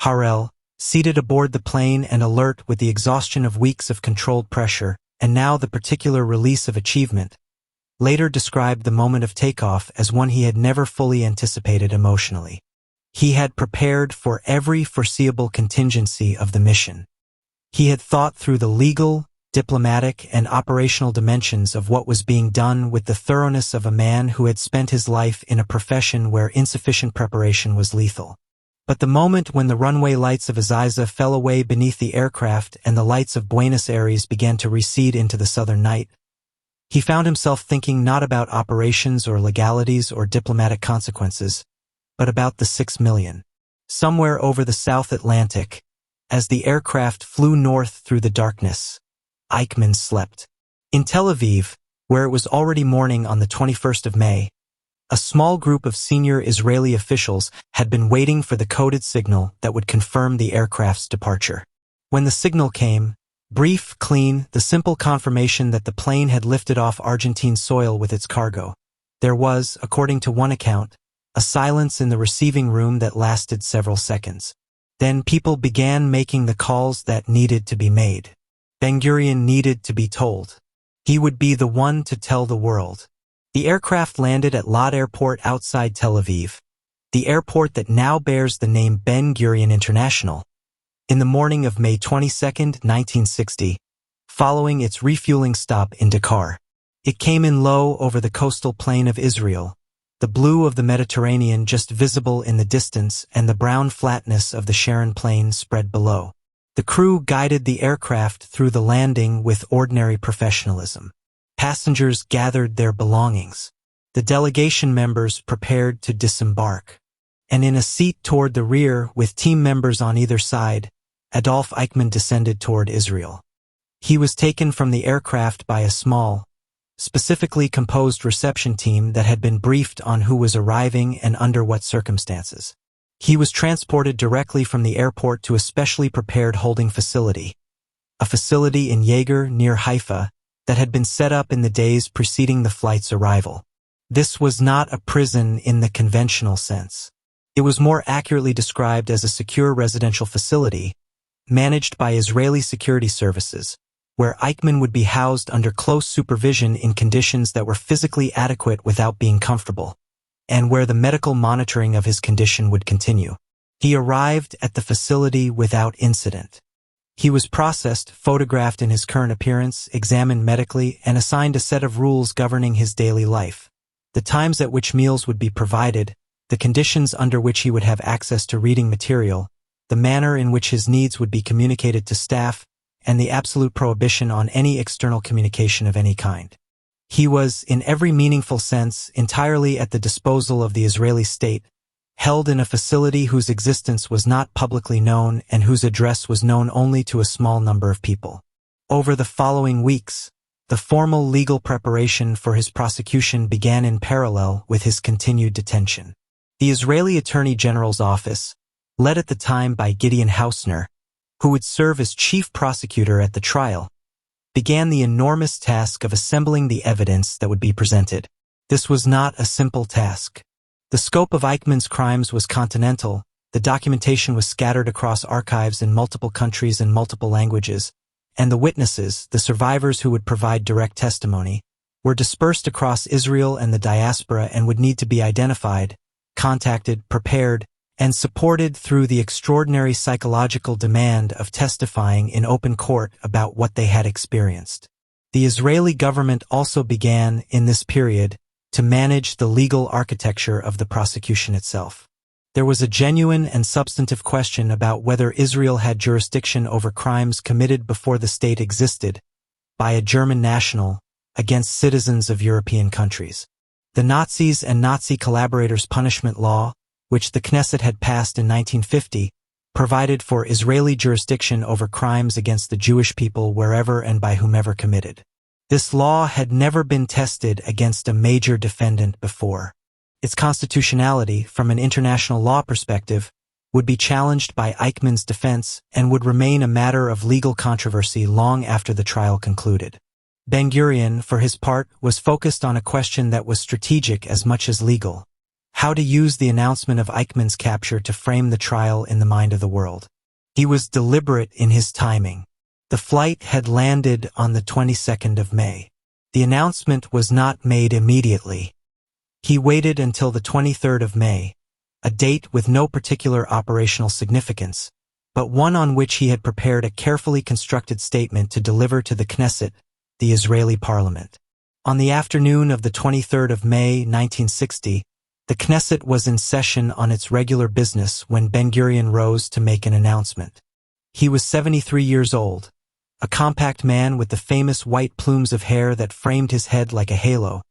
A: Harel, seated aboard the plane and alert with the exhaustion of weeks of controlled pressure, and now the particular release of achievement, later described the moment of takeoff as one he had never fully anticipated emotionally. He had prepared for every foreseeable contingency of the mission. He had thought through the legal, diplomatic, and operational dimensions of what was being done with the thoroughness of a man who had spent his life in a profession where insufficient preparation was lethal. But the moment when the runway lights of Ezeiza fell away beneath the aircraft and the lights of Buenos Aires began to recede into the southern night, he found himself thinking not about operations or legalities or diplomatic consequences, but about the 6 million. Somewhere over the South Atlantic, as the aircraft flew north through the darkness, Eichmann slept. In Tel Aviv, where it was already morning on the 21st of May, a small group of senior Israeli officials had been waiting for the coded signal that would confirm the aircraft's departure. When the signal came, brief, clean, the simple confirmation that the plane had lifted off Argentine soil with its cargo, there was, according to one account, a silence in the receiving room that lasted several seconds. Then people began making the calls that needed to be made. Ben-Gurion needed to be told. He would be the one to tell the world. The aircraft landed at Lod Airport outside Tel Aviv, the airport that now bears the name Ben-Gurion International, in the morning of May 22, 1960, following its refueling stop in Dakar. It came in low over the coastal plain of Israel, the blue of the Mediterranean just visible in the distance and the brown flatness of the Sharon Plain spread below. The crew guided the aircraft through the landing with ordinary professionalism. Passengers gathered their belongings. The delegation members prepared to disembark. And in a seat toward the rear, with team members on either side, Adolf Eichmann descended toward Israel. He was taken from the aircraft by a small, specifically composed reception team that had been briefed on who was arriving and under what circumstances. He was transported directly from the airport to a specially prepared holding facility, a facility in Yeger near Haifa that had been set up in the days preceding the flight's arrival. This was not a prison in the conventional sense. It was more accurately described as a secure residential facility, managed by Israeli security services, where Eichmann would be housed under close supervision in conditions that were physically adequate without being comfortable, and where the medical monitoring of his condition would continue. He arrived at the facility without incident. He was processed, photographed in his current appearance, examined medically, and assigned a set of rules governing his daily life. The times at which meals would be provided, the conditions under which he would have access to reading material, the manner in which his needs would be communicated to staff, and the absolute prohibition on any external communication of any kind. He was, in every meaningful sense, entirely at the disposal of the Israeli state, held in a facility whose existence was not publicly known and whose address was known only to a small number of people. Over the following weeks, the formal legal preparation for his prosecution began in parallel with his continued detention. The Israeli Attorney General's office, led at the time by Gideon Hausner, who would serve as chief prosecutor at the trial, began the enormous task of assembling the evidence that would be presented. This was not a simple task. The scope of Eichmann's crimes was continental, the documentation was scattered across archives in multiple countries and multiple languages, and the witnesses, the survivors who would provide direct testimony, were dispersed across Israel and the diaspora and would need to be identified, contacted, prepared, and supported through the extraordinary psychological demand of testifying in open court about what they had experienced. The Israeli government also began, in this period, to manage the legal architecture of the prosecution itself. There was a genuine and substantive question about whether Israel had jurisdiction over crimes committed before the state existed by a German national against citizens of European countries. The Nazis and Nazi collaborators' punishment law, which the Knesset had passed in 1950, provided for Israeli jurisdiction over crimes against the Jewish people wherever and by whomever committed. This law had never been tested against a major defendant before. Its constitutionality, from an international law perspective, would be challenged by Eichmann's defense and would remain a matter of legal controversy long after the trial concluded. Ben-Gurion, for his part, was focused on a question that was strategic as much as legal: how to use the announcement of Eichmann's capture to frame the trial in the mind of the world. He was deliberate in his timing. The flight had landed on the 22nd of May. The announcement was not made immediately. He waited until the 23rd of May, a date with no particular operational significance, but one on which he had prepared a carefully constructed statement to deliver to the Knesset, the Israeli parliament. On the afternoon of the 23rd of May, 1960, the Knesset was in session on its regular business when Ben-Gurion rose to make an announcement. He was 73 years old, a compact man with the famous white plumes of hair that framed his head like a halo,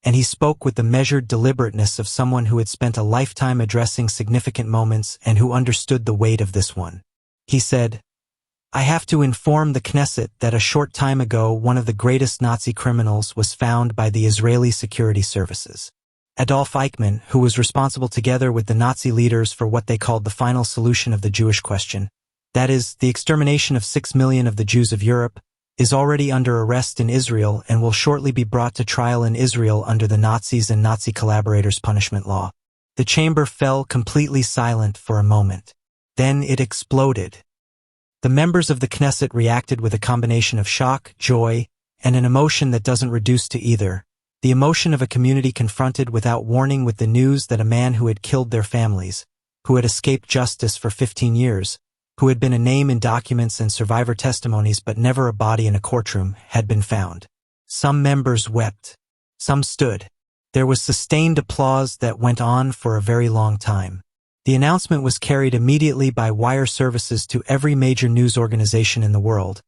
A: and he spoke with the measured deliberateness of someone who had spent a lifetime addressing significant moments and who understood the weight of this one. He said, "I have to inform the Knesset that a short time ago one of the greatest Nazi criminals was found by the Israeli security services. Adolf Eichmann, who was responsible together with the Nazi leaders for what they called the final solution of the Jewish question, that is, the extermination of 6 million of the Jews of Europe, is already under arrest in Israel and will shortly be brought to trial in Israel under the Nazis and Nazi collaborators' punishment law." The chamber fell completely silent for a moment. Then it exploded. The members of the Knesset reacted with a combination of shock, joy, and an emotion that doesn't reduce to either. The emotion of a community confronted without warning with the news that a man who had killed their families, who had escaped justice for 15 years, who had been a name in documents and survivor testimonies but never a body in a courtroom, had been found. Some members wept. Some stood. There was sustained applause that went on for a very long time. The announcement was carried immediately by wire services to every major news organization in the world,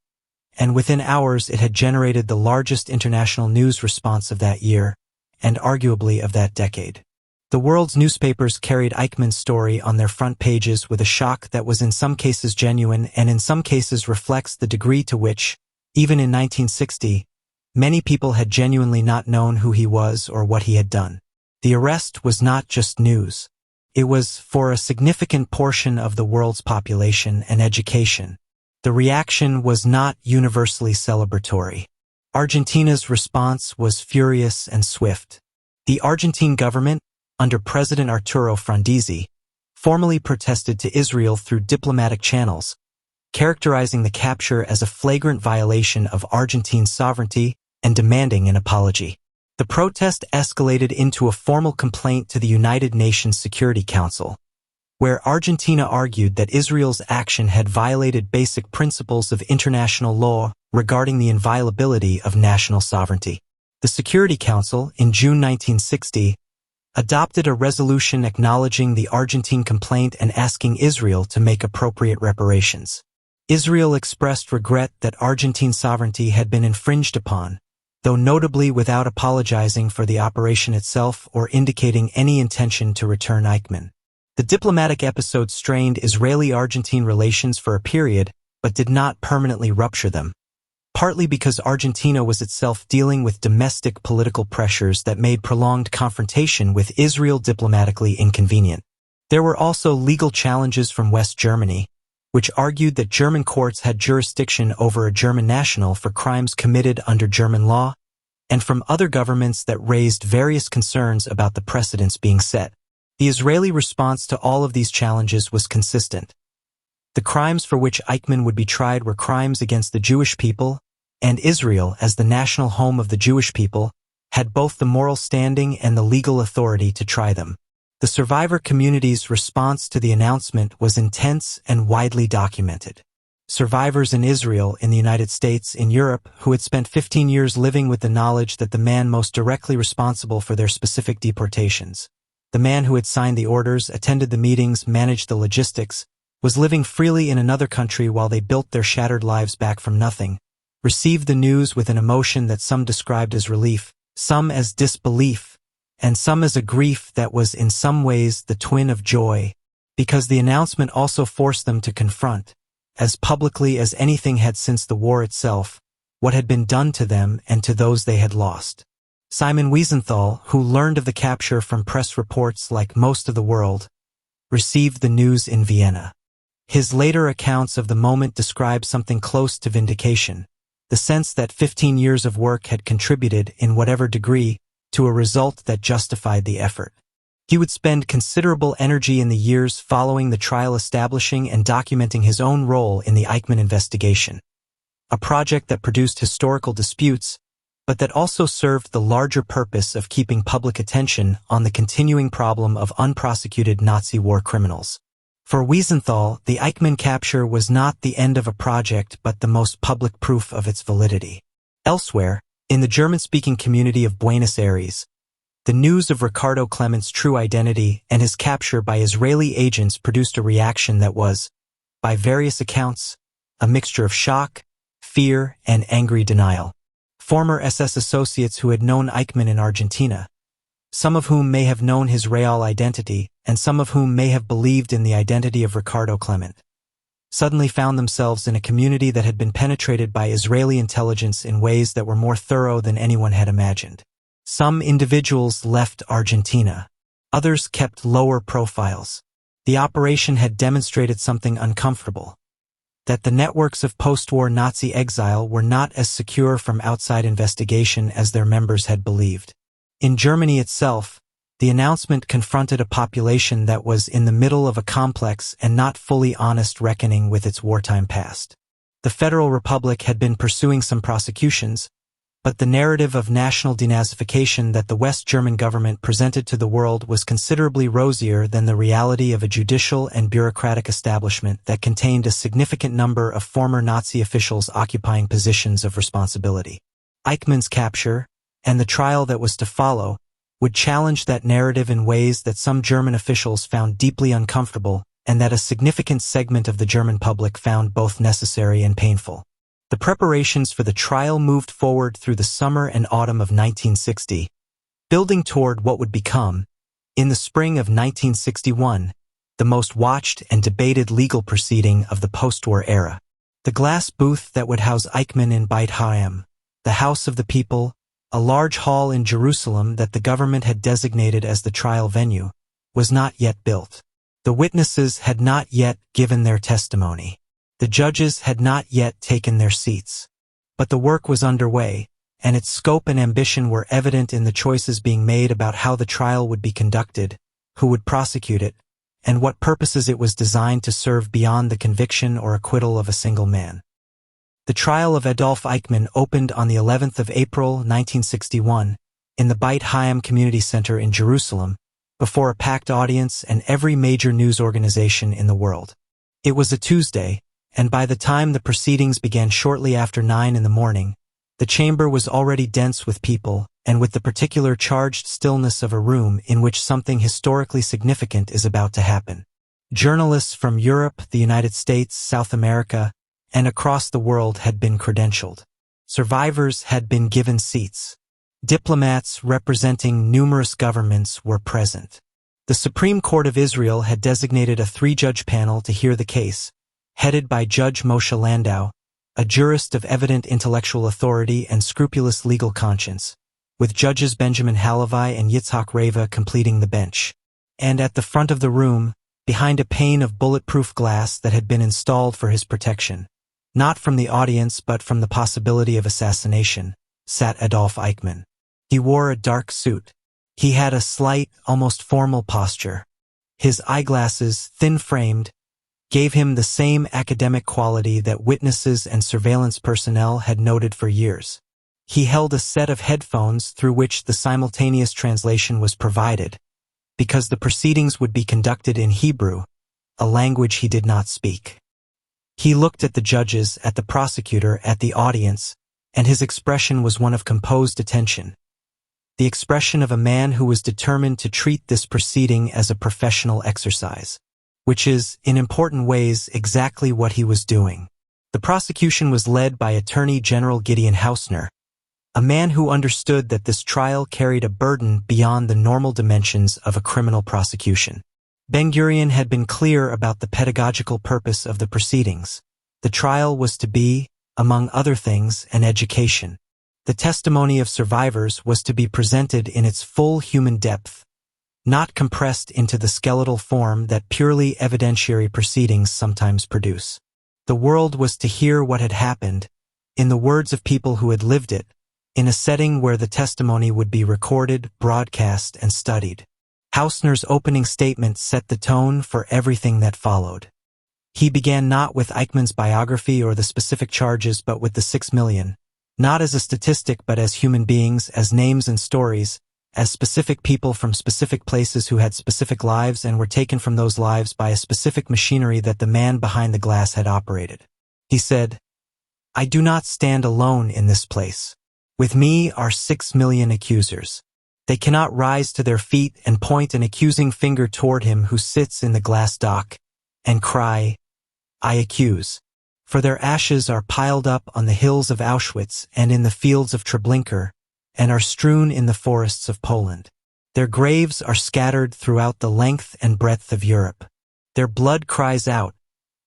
A: and within hours it had generated the largest international news response of that year, and arguably of that decade. The world's newspapers carried Eichmann's story on their front pages with a shock that was in some cases genuine and in some cases reflects the degree to which, even in 1960, many people had genuinely not known who he was or what he had done. The arrest was not just news. It was, for a significant portion of the world's population, an education. The reaction was not universally celebratory. Argentina's response was furious and swift. The Argentine government, under President Arturo Frondizi, formally protested to Israel through diplomatic channels, characterizing the capture as a flagrant violation of Argentine sovereignty and demanding an apology. The protest escalated into a formal complaint to the United Nations Security Council, where Argentina argued that Israel's action had violated basic principles of international law regarding the inviolability of national sovereignty. The Security Council, in June 1960, adopted a resolution acknowledging the Argentine complaint and asking Israel to make appropriate reparations. Israel expressed regret that Argentine sovereignty had been infringed upon, though notably without apologizing for the operation itself or indicating any intention to return Eichmann. The diplomatic episode strained Israeli-Argentine relations for a period, but did not permanently rupture them, partly because Argentina was itself dealing with domestic political pressures that made prolonged confrontation with Israel diplomatically inconvenient. There were also legal challenges from West Germany, which argued that German courts had jurisdiction over a German national for crimes committed under German law, and from other governments that raised various concerns about the precedents being set. The Israeli response to all of these challenges was consistent. The crimes for which Eichmann would be tried were crimes against the Jewish people, and Israel, as the national home of the Jewish people, had both the moral standing and the legal authority to try them. The survivor community's response to the announcement was intense and widely documented. Survivors in Israel, in the United States, in Europe, who had spent 15 years living with the knowledge that the man most directly responsible for their specific deportations, the man who had signed the orders, attended the meetings, managed the logistics, was living freely in another country while they built their shattered lives back from nothing, received the news with an emotion that some described as relief, some as disbelief, and some as a grief that was in some ways the twin of joy, because the announcement also forced them to confront, as publicly as anything had since the war itself, what had been done to them and to those they had lost. Simon Wiesenthal, who learned of the capture from press reports like most of the world, received the news in Vienna. His later accounts of the moment describe something close to vindication, the sense that 15 years of work had contributed, in whatever degree, to a result that justified the effort. He would spend considerable energy in the years following the trial establishing and documenting his own role in the Eichmann investigation, a project that produced historical disputes, but that also served the larger purpose of keeping public attention on the continuing problem of unprosecuted Nazi war criminals. For Wiesenthal, the Eichmann capture was not the end of a project but the most public proof of its validity. Elsewhere, in the German-speaking community of Buenos Aires, the news of Ricardo Klement's true identity and his capture by Israeli agents produced a reaction that was, by various accounts, a mixture of shock, fear, and angry denial. Former SS associates who had known Eichmann in Argentina, some of whom may have known his real identity, and some of whom may have believed in the identity of Ricardo Klement, suddenly found themselves in a community that had been penetrated by Israeli intelligence in ways that were more thorough than anyone had imagined. Some individuals left Argentina. Others kept lower profiles. The operation had demonstrated something uncomfortable, that the networks of post-war Nazi exile were not as secure from outside investigation as their members had believed. In Germany itself, the announcement confronted a population that was in the middle of a complex and not fully honest reckoning with its wartime past. The Federal Republic had been pursuing some prosecutions, but the narrative of national denazification that the West German government presented to the world was considerably rosier than the reality of a judicial and bureaucratic establishment that contained a significant number of former Nazi officials occupying positions of responsibility. Eichmann's capture, and the trial that was to follow, would challenge that narrative in ways that some German officials found deeply uncomfortable and that a significant segment of the German public found both necessary and painful. The preparations for the trial moved forward through the summer and autumn of 1960, building toward what would become, in the spring of 1961, the most watched and debated legal proceeding of the post-war era. The glass booth that would house Eichmann in Beit Haim, the House of the People, a large hall in Jerusalem that the government had designated as the trial venue, was not yet built. The witnesses had not yet given their testimony. The judges had not yet taken their seats. But the work was underway, and its scope and ambition were evident in the choices being made about how the trial would be conducted, who would prosecute it, and what purposes it was designed to serve beyond the conviction or acquittal of a single man. The trial of Adolf Eichmann opened on the 11th of April, 1961, in the Beit Haim Community Center in Jerusalem, before a packed audience and every major news organization in the world. It was a Tuesday, and by the time the proceedings began shortly after 9 in the morning, the chamber was already dense with people, and with the particular charged stillness of a room in which something historically significant is about to happen. Journalists from Europe, the United States, South America, and across the world had been credentialed. Survivors had been given seats. Diplomats representing numerous governments were present. The Supreme Court of Israel had designated a 3-judge panel to hear the case, headed by Judge Moshe Landau, a jurist of evident intellectual authority and scrupulous legal conscience, with Judges Benjamin Halavai and Yitzhak Reva completing the bench. And at the front of the room, behind a pane of bulletproof glass that had been installed for his protection, not from the audience but from the possibility of assassination, sat Adolf Eichmann. He wore a dark suit. He had a slight, almost formal posture. His eyeglasses, thin-framed, gave him the same academic quality that witnesses and surveillance personnel had noted for years. He held a set of headphones through which the simultaneous translation was provided, because the proceedings would be conducted in Hebrew, a language he did not speak. He looked at the judges, at the prosecutor, at the audience, and his expression was one of composed attention. The expression of a man who was determined to treat this proceeding as a professional exercise, which is, in important ways, exactly what he was doing. The prosecution was led by Attorney General Gideon Hausner, a man who understood that this trial carried a burden beyond the normal dimensions of a criminal prosecution. Ben-Gurion had been clear about the pedagogical purpose of the proceedings. The trial was to be, among other things, an education. The testimony of survivors was to be presented in its full human depth, not compressed into the skeletal form that purely evidentiary proceedings sometimes produce. The world was to hear what had happened, in the words of people who had lived it, in a setting where the testimony would be recorded, broadcast, and studied. Hausner's opening statement set the tone for everything that followed. He began not with Eichmann's biography or the specific charges but with the 6 million. Not as a statistic but as human beings, as names and stories, as specific people from specific places who had specific lives and were taken from those lives by a specific machinery that the man behind the glass had operated. He said, "I do not stand alone in this place. With me are 6 million accusers. They cannot rise to their feet and point an accusing finger toward him who sits in the glass dock and cry, 'I accuse.' For their ashes are piled up on the hills of Auschwitz and in the fields of Treblinka, and are strewn in the forests of Poland. Their graves are scattered throughout the length and breadth of Europe. Their blood cries out,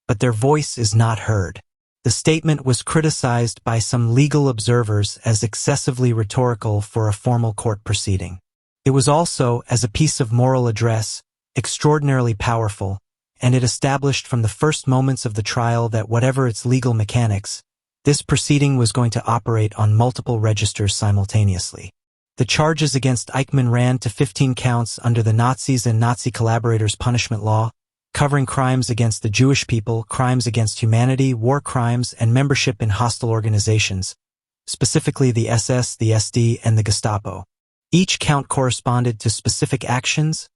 A: but their voice is not heard." The statement was criticized by some legal observers as excessively rhetorical for a formal court proceeding. It was also, as a piece of moral address, extraordinarily powerful, and it established from the first moments of the trial that whatever its legal mechanics, this proceeding was going to operate on multiple registers simultaneously. The charges against Eichmann ran to 15 counts under the Nazis and Nazi collaborators punishment law, covering crimes against the Jewish people, crimes against humanity, war crimes, and membership in hostile organizations, specifically the SS, the SD, and the Gestapo. Each count corresponded to specific actions,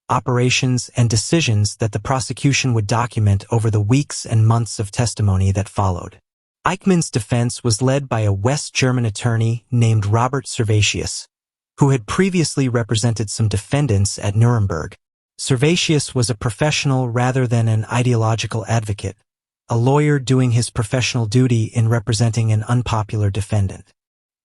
A: operations, and decisions that the prosecution would document over the weeks and months of testimony that followed. Eichmann's defense was led by a West German attorney named Robert Servatius, who had previously represented some defendants at Nuremberg. Servatius was a professional rather than an ideological advocate, a lawyer doing his professional duty in representing an unpopular defendant.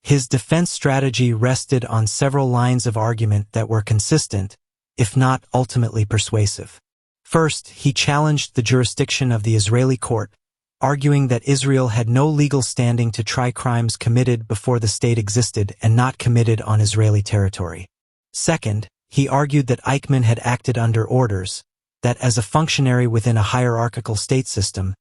A: His defense strategy rested on several lines of argument that were consistent, if not ultimately persuasive. First, he challenged the jurisdiction of the Israeli court, arguing that Israel had no legal standing to try crimes committed before the state existed and not committed on Israeli territory. Second, he argued that Eichmann had acted under orders, that as a functionary within a hierarchical state system,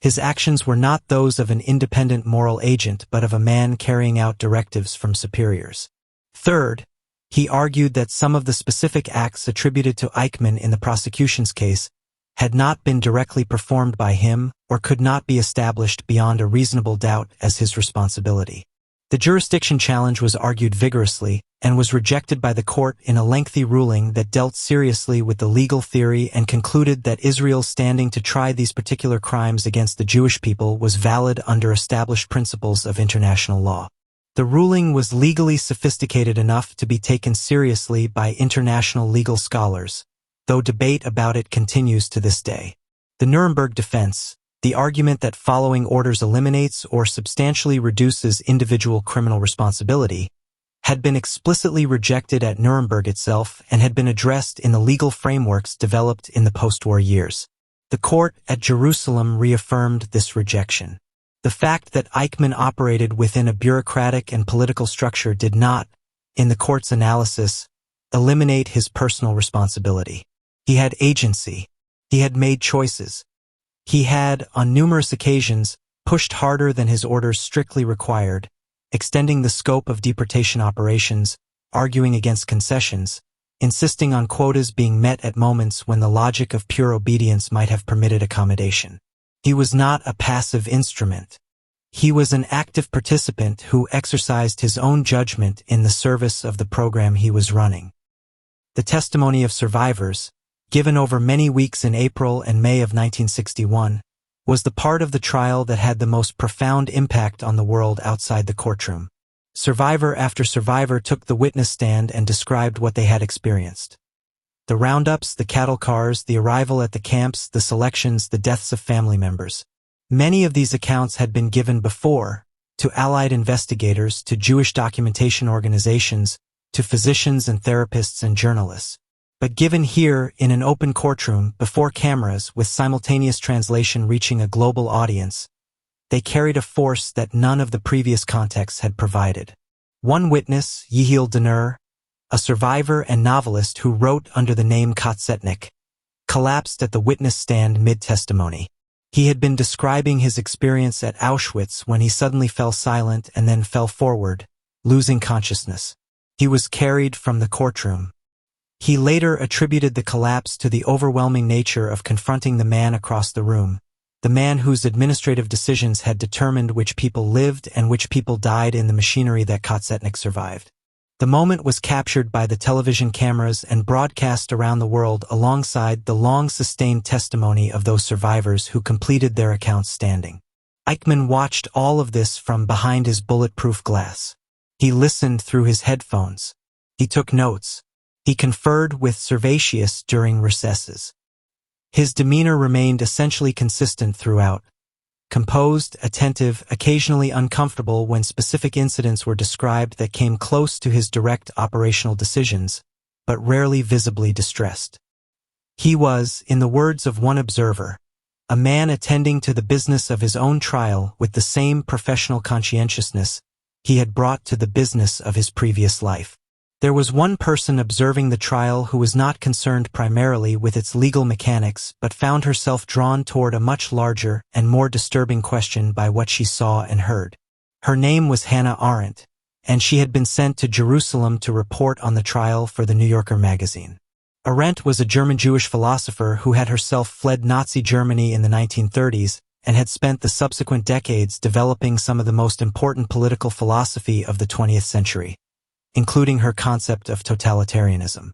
A: his actions were not those of an independent moral agent but of a man carrying out directives from superiors. Third, he argued that some of the specific acts attributed to Eichmann in the prosecution's case had not been directly performed by him or could not be established beyond a reasonable doubt as his responsibility. The jurisdiction challenge was argued vigorously and was rejected by the court in a lengthy ruling that dealt seriously with the legal theory and concluded that Israel's standing to try these particular crimes against the Jewish people was valid under established principles of international law. The ruling was legally sophisticated enough to be taken seriously by international legal scholars, though debate about it continues to this day. The Nuremberg defense, The argument that following orders eliminates or substantially reduces individual criminal responsibility had been explicitly rejected at Nuremberg itself and had been addressed in the legal frameworks developed in the post-war years. The court at Jerusalem reaffirmed this rejection. The fact that Eichmann operated within a bureaucratic and political structure did not, in the court's analysis, eliminate his personal responsibility. He had agency. He had made choices. He had, on numerous occasions, pushed harder than his orders strictly required, extending the scope of deportation operations, arguing against concessions, insisting on quotas being met at moments when the logic of pure obedience might have permitted accommodation. He was not a passive instrument. He was an active participant who exercised his own judgment in the service of the program he was running. The testimony of survivors, given over many weeks in April and May of 1961, was the part of the trial that had the most profound impact on the world outside the courtroom. Survivor after survivor took the witness stand and described what they had experienced. The roundups, the cattle cars, the arrival at the camps, the selections, the deaths of family members. Many of these accounts had been given before, to Allied investigators, to Jewish documentation organizations, to physicians and therapists and journalists. But given here in an open courtroom, before cameras, with simultaneous translation reaching a global audience, they carried a force that none of the previous contexts had provided. One witness, Yehiel Dinur, a survivor and novelist who wrote under the name Kotzetnik, collapsed at the witness stand mid-testimony. He had been describing his experience at Auschwitz when he suddenly fell silent and then fell forward, losing consciousness. He was carried from the courtroom. He later attributed the collapse to the overwhelming nature of confronting the man across the room, the man whose administrative decisions had determined which people lived and which people died in the machinery that Kotzetnik survived. The moment was captured by the television cameras and broadcast around the world alongside the long-sustained testimony of those survivors who completed their accounts standing. Eichmann watched all of this from behind his bulletproof glass. He listened through his headphones. He took notes. He conferred with Servatius during recesses. His demeanor remained essentially consistent throughout. Composed, attentive, occasionally uncomfortable when specific incidents were described that came close to his direct operational decisions, but rarely visibly distressed. He was, in the words of one observer, a man attending to the business of his own trial with the same professional conscientiousness he had brought to the business of his previous life. There was one person observing the trial who was not concerned primarily with its legal mechanics but found herself drawn toward a much larger and more disturbing question by what she saw and heard. Her name was Hannah Arendt, and she had been sent to Jerusalem to report on the trial for the New Yorker magazine. Arendt was a German Jewish philosopher who had herself fled Nazi Germany in the 1930s and had spent the subsequent decades developing some of the most important political philosophy of the 20th century, including her concept of totalitarianism.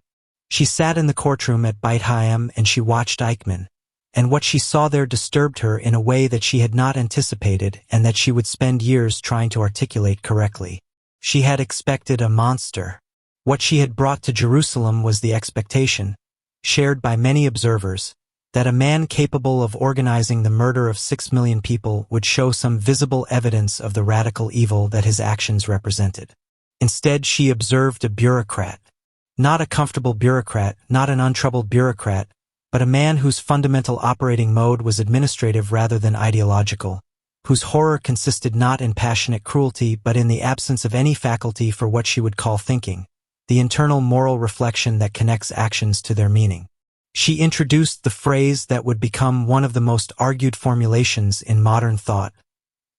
A: She sat in the courtroom at Beit Hayam and she watched Eichmann, and what she saw there disturbed her in a way that she had not anticipated and that she would spend years trying to articulate correctly. She had expected a monster. What she had brought to Jerusalem was the expectation, shared by many observers, that a man capable of organizing the murder of 6 million people would show some visible evidence of the radical evil that his actions represented. Instead, she observed a bureaucrat. Not a comfortable bureaucrat, not an untroubled bureaucrat, but a man whose fundamental operating mode was administrative rather than ideological, whose horror consisted not in passionate cruelty but in the absence of any faculty for what she would call thinking, the internal moral reflection that connects actions to their meaning. She introduced the phrase that would become one of the most argued formulations in modern thought,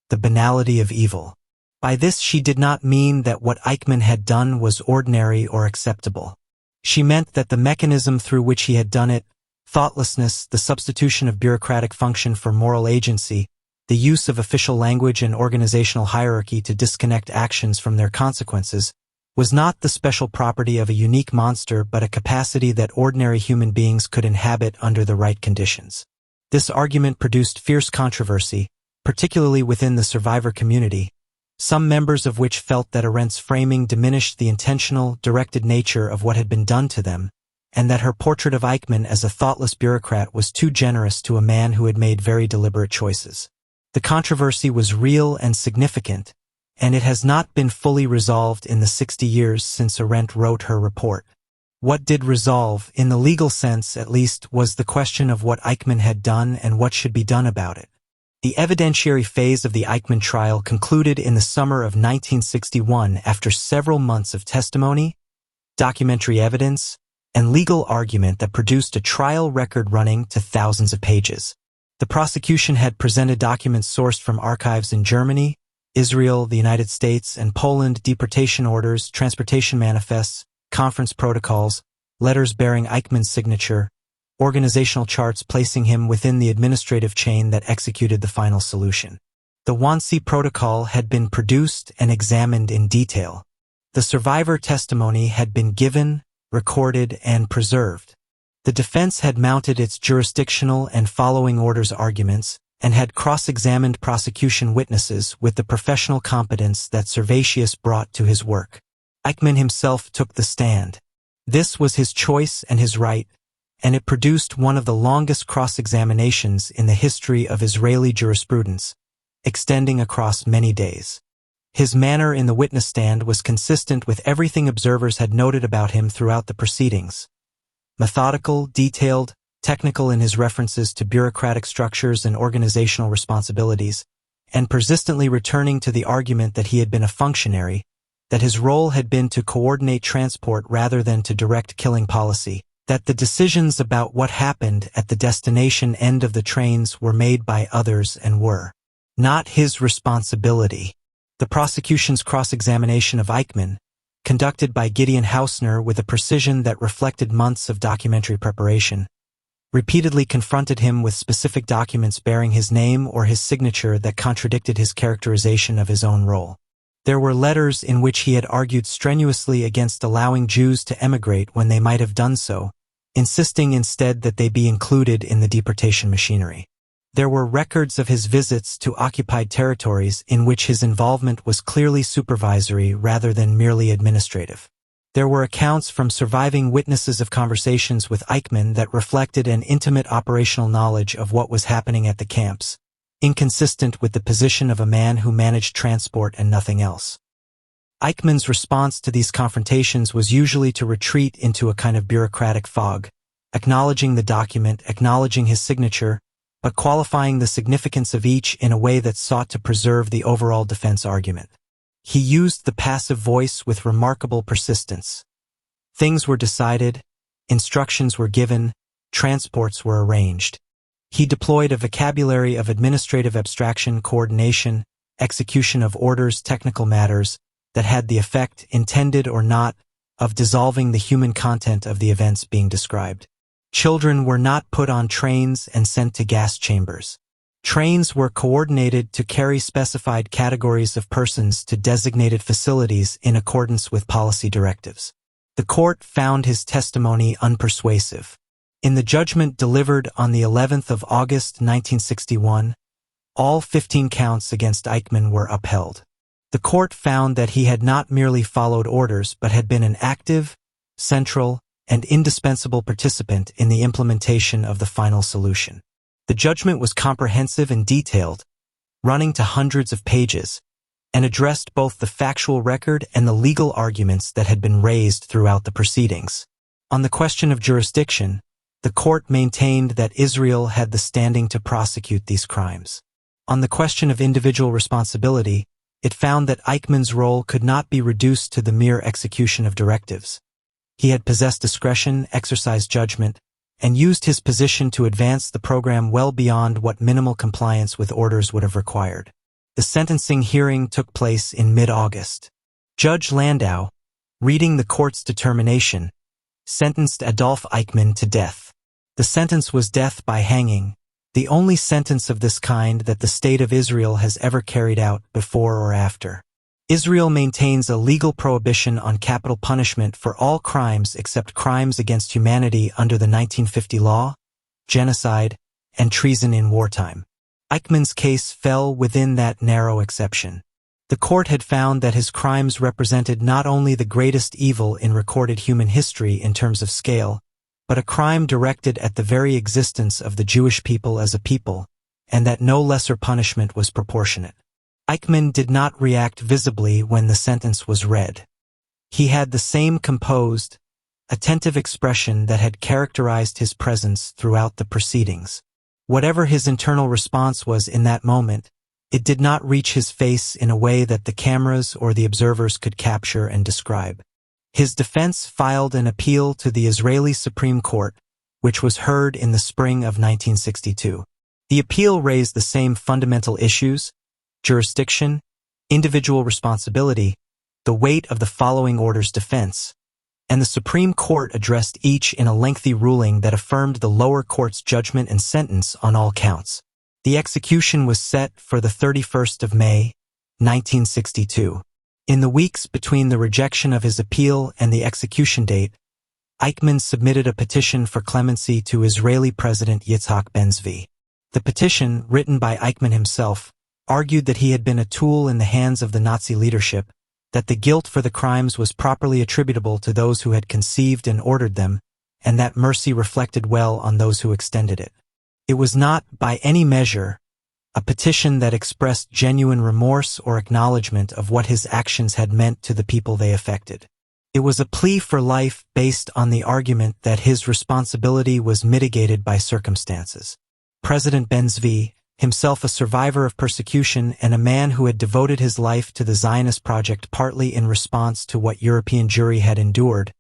A: the banality of evil. By this she did not mean that what Eichmann had done was ordinary or acceptable. She meant that the mechanism through which he had done it, thoughtlessness, the substitution of bureaucratic function for moral agency, the use of official language and organizational hierarchy to disconnect actions from their consequences, was not the special property of a unique monster but a capacity that ordinary human beings could inhabit under the right conditions. This argument produced fierce controversy, particularly within the survivor community, some members of which felt that Arendt's framing diminished the intentional, directed nature of what had been done to them, and that her portrait of Eichmann as a thoughtless bureaucrat was too generous to a man who had made very deliberate choices. The controversy was real and significant, and it has not been fully resolved in the 60 years since Arendt wrote her report. What did resolve, in the legal sense at least, was the question of what Eichmann had done and what should be done about it. The evidentiary phase of the Eichmann trial concluded in the summer of 1961 after several months of testimony, documentary evidence, and legal argument that produced a trial record running to thousands of pages. The prosecution had presented documents sourced from archives in Germany, Israel, the United States, and Poland, deportation orders, transportation manifests, conference protocols, letters bearing Eichmann's signature, organizational charts placing him within the administrative chain that executed the final solution. The Wannsee Protocol had been produced and examined in detail. The survivor testimony had been given, recorded, and preserved. The defense had mounted its jurisdictional and following orders arguments, and had cross-examined prosecution witnesses with the professional competence that Servatius brought to his work. Eichmann himself took the stand. This was his choice and his right, and it produced one of the longest cross-examinations in the history of Israeli jurisprudence, extending across many days. His manner in the witness stand was consistent with everything observers had noted about him throughout the proceedings. Methodical, detailed, technical in his references to bureaucratic structures and organizational responsibilities, and persistently returning to the argument that he had been a functionary, that his role had been to coordinate transport rather than to direct killing policy, that the decisions about what happened at the destination end of the trains were made by others and were not his responsibility. The prosecution's cross-examination of Eichmann, conducted by Gideon Hausner with a precision that reflected months of documentary preparation, repeatedly confronted him with specific documents bearing his name or his signature that contradicted his characterization of his own role. There were letters in which he had argued strenuously against allowing Jews to emigrate when they might have done so, insisting instead that they be included in the deportation machinery. There were records of his visits to occupied territories in which his involvement was clearly supervisory rather than merely administrative. There were accounts from surviving witnesses of conversations with Eichmann that reflected an intimate operational knowledge of what was happening at the camps, inconsistent with the position of a man who managed transport and nothing else. Eichmann's response to these confrontations was usually to retreat into a kind of bureaucratic fog, acknowledging the document, acknowledging his signature, but qualifying the significance of each in a way that sought to preserve the overall defense argument. He used the passive voice with remarkable persistence. Things were decided, instructions were given, transports were arranged. He deployed a vocabulary of administrative abstraction, coordination, execution of orders, technical matters, that had the effect, intended or not, of dissolving the human content of the events being described. Children were not put on trains and sent to gas chambers. Trains were coordinated to carry specified categories of persons to designated facilities in accordance with policy directives. The court found his testimony unpersuasive. In the judgment delivered on the 11th of August 1961, all 15 counts against Eichmann were upheld. The court found that he had not merely followed orders but had been an active, central, and indispensable participant in the implementation of the final solution. The judgment was comprehensive and detailed, running to hundreds of pages, and addressed both the factual record and the legal arguments that had been raised throughout the proceedings. On the question of jurisdiction, the court maintained that Israel had the standing to prosecute these crimes. On the question of individual responsibility, it found that Eichmann's role could not be reduced to the mere execution of directives. He had possessed discretion, exercised judgment, and used his position to advance the program well beyond what minimal compliance with orders would have required. The sentencing hearing took place in mid-August. Judge Landau, reading the court's determination, sentenced Adolf Eichmann to death. The sentence was death by hanging, the only sentence of this kind that the State of Israel has ever carried out before or after. Israel maintains a legal prohibition on capital punishment for all crimes except crimes against humanity under the 1950 law, genocide, and treason in wartime. Eichmann's case fell within that narrow exception. The court had found that his crimes represented not only the greatest evil in recorded human history in terms of scale, but a crime directed at the very existence of the Jewish people as a people, and that no lesser punishment was proportionate. Eichmann did not react visibly when the sentence was read. He had the same composed, attentive expression that had characterized his presence throughout the proceedings. Whatever his internal response was in that moment, it did not reach his face in a way that the cameras or the observers could capture and describe. His defense filed an appeal to the Israeli Supreme Court, which was heard in the spring of 1962. The appeal raised the same fundamental issues: jurisdiction, individual responsibility, the weight of the following order's defense, and the Supreme Court addressed each in a lengthy ruling that affirmed the lower court's judgment and sentence on all counts. The execution was set for the 31st of May, 1962. In the weeks between the rejection of his appeal and the execution date, Eichmann submitted a petition for clemency to Israeli President Yitzhak Ben-Zvi. The petition, written by Eichmann himself, argued that he had been a tool in the hands of the Nazi leadership, that the guilt for the crimes was properly attributable to those who had conceived and ordered them, and that mercy reflected well on those who extended it. It was not, by any measure, a petition that expressed genuine remorse or acknowledgement of what his actions had meant to the people they affected. It was a plea for life based on the argument that his responsibility was mitigated by circumstances. President Ben-Zvi, himself a survivor of persecution and a man who had devoted his life to the Zionist project partly in response to what European Jewry had endured,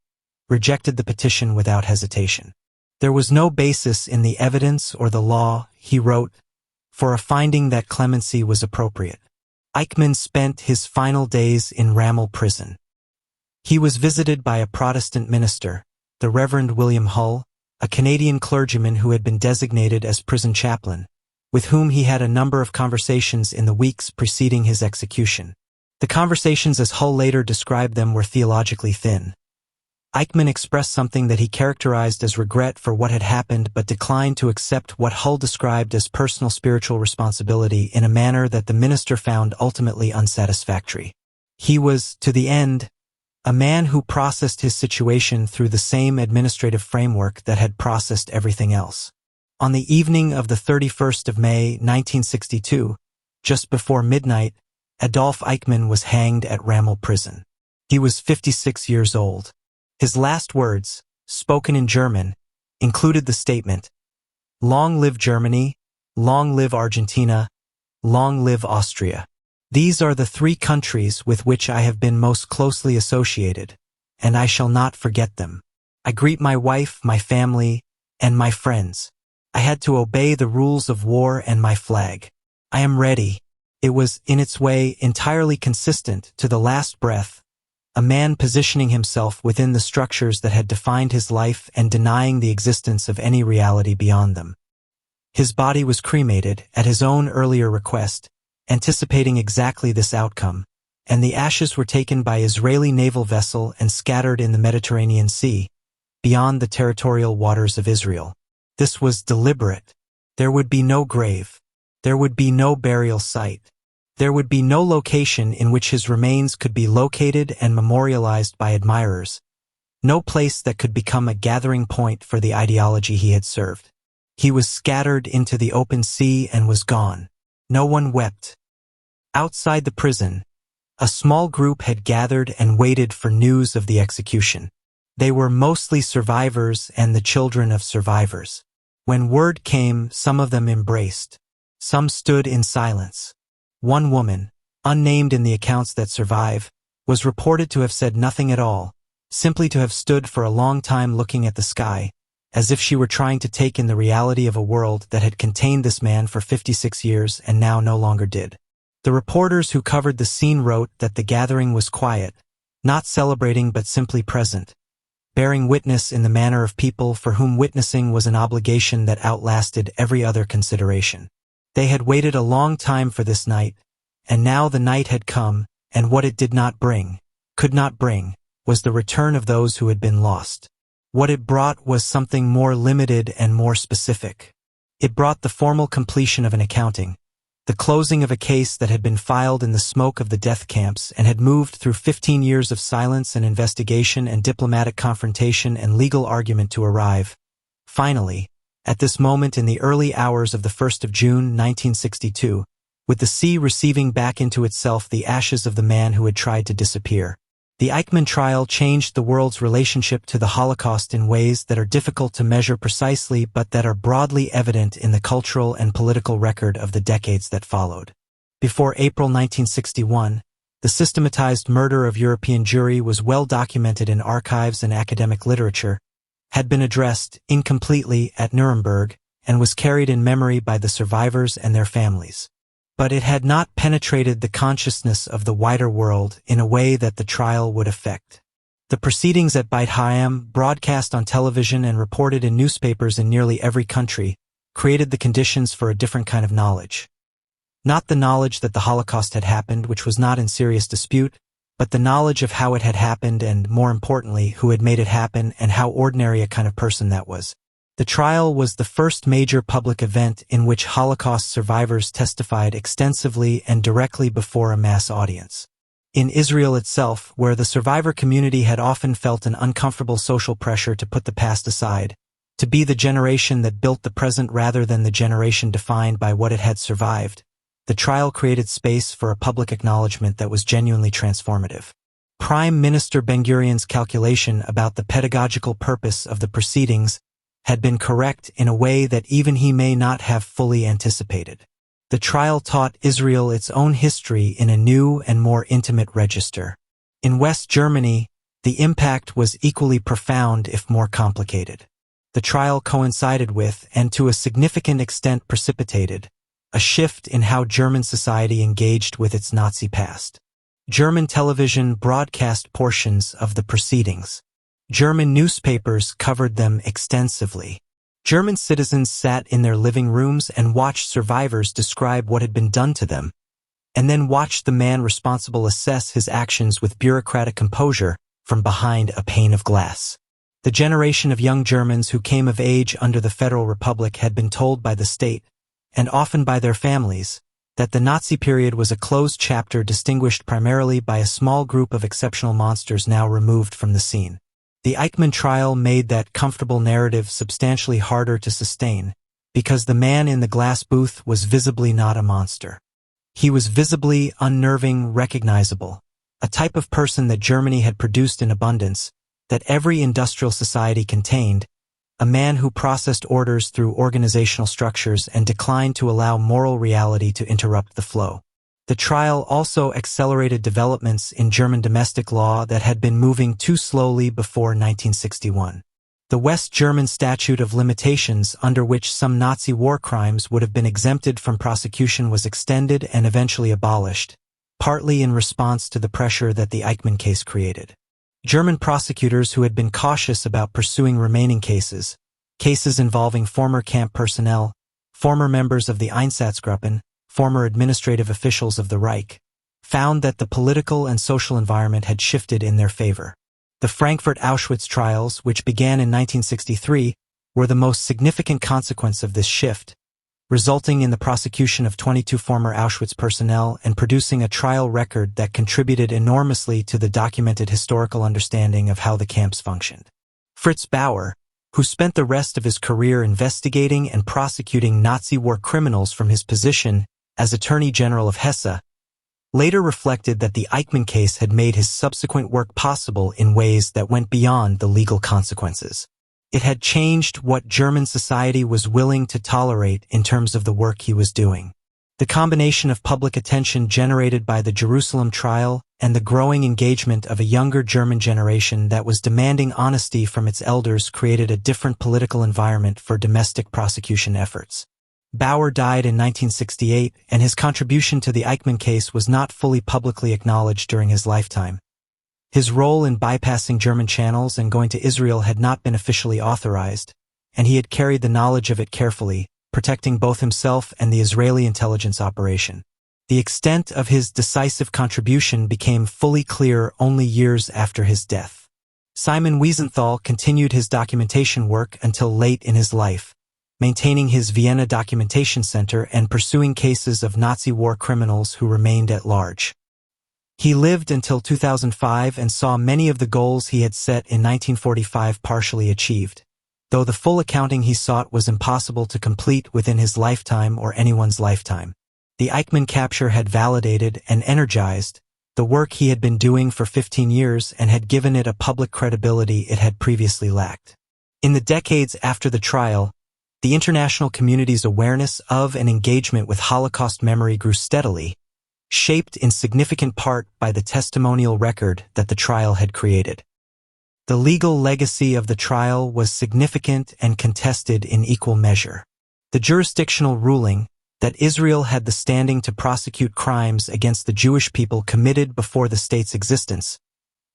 A: rejected the petition without hesitation. There was no basis in the evidence or the law, he wrote, for a finding that clemency was appropriate. Eichmann spent his final days in Ramel prison. He was visited by a Protestant minister, the Reverend William Hull, a Canadian clergyman who had been designated as prison chaplain, with whom he had a number of conversations in the weeks preceding his execution. The conversations, as Hull later described them, were theologically thin. Eichmann expressed something that he characterized as regret for what had happened but declined to accept what Hull described as personal spiritual responsibility in a manner that the minister found ultimately unsatisfactory. He was, to the end, a man who processed his situation through the same administrative framework that had processed everything else. On the evening of the 31st of May, 1962, just before midnight, Adolf Eichmann was hanged at Ramel prison. He was 56 years old. His last words, spoken in German, included the statement, "Long live Germany, long live Argentina, long live Austria. These are the three countries with which I have been most closely associated, and I shall not forget them. I greet my wife, my family, and my friends. I had to obey the rules of war and my flag. I am ready." It was, in its way, entirely consistent to the last breath, a man positioning himself within the structures that had defined his life and denying the existence of any reality beyond them. His body was cremated, at his own earlier request, anticipating exactly this outcome, and the ashes were taken by Israeli naval vessel and scattered in the Mediterranean Sea, beyond the territorial waters of Israel. This was deliberate. There would be no grave. There would be no burial site. There would be no location in which his remains could be located and memorialized by admirers, no place that could become a gathering point for the ideology he had served. He was scattered into the open sea and was gone. No one wept. Outside the prison, a small group had gathered and waited for news of the execution. They were mostly survivors and the children of survivors. When word came, some of them embraced. Some stood in silence. One woman, unnamed in the accounts that survive, was reported to have said nothing at all, simply to have stood for a long time looking at the sky, as if she were trying to take in the reality of a world that had contained this man for 56 years and now no longer did. The reporters who covered the scene wrote that the gathering was quiet, not celebrating but simply present, bearing witness in the manner of people for whom witnessing was an obligation that outlasted every other consideration. They had waited a long time for this night, and now the night had come, and what it did not bring, could not bring, was the return of those who had been lost. What it brought was something more limited and more specific. It brought the formal completion of an accounting, the closing of a case that had been filed in the smoke of the death camps and had moved through 15 years of silence and investigation and diplomatic confrontation and legal argument to arrive. Finally, at this moment in the early hours of the 1st of June 1962, with the sea receiving back into itself the ashes of the man who had tried to disappear. The Eichmann trial changed the world's relationship to the Holocaust in ways that are difficult to measure precisely but that are broadly evident in the cultural and political record of the decades that followed. Before April 1961, the systematized murder of European Jewry was well documented in archives and academic literature, had been addressed incompletely at Nuremberg, and was carried in memory by the survivors and their families. But it had not penetrated the consciousness of the wider world in a way that the trial would affect. The proceedings at Beit Hayam, broadcast on television and reported in newspapers in nearly every country, created the conditions for a different kind of knowledge. Not the knowledge that the Holocaust had happened, which was not in serious dispute, but the knowledge of how it had happened and, more importantly, who had made it happen and how ordinary a kind of person that was. The trial was the first major public event in which Holocaust survivors testified extensively and directly before a mass audience. In Israel itself, where the survivor community had often felt an uncomfortable social pressure to put the past aside, to be the generation that built the present rather than the generation defined by what it had survived, the trial created space for a public acknowledgement that was genuinely transformative. Prime Minister Ben-Gurion's calculation about the pedagogical purpose of the proceedings had been correct in a way that even he may not have fully anticipated. The trial taught Israel its own history in a new and more intimate register. In West Germany, the impact was equally profound if more complicated. The trial coincided with, and to a significant extent precipitated, a shift in how German society engaged with its Nazi past. German television broadcast portions of the proceedings. German newspapers covered them extensively. German citizens sat in their living rooms and watched survivors describe what had been done to them, and then watched the man responsible assess his actions with bureaucratic composure from behind a pane of glass. The generation of young Germans who came of age under the Federal Republic had been told by the state, and often by their families, that the Nazi period was a closed chapter distinguished primarily by a small group of exceptional monsters now removed from the scene. The Eichmann trial made that comfortable narrative substantially harder to sustain, because the man in the glass booth was visibly not a monster. He was visibly unnerving, recognizable, a type of person that Germany had produced in abundance, that every industrial society contained, a man who processed orders through organizational structures and declined to allow moral reality to interrupt the flow. The trial also accelerated developments in German domestic law that had been moving too slowly before 1961. The West German statute of limitations under which some Nazi war crimes would have been exempted from prosecution was extended and eventually abolished, partly in response to the pressure that the Eichmann case created. German prosecutors who had been cautious about pursuing remaining cases involving former camp personnel, former members of the Einsatzgruppen, former administrative officials of the Reich, found that the political and social environment had shifted in their favor. The Frankfurt Auschwitz trials, which began in 1963, were the most significant consequence of this shift, resulting in the prosecution of 22 former Auschwitz personnel and producing a trial record that contributed enormously to the documented historical understanding of how the camps functioned. Fritz Bauer, who spent the rest of his career investigating and prosecuting Nazi war criminals from his position as Attorney General of Hesse, later reflected that the Eichmann case had made his subsequent work possible in ways that went beyond the legal consequences. It had changed what German society was willing to tolerate in terms of the work he was doing. The combination of public attention generated by the Jerusalem trial and the growing engagement of a younger German generation that was demanding honesty from its elders created a different political environment for domestic prosecution efforts. Bauer died in 1968, and his contribution to the Eichmann case was not fully publicly acknowledged during his lifetime. His role in bypassing German channels and going to Israel had not been officially authorized, and he had carried the knowledge of it carefully, protecting both himself and the Israeli intelligence operation. The extent of his decisive contribution became fully clear only years after his death. Simon Wiesenthal continued his documentation work until late in his life, maintaining his Vienna documentation center and pursuing cases of Nazi war criminals who remained at large. He lived until 2005 and saw many of the goals he had set in 1945 partially achieved, though the full accounting he sought was impossible to complete within his lifetime or anyone's lifetime. The Eichmann capture had validated and energized the work he had been doing for 15 years and had given it a public credibility it had previously lacked. In the decades after the trial, the international community's awareness of and engagement with Holocaust memory grew steadily, shaped in significant part by the testimonial record that the trial had created. The legal legacy of the trial was significant and contested in equal measure. The jurisdictional ruling that Israel had the standing to prosecute crimes against the Jewish people committed before the state's existence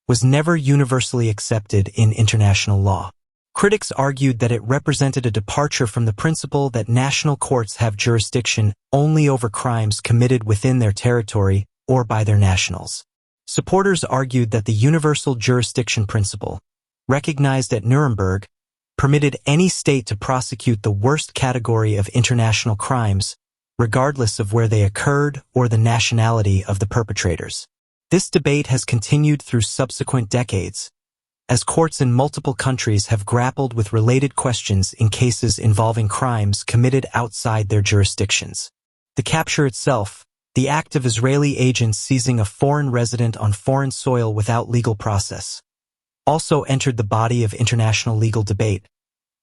A: was never universally accepted in international law. Critics argued that it represented a departure from the principle that national courts have jurisdiction only over crimes committed within their territory or by their nationals. Supporters argued that the universal jurisdiction principle, recognized at Nuremberg, permitted any state to prosecute the worst category of international crimes, regardless of where they occurred or the nationality of the perpetrators. This debate has continued through subsequent decades, as courts in multiple countries have grappled with related questions in cases involving crimes committed outside their jurisdictions. The capture itself, the act of Israeli agents seizing a foreign resident on foreign soil without legal process, also entered the body of international legal debate,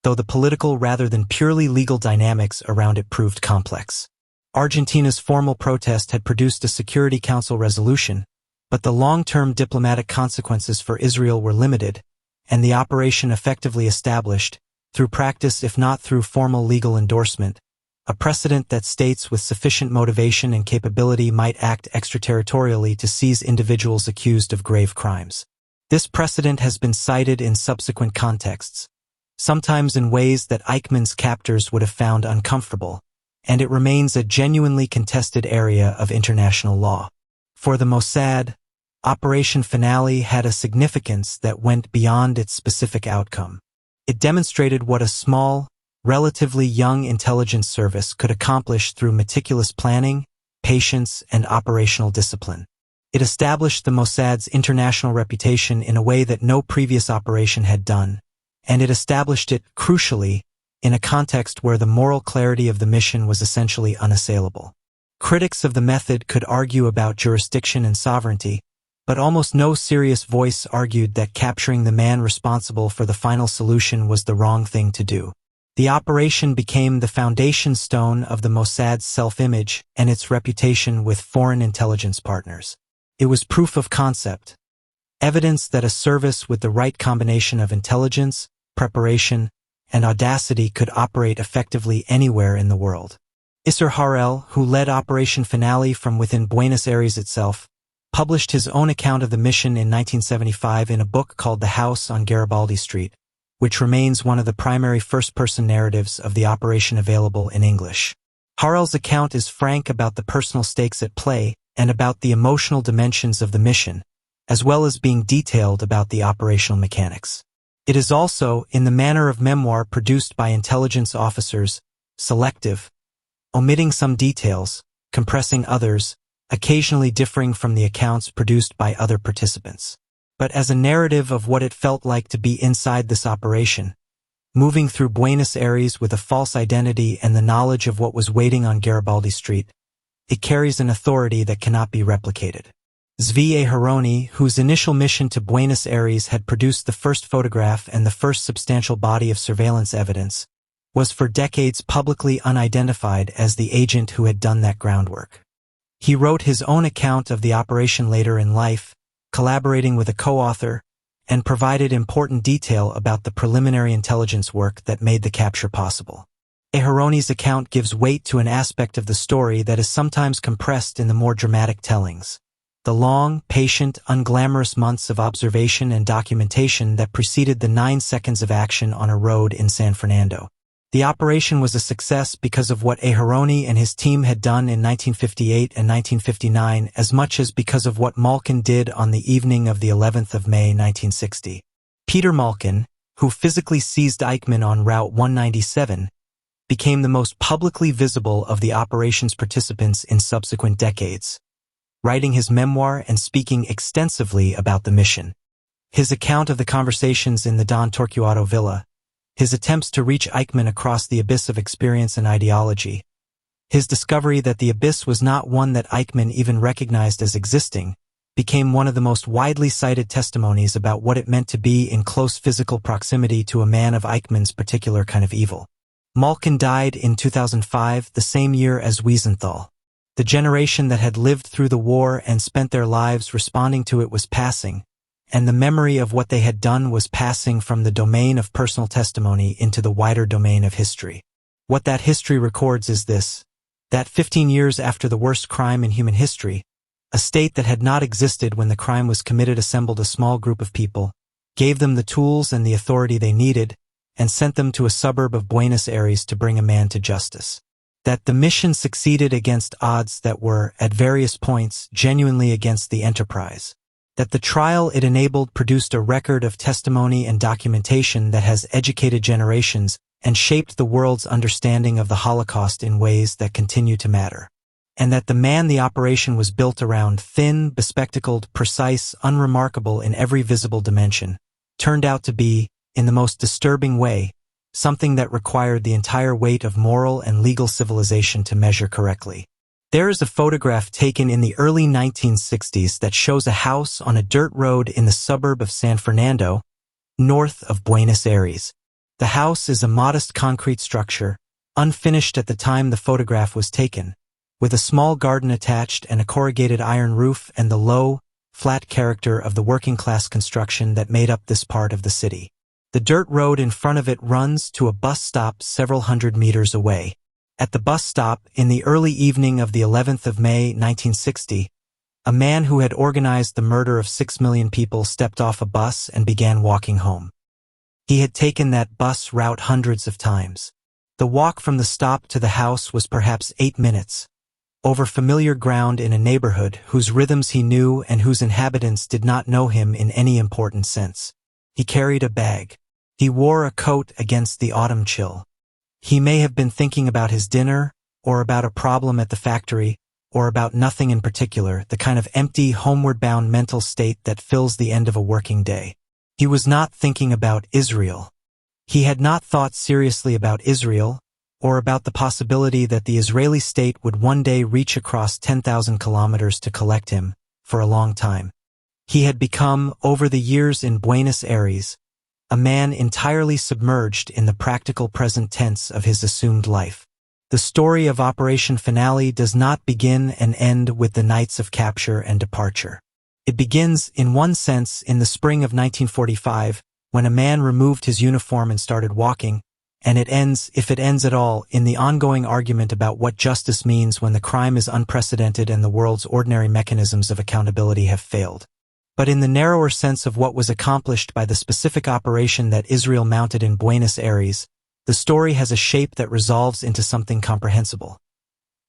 A: though the political rather than purely legal dynamics around it proved complex. Argentina's formal protest had produced a Security Council resolution, but the long-term diplomatic consequences for Israel were limited, and the operation effectively established, through practice if not through formal legal endorsement, a precedent that states with sufficient motivation and capability might act extraterritorially to seize individuals accused of grave crimes. This precedent has been cited in subsequent contexts, sometimes in ways that Eichmann's captors would have found uncomfortable, and it remains a genuinely contested area of international law. For the Mossad, Operation Finale had a significance that went beyond its specific outcome. It demonstrated what a small, relatively young intelligence service could accomplish through meticulous planning, patience, and operational discipline. It established the Mossad's international reputation in a way that no previous operation had done, and it established it, crucially, in a context where the moral clarity of the mission was essentially unassailable. Critics of the method could argue about jurisdiction and sovereignty, but almost no serious voice argued that capturing the man responsible for the final solution was the wrong thing to do. The operation became the foundation stone of the Mossad's self-image and its reputation with foreign intelligence partners. It was proof of concept, evidence that a service with the right combination of intelligence, preparation, and audacity could operate effectively anywhere in the world. Isser Harel, who led Operation Finale from within Buenos Aires itself, published his own account of the mission in 1975 in a book called The House on Garibaldi Street, which remains one of the primary first-person narratives of the operation available in English. Harel's account is frank about the personal stakes at play and about the emotional dimensions of the mission, as well as being detailed about the operational mechanics. It is also, in the manner of memoir produced by intelligence officers, selective, omitting some details, compressing others, occasionally differing from the accounts produced by other participants. But as a narrative of what it felt like to be inside this operation, moving through Buenos Aires with a false identity and the knowledge of what was waiting on Garibaldi Street, it carries an authority that cannot be replicated. Silvia Hermann, whose initial mission to Buenos Aires had produced the first photograph and the first substantial body of surveillance evidence, was for decades publicly unidentified as the agent who had done that groundwork. He wrote his own account of the operation later in life, collaborating with a co-author, and provided important detail about the preliminary intelligence work that made the capture possible. Hermann's account gives weight to an aspect of the story that is sometimes compressed in the more dramatic tellings: the long, patient, unglamorous months of observation and documentation that preceded the 9 seconds of action on a road in San Fernando. The operation was a success because of what Hermann and his team had done in 1958 and 1959 as much as because of what Malkin did on the evening of the 11th of May 1960. Peter Malkin, who physically seized Eichmann on Route 197, became the most publicly visible of the operation's participants in subsequent decades, writing his memoir and speaking extensively about the mission. His account of the conversations in the Don Torquato villa, his attempts to reach Eichmann across the abyss of experience and ideology, his discovery that the abyss was not one that Eichmann even recognized as existing, became one of the most widely cited testimonies about what it meant to be in close physical proximity to a man of Eichmann's particular kind of evil. Malkin died in 2005, the same year as Wiesenthal. The generation that had lived through the war and spent their lives responding to it was passing, and the memory of what they had done was passing from the domain of personal testimony into the wider domain of history. What that history records is this: that 15 years after the worst crime in human history, a state that had not existed when the crime was committed assembled a small group of people, gave them the tools and the authority they needed, and sent them to a suburb of Buenos Aires to bring a man to justice. That the mission succeeded against odds that were, at various points, genuinely against the enterprise. That the trial it enabled produced a record of testimony and documentation that has educated generations and shaped the world's understanding of the Holocaust in ways that continue to matter. And that the man the operation was built around, thin, bespectacled, precise, unremarkable in every visible dimension, turned out to be, in the most disturbing way, something that required the entire weight of moral and legal civilization to measure correctly. There is a photograph taken in the early 1960s that shows a house on a dirt road in the suburb of San Fernando, north of Buenos Aires. The house is a modest concrete structure, unfinished at the time the photograph was taken, with a small garden attached and a corrugated iron roof and the low, flat character of the working-class construction that made up this part of the city. The dirt road in front of it runs to a bus stop several hundred meters away. At the bus stop, in the early evening of the 11th of May, 1960, a man who had organized the murder of 6 million people stepped off a bus and began walking home. He had taken that bus route hundreds of times. The walk from the stop to the house was perhaps 8 minutes, over familiar ground in a neighborhood whose rhythms he knew and whose inhabitants did not know him in any important sense. He carried a bag. He wore a coat against the autumn chill. He may have been thinking about his dinner, or about a problem at the factory, or about nothing in particular, the kind of empty, homeward-bound mental state that fills the end of a working day. He was not thinking about Israel. He had not thought seriously about Israel, or about the possibility that the Israeli state would one day reach across 10,000 kilometers to collect him, for a long time. He had become, over the years in Buenos Aires, a man entirely submerged in the practical present tense of his assumed life. The story of Operation Finale does not begin and end with the nights of capture and departure. It begins, in one sense, in the spring of 1945, when a man removed his uniform and started walking, and it ends, if it ends at all, in the ongoing argument about what justice means when the crime is unprecedented and the world's ordinary mechanisms of accountability have failed. But in the narrower sense of what was accomplished by the specific operation that Israel mounted in Buenos Aires, the story has a shape that resolves into something comprehensible.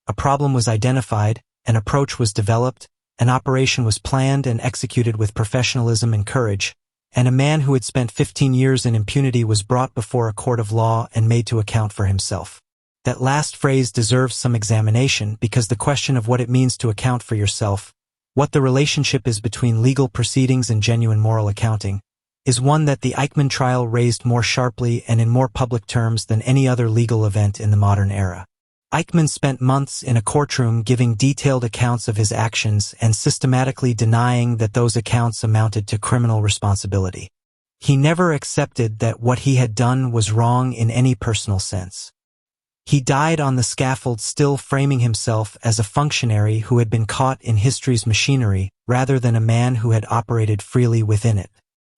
A: A problem was identified, an approach was developed, an operation was planned and executed with professionalism and courage, and a man who had spent 15 years in impunity was brought before a court of law and made to account for himself. That last phrase deserves some examination because the question of what it means to account for yourself, what the relationship is between legal proceedings and genuine moral accounting, is one that the Eichmann trial raised more sharply and in more public terms than any other legal event in the modern era. Eichmann spent months in a courtroom giving detailed accounts of his actions and systematically denying that those accounts amounted to criminal responsibility. He never accepted that what he had done was wrong in any personal sense. He died on the scaffold still framing himself as a functionary who had been caught in history's machinery rather than a man who had operated freely within it.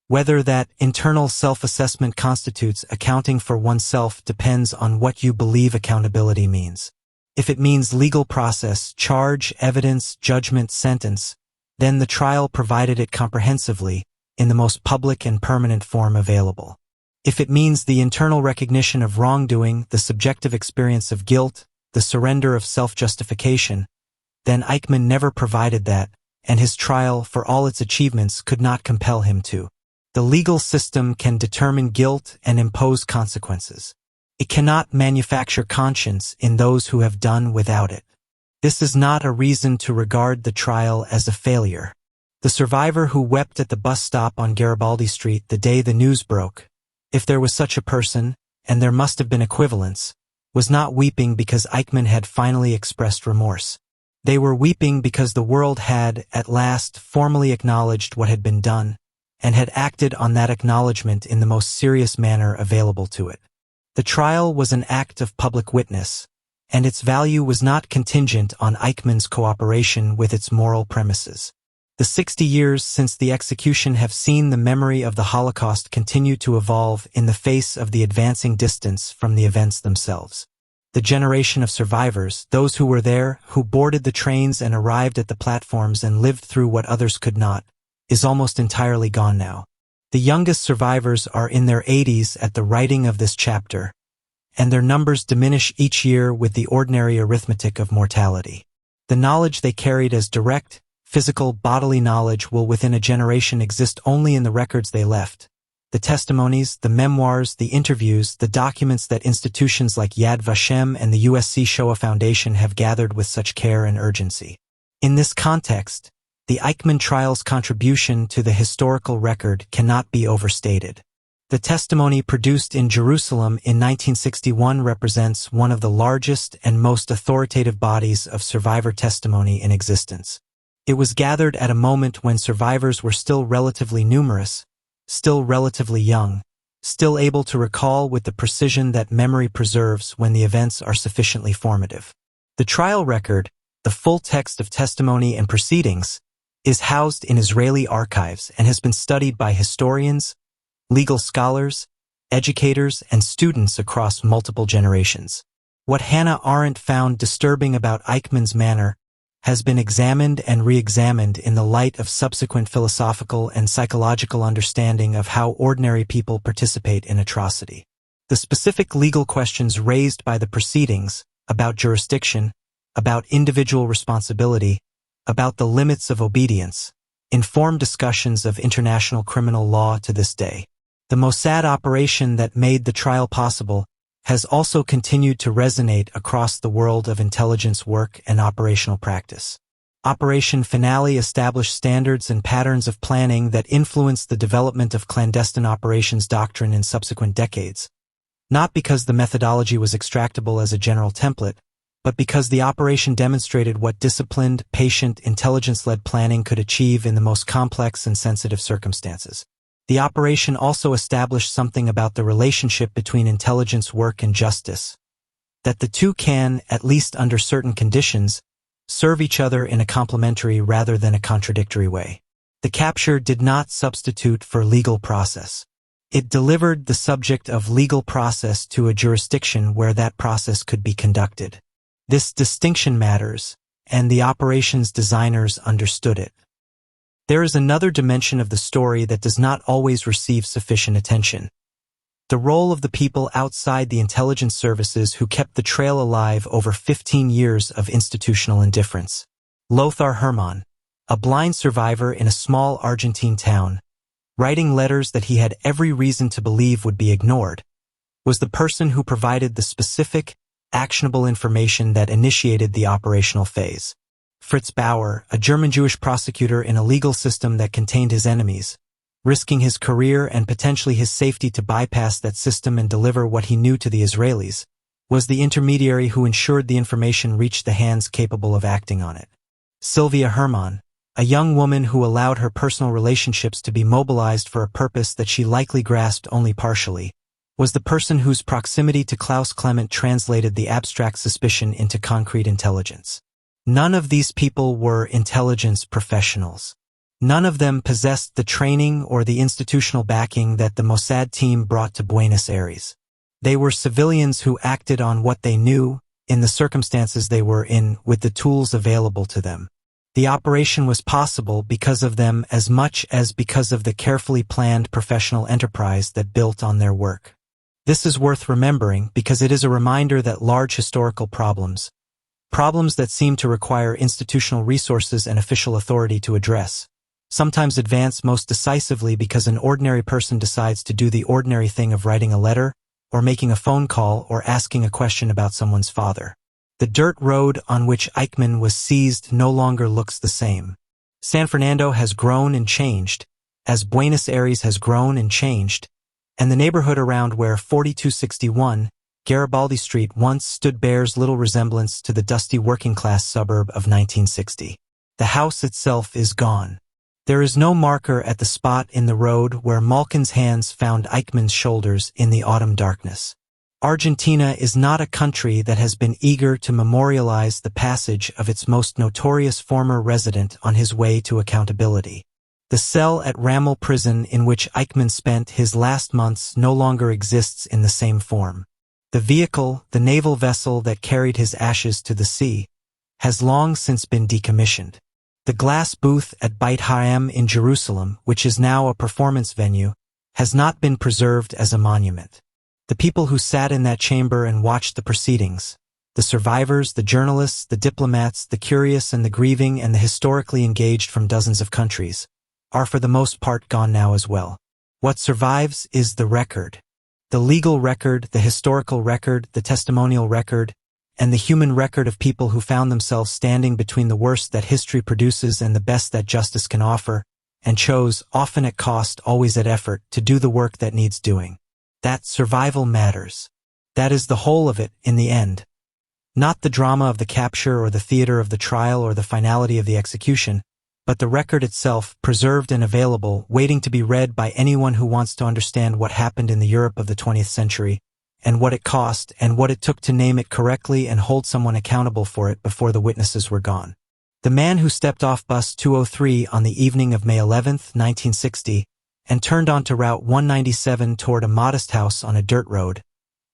A: Whether that internal self-assessment constitutes accounting for oneself depends on what you believe accountability means. If it means legal process, charge, evidence, judgment, sentence, then the trial provided it comprehensively, in the most public and permanent form available. If it means the internal recognition of wrongdoing, the subjective experience of guilt, the surrender of self-justification, then Eichmann never provided that, and his trial, for all its achievements, could not compel him to. The legal system can determine guilt and impose consequences. It cannot manufacture conscience in those who have done without it. This is not a reason to regard the trial as a failure. The survivor who wept at the bus stop on Garibaldi Street the day the news broke, if there was such a person, and there must have been equivalents, was not weeping because Eichmann had finally expressed remorse. They were weeping because the world had, at last, formally acknowledged what had been done, and had acted on that acknowledgement in the most serious manner available to it. The trial was an act of public witness, and its value was not contingent on Eichmann's cooperation with its moral premises. The 60 years since the execution have seen the memory of the Holocaust continue to evolve in the face of the advancing distance from the events themselves. The generation of survivors, those who were there, who boarded the trains and arrived at the platforms and lived through what others could not, is almost entirely gone now. The youngest survivors are in their 80s at the writing of this chapter, and their numbers diminish each year with the ordinary arithmetic of mortality. The knowledge they carried as direct, physical, bodily knowledge will within a generation exist only in the records they left. The testimonies, the memoirs, the interviews, the documents that institutions like Yad Vashem and the USC Shoah Foundation have gathered with such care and urgency. In this context, the Eichmann trial's contribution to the historical record cannot be overstated. The testimony produced in Jerusalem in 1961 represents one of the largest and most authoritative bodies of survivor testimony in existence. It was gathered at a moment when survivors were still relatively numerous, still relatively young, still able to recall with the precision that memory preserves when the events are sufficiently formative. The trial record, the full text of testimony and proceedings, is housed in Israeli archives and has been studied by historians, legal scholars, educators, and students across multiple generations. What Hannah Arendt found disturbing about Eichmann's manner has been examined and re-examined in the light of subsequent philosophical and psychological understanding of how ordinary people participate in atrocity. The specific legal questions raised by the proceedings, about jurisdiction, about individual responsibility, about the limits of obedience, inform discussions of international criminal law to this day. The Mossad operation that made the trial possible has also continued to resonate across the world of intelligence work and operational practice. Operation Finale established standards and patterns of planning that influenced the development of clandestine operations doctrine in subsequent decades, not because the methodology was extractable as a general template, but because the operation demonstrated what disciplined, patient, intelligence-led planning could achieve in the most complex and sensitive circumstances. The operation also established something about the relationship between intelligence work and justice, that the two can, at least under certain conditions, serve each other in a complementary rather than a contradictory way. The capture did not substitute for legal process. It delivered the subject of legal process to a jurisdiction where that process could be conducted. This distinction matters, and the operation's designers understood it. There is another dimension of the story that does not always receive sufficient attention. The role of the people outside the intelligence services who kept the trail alive over 15 years of institutional indifference. Lothar Hermann, a blind survivor in a small Argentine town, writing letters that he had every reason to believe would be ignored, was the person who provided the specific, actionable information that initiated the operational phase. Fritz Bauer, a German Jewish prosecutor in a legal system that contained his enemies, risking his career and potentially his safety to bypass that system and deliver what he knew to the Israelis, was the intermediary who ensured the information reached the hands capable of acting on it. Silvia Hermann, a young woman who allowed her personal relationships to be mobilized for a purpose that she likely grasped only partially, was the person whose proximity to Klaus Klement translated the abstract suspicion into concrete intelligence. None of these people were intelligence professionals. None of them possessed the training or the institutional backing that the Mossad team brought to Buenos Aires. They were civilians who acted on what they knew, in the circumstances they were in, with the tools available to them. The operation was possible because of them as much as because of the carefully planned professional enterprise that built on their work. This is worth remembering because it is a reminder that large historical problems that seem to require institutional resources and official authority to address, sometimes advance most decisively because an ordinary person decides to do the ordinary thing of writing a letter, or making a phone call, or asking a question about someone's father. The dirt road on which Eichmann was seized no longer looks the same. San Fernando has grown and changed, as Buenos Aires has grown and changed, and the neighborhood around where 4261 Garibaldi Street once stood bears little resemblance to the dusty working-class suburb of 1960. The house itself is gone. There is no marker at the spot in the road where Malkin's hands found Eichmann's shoulders in the autumn darkness. Argentina is not a country that has been eager to memorialize the passage of its most notorious former resident on his way to accountability. The cell at Ramel prison in which Eichmann spent his last months no longer exists in the same form. The vehicle, the naval vessel that carried his ashes to the sea, has long since been decommissioned. The glass booth at Beit Haim in Jerusalem, which is now a performance venue, has not been preserved as a monument. The people who sat in that chamber and watched the proceedings, the survivors, the journalists, the diplomats, the curious and the grieving and the historically engaged from dozens of countries, are for the most part gone now as well. What survives is the record. The legal record, the historical record, the testimonial record, and the human record of people who found themselves standing between the worst that history produces and the best that justice can offer, and chose, often at cost, always at effort, to do the work that needs doing. That survival matters. That is the whole of it, in the end. Not the drama of the capture or the theater of the trial or the finality of the execution, but the record itself, preserved and available, waiting to be read by anyone who wants to understand what happened in the Europe of the 20th century, and what it cost, and what it took to name it correctly and hold someone accountable for it before the witnesses were gone. The man who stepped off bus 203 on the evening of May 11, 1960, and turned onto Route 197 toward a modest house on a dirt road,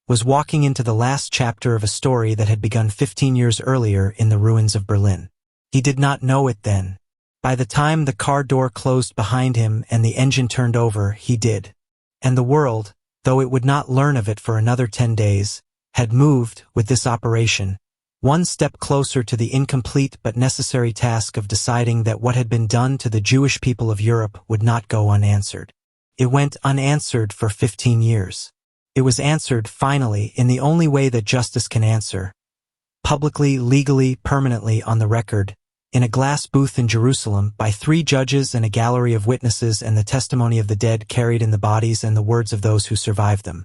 A: was walking into the last chapter of a story that had begun 15 years earlier in the ruins of Berlin. He did not know it then. By the time the car door closed behind him and the engine turned over, he did. And the world, though it would not learn of it for another 10 days, had moved, with this operation, one step closer to the incomplete but necessary task of deciding that what had been done to the Jewish people of Europe would not go unanswered. It went unanswered for 15 years. It was answered, finally, in the only way that justice can answer, publicly, legally, permanently, on the record, in a glass booth in Jerusalem, by 3 judges and a gallery of witnesses and the testimony of the dead carried in the bodies and the words of those who survived them.